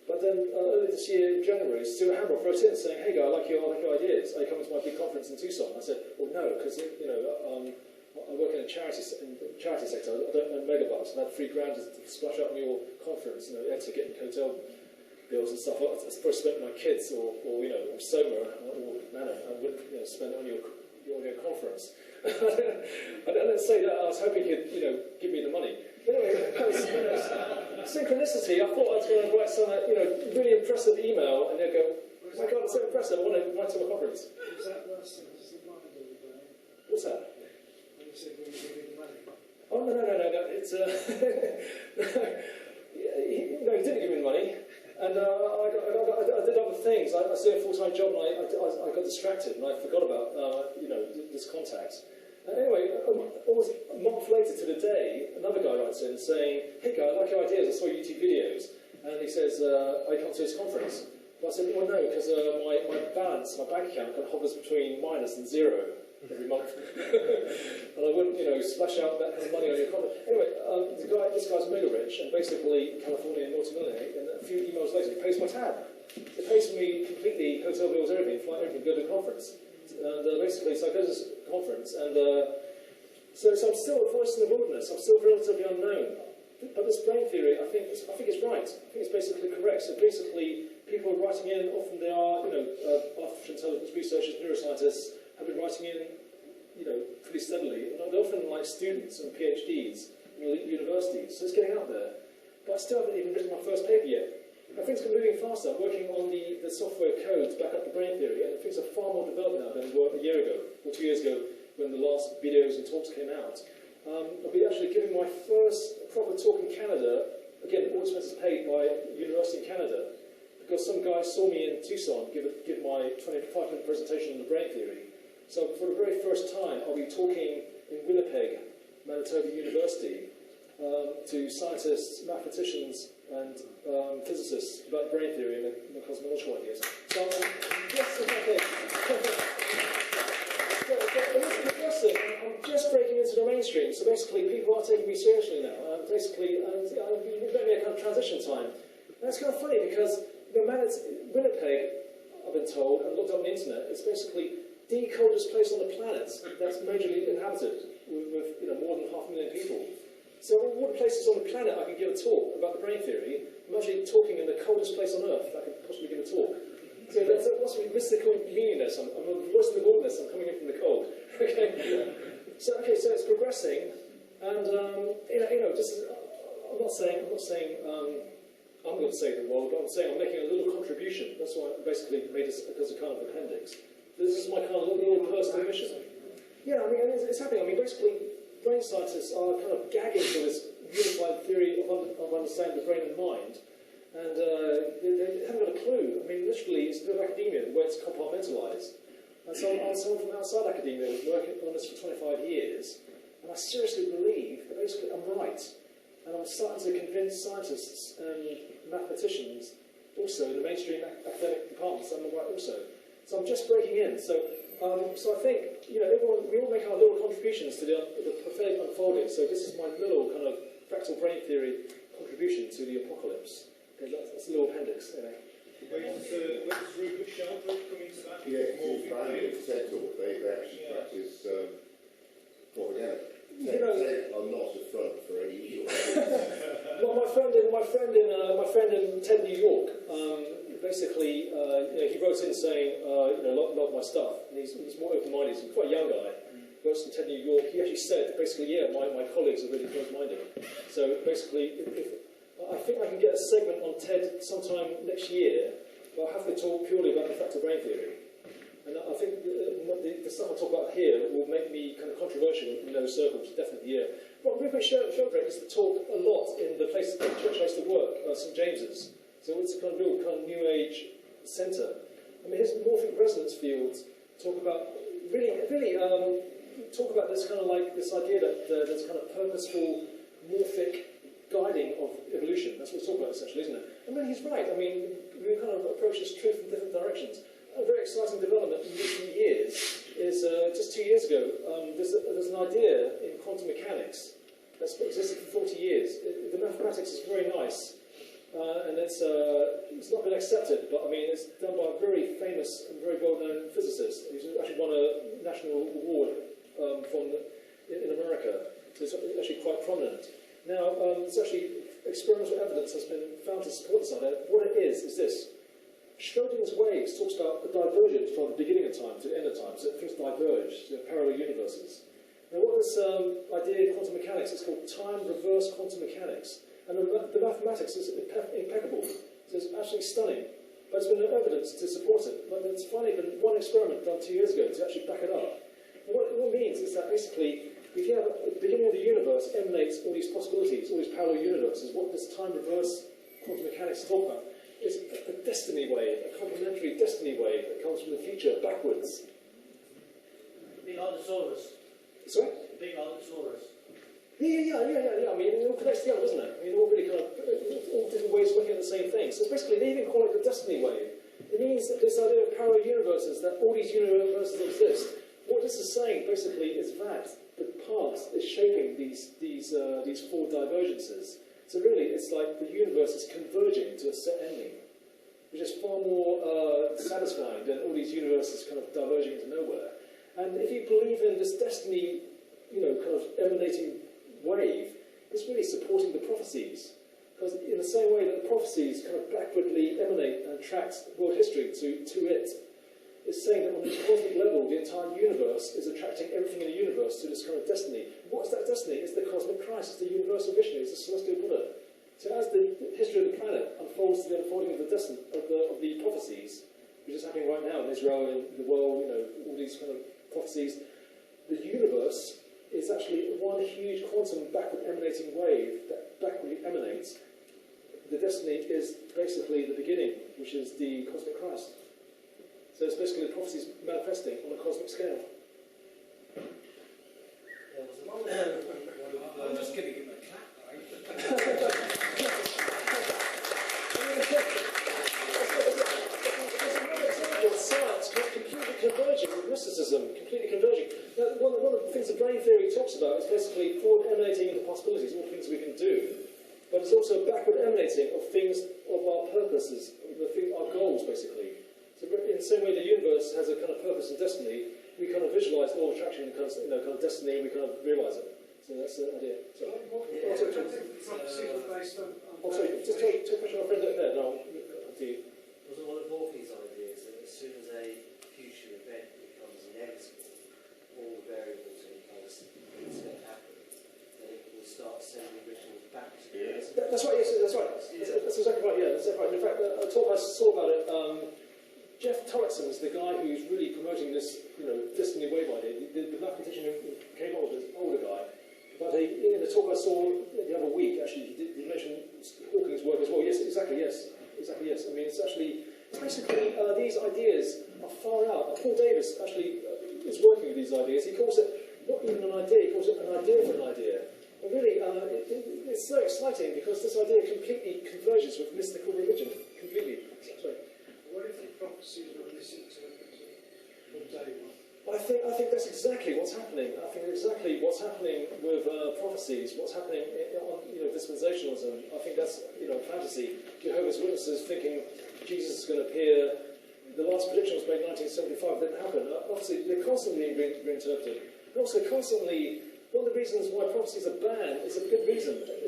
But then earlier this year, in January, Stuart Hamroff wrote in saying, "Hey, guy, I like your ideas. Are you coming to my big conference in Tucson?" I said, "Well, no, because I work in a charity sector. I don't earn megabucks, and I had $3,000 to splash out on your conference, ticket and hotel bills and stuff. I probably spent on my kids or Soma or Nana. I wouldn't spend it on your conference." I didn't say that. I was hoping you'd give me the money. Anyway, synchronicity. I thought I was going to write some really impressive email, and they'd go, "Oh my God, it's so impressive! I want to write to a conference." Was that last sentence the mind of the brain? What's that? When you said, "Will you give me the money?" Oh no! It's he didn't give me the money, and I did other things. I was doing a full-time job, and I got distracted, and I forgot about this contact. And anyway, almost a month later to the day, another guy writes in saying, "Hey guy, I like your ideas, I saw your YouTube videos." And he says, "I come to this conference." But I said, "Well no, because my balance, my bank account kind of hovers between minus and zero every month." And I wouldn't, splash out that kind of money on your conference. Anyway, this guy's mega rich, and basically Californian multimillionaire, and a few emails later, he pays my tab. It pays for me completely, hotel bills, everything, flight, everything, go to the conference. And basically, so I go to this conference, and so I'm still a voice in the wilderness. I'm still relatively unknown. But this brain theory, I think it's right. I think it's basically correct. So basically, people are writing in. Often they are, artificial intelligence researchers, neuroscientists have been writing in, pretty steadily. And they're often like students and PhDs in universities. So it's getting out there. But I still haven't even written my first paper yet. And things are moving faster. I'm working on the software code to back up the brain theory, and things are far more developed now than they were a year ago, or 2 years ago, when the last videos and talks came out. I'll be actually giving my first proper talk in Canada, again, all expenses paid by a university in Canada, because some guy saw me in Tucson give my 25-minute presentation on the brain theory. So for the very first time, I'll be talking in Winnipeg, Manitoba University, to scientists, mathematicians, and physicists about brain theory and the cosmological ideas. So, yes, okay. So, I'm just breaking into the mainstream. So basically, people are taking me seriously now. You've got me a kind of transition time. And it's kind of funny because Winnipeg, I've been told, and looked up on the internet, it's basically the coldest place on the planet that's majorly inhabited with more than 500,000 people. So of all the places on the planet I can give a talk about the brain theory, I'm actually talking in the coldest place on Earth I could possibly give a talk. So that's what's mystical meaningless. I'm a voice in the wilderness, I'm coming in from the cold. So it's progressing, and just I'm not saying I'm going to save the world, but I'm saying I'm making a little contribution. That's why I basically made this as a kind of appendix. This is my kind of little personal mission. Yeah, I mean, it's happening. I mean, basically, brain scientists are kind of gagging for this unified theory of understanding the brain and mind, and they haven't got a clue. I mean, literally, it's a bit of academia, the way it's compartmentalised. And so I'm someone from outside academia who's working on this for 25 years, and I seriously believe that basically I'm right. And I'm starting to convince scientists and mathematicians, also in the mainstream academic departments, I'm right also. So I'm just breaking in. So I think, we all make our little contributions to the prophetic unfolding. So this is my little kind of fractal brain theory contribution to the apocalypse. Okay, that's a little appendix, anyway. When's Rupert Sheldrake coming to that? Yeah, it's finally settled. They actually practice propaganda. I'm not a front for any evil. Well, my friend in Ted, New York, basically, he wrote in saying, love my stuff. And he's more open-minded. He's quite a young guy. Wrote in Ted, New York. He actually said, basically, my colleagues are really close-minded. So basically, I think I can get a segment on TED sometime next year, but I'll have to talk purely about the fractal brain theory. And I think the stuff I talk about here will make me kind of controversial in those circles, definitely, yeah. But Rupert Sheldrake used to talk a lot in the church I used to work, St James's. So it's a kind of real kind of New Age centre. I mean, his morphic resonance fields talk about talk about this kind of like this idea that there's kind of purposeful morphic guiding of evolution. That's what we talk about essentially, isn't it? I mean, he's right. I mean, we kind of approach this truth from different directions. a very exciting development in recent years is just 2 years ago, there's an idea in quantum mechanics that's existed for 40 years. The mathematics is very nice, and it's not been accepted, but I mean, it's done by a very famous and very well-known physicist who's actually won a national award in America, so it's actually quite prominent. Now, it's actually experimental evidence has been found to support this idea. What it is this. Schrodinger's waves talks about a divergence from the beginning of time to the end of time, so things diverge to parallel universes. Now, what this idea in quantum mechanics is called time-reverse quantum mechanics, and the mathematics is impeccable. So it's absolutely stunning, but there's been no evidence to support it. But there's finally been one experiment done 2 years ago to actually back it up. And what it means is that basically, if you have the beginning of the universe emanates all these possibilities, all these parallel universes, what this time-reverse quantum mechanics talk about is a destiny wave, a complementary destiny wave that comes from the future backwards. Big Allosaurus. Sorry? Big Allosaurus. Yeah. I mean, it all connects together, doesn't it? I mean, all really kind of, all different ways of looking at the same thing. So it's basically, they even call it the destiny wave. It means that this idea of parallel universes, that all these universes exist. What this is saying, basically, is that the past is shaping these four divergences. So really, it's like the universe is converging to a set ending, which is far more satisfying than all these universes kind of diverging into nowhere. And if you believe in this destiny, kind of emanating wave, it's really supporting the prophecies. Because in the same way that the prophecies kind of backwardly emanate and track world history to it, it's saying that on the cosmic level, the entire universe is attracting everything in the universe to this kind of destiny. What's that destiny? It's the cosmic Christ, it's the universal vision, it's the celestial Buddha. So as the history of the planet unfolds to the unfolding of the destiny of the prophecies, which is happening right now in Israel and in the world, all these kind of prophecies, the universe is actually one huge quantum backward emanating wave that backwardly emanates. The destiny is basically the beginning, which is the cosmic Christ. So it's basically the prophecies manifesting on a cosmic scale. I'm just going to give him a clap, right? Science completely converging with mysticism, completely converging. Now, one of the things that brain theory talks about is basically forward emanating into possibilities, all things we can do. But it's also backward emanating of things, of our purposes, our goals, basically. So in the same way the universe has a kind of purpose and destiny, we kind of visualise law of attraction, kind of destiny, and we kind of realise it. So that's the idea. So, Prophecies are based on... sorry, just take a question of my friend there. No, up to you. Wasn't one of Morphy's ideas that as soon as a future event becomes inevitable, all the variables in place it's going to happen, then it will start sending rituals back to the present. That's right, yes, that's right. That's exactly right, yeah, that's exactly right. In fact, a talk I saw about it, Jeff Torrickson is the guy who's really promoting this, destiny wave idea. The mathematician who came up with this older guy. But in the talk I saw the other week, actually, he mentioned Hawking's work as well. Yes, exactly, yes. I mean, it's basically, these ideas are far out. Paul Davis actually is working with these ideas. He calls it, not even an idea, he calls it an idea for an idea. And really, it's so exciting because this idea completely converges with mystical religion. Completely. Sorry. What if the prophecies were misinterpreted from day one? I think that's exactly what's happening. I think exactly what's happening with prophecies, what's happening on dispensationalism. I think that's fantasy. Jehovah's Witnesses thinking Jesus is going to appear. The last prediction was made in 1975. Didn't happen. Obviously, they're constantly being reinterpreted. And also, constantly, one of the reasons why prophecies are banned is a good reason. I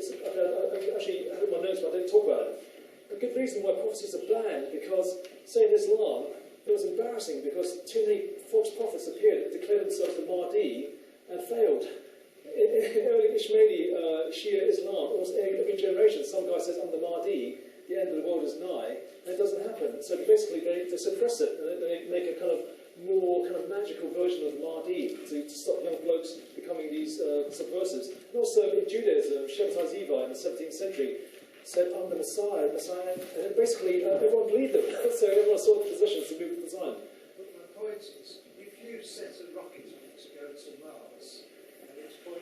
actually had it in my notes, but I didn't talk about it. A good reason why prophecies are banned because, say in Islam, it was embarrassing because too many false prophets appeared that declared themselves the Mahdi and failed. In early Ismaili Shia Islam, almost every generation, some guy says, I'm the Mahdi, the end of the world is nigh, and it doesn't happen. So basically they suppress it, and they make a kind of more kind of magical version of the Mahdi to stop young blokes becoming these subversives. And also in Judaism, Shabtai Ziva in the 17th century said, I'm the Messiah, and then basically everyone believed them. So everyone saw the positions to move with the sign. But my point is, if you set a rocket to go to Mars, and it's 0.0001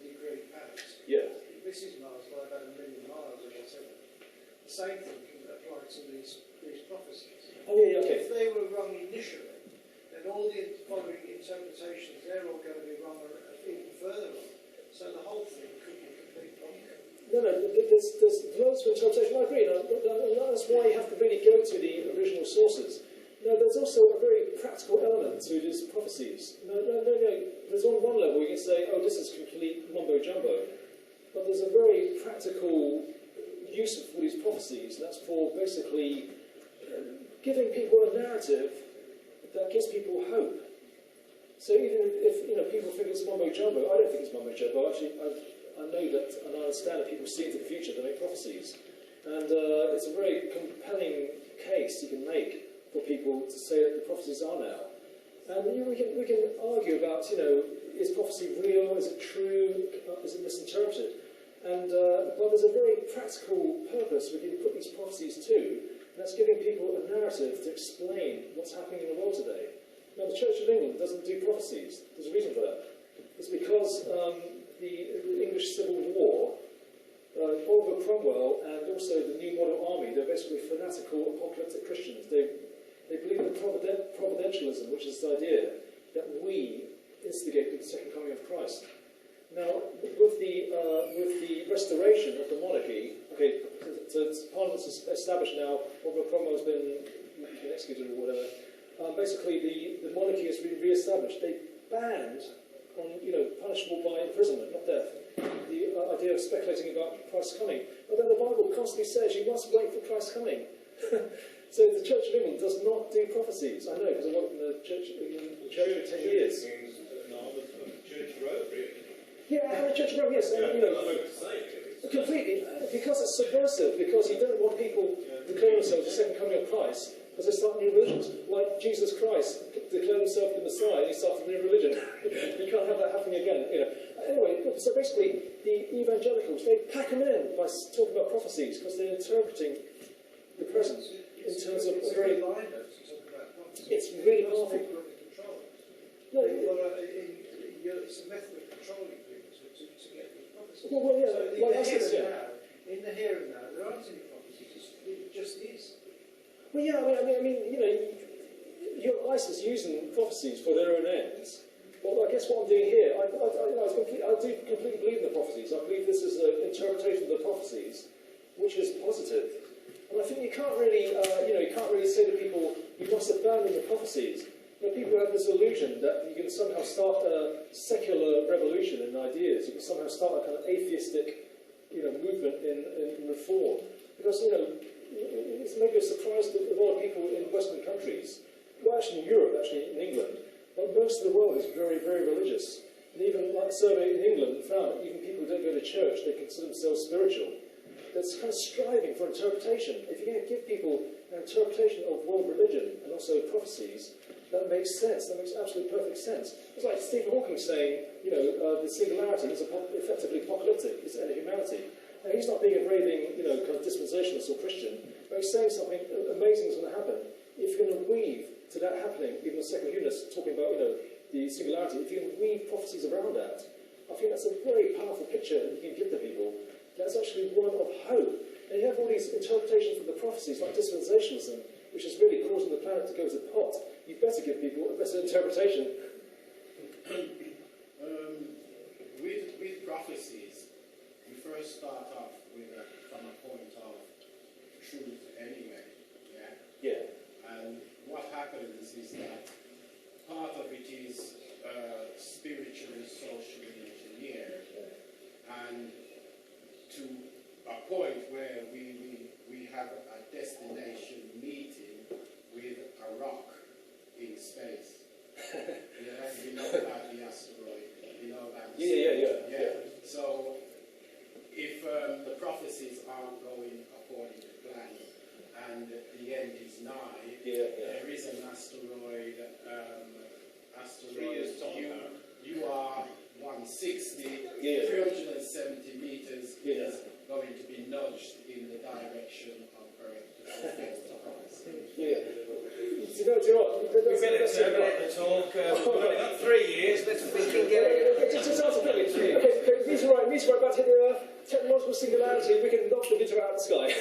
degree out, Yeah. if this is Mars by about 1 million miles or whatever, the same thing can apply to these prophecies. Oh yeah, okay. interpretations, they're all going to be wrong or even further wrong. So the whole thing could be complete wrong. No, there's loads of interpretation. I agree, and that's why you have to really go to the original sources. No, there's also a very practical element to these prophecies. No. There's on one level you can say, oh, this is complete mumbo-jumbo. But there's a very practical use for these prophecies. That's for basically giving people a narrative that gives people hope. So even if people think it's mumbo-jumbo, I don't think it's mumbo-jumbo. Actually, I know that, and I understand that people see into the future to make prophecies. And it's a very compelling case you can make for people to say that the prophecies are now. And we can argue about, is prophecy real? Is it true? Is it misinterpreted? And but there's a very practical purpose we can put these prophecies to, and that's giving people a narrative to explain what's happening in the world today. Now, the Church of England doesn't do prophecies. There's a reason for that. It's because the English Civil War, Oliver Cromwell and also the New Model Army, they're basically fanatical apocalyptic Christians. They believe in providentialism, which is the idea that we instigate the second coming of Christ. Now, with the restoration of the monarchy, okay, so Parliament's established now, Oliver Cromwell's been executed or whatever, basically the monarchy has been re-established. They banned on, punishable by imprisonment, not death, the idea of speculating about Christ's coming. But then the Bible constantly says you must wait for Christ's coming. So the Church of England does not do prophecies. I know, because I worked in the Church for 10 years. No, the Church of Rome, really. Yeah, and the Church of Rome, yes. And, completely. Because it's subversive, because you don't want people declaring themselves the second coming of Christ, because they start new religions. Like Jesus Christ declared himself the Messiah, and he started a new religion. You can't have that happening again. Anyway, so basically, the evangelicals, they pack them in by talking about prophecies, because they're interpreting the present in terms of a very... It's really powerful. No, it's a method of controlling people to get these prophecies. Well, yeah, so in the here and now, there aren't any prophecies. It just is. Well, yeah, I mean, you've got ISIS using prophecies for their own ends. Well, I guess what I'm doing here, I do completely believe in the prophecies. I believe this is an interpretation of the prophecies, which is positive. And I think you can't really, say to people, you must abandon the prophecies. People have this illusion that you can somehow start a secular revolution in ideas. You can somehow start a kind of atheistic, movement in reform. Because, it's maybe a surprise to a lot of people in Western countries. Well, actually in Europe, actually in England, but most of the world is very, very religious. And even like a survey in England found that even people who don't go to church, they consider themselves spiritual. That's kind of striving for interpretation. If you're going to give people an interpretation of world religion and also prophecies, that makes sense. That makes absolutely perfect sense. It's like Stephen Hawking saying, the singularity is effectively apocalyptic. It's the end of humanity. Now, he's not being a raving, kind of dispensationalist or Christian, but he's saying something amazing is going to happen. If you're going to weave to that happening, even the second humanists talking about, the singularity, if you can weave prophecies around that, I think that's a very powerful picture that you can give to people. That's actually one of hope. And you have all these interpretations of the prophecies, like dispensationalism, which is really causing the planet to go to pot. You better give people a better interpretation. With prophecies, we first start off from a point of truth anyway. Yeah. And what happens is that part of it is spiritually, socially engineered, and to a point where we have a destination meeting with a rock in space. You know about the asteroid. You know about the yeah. So if the prophecies aren't going according to plan and the end is nigh, there is an asteroid. 3 years time. You are 160, 370 meters is going to be nudged in the direction of Earth to fulfill the prophecy. Do you know what? We better terminate the talk. We've only got 3 years. Let's freaking get it. Just answer quickly. Okay, these are about to the technological singularity. We can knock them into out the sky.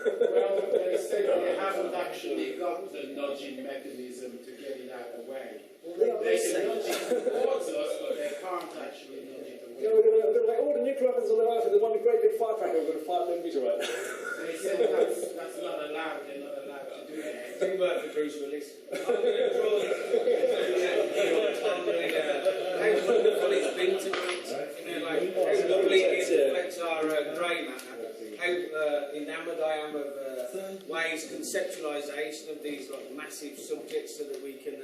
Well, they say they haven't actually got the nudging mechanism to get it out of the way. They they can nudge it towards us, but they can't actually nudge it away. You know, we're going to make all the nuclear weapons on the Earth with one great big firecracker. We're going to fire the meteorite. They said that's not allowed. They're not allowed to do that. Didn't work for Bruce Willis. I'm going to draw this. How wonderful it's been to us. Like, how lovely it reflects our grey matter. How enamoured I am of Wai's conceptualisation of these like massive subjects so that we can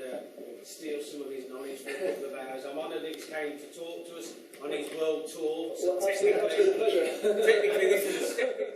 steal some of his knowledge for a couple of hours. I'm honoured that he came to talk to us on his world tour. So Well, absolutely, absolute pleasure. technically this is a stepping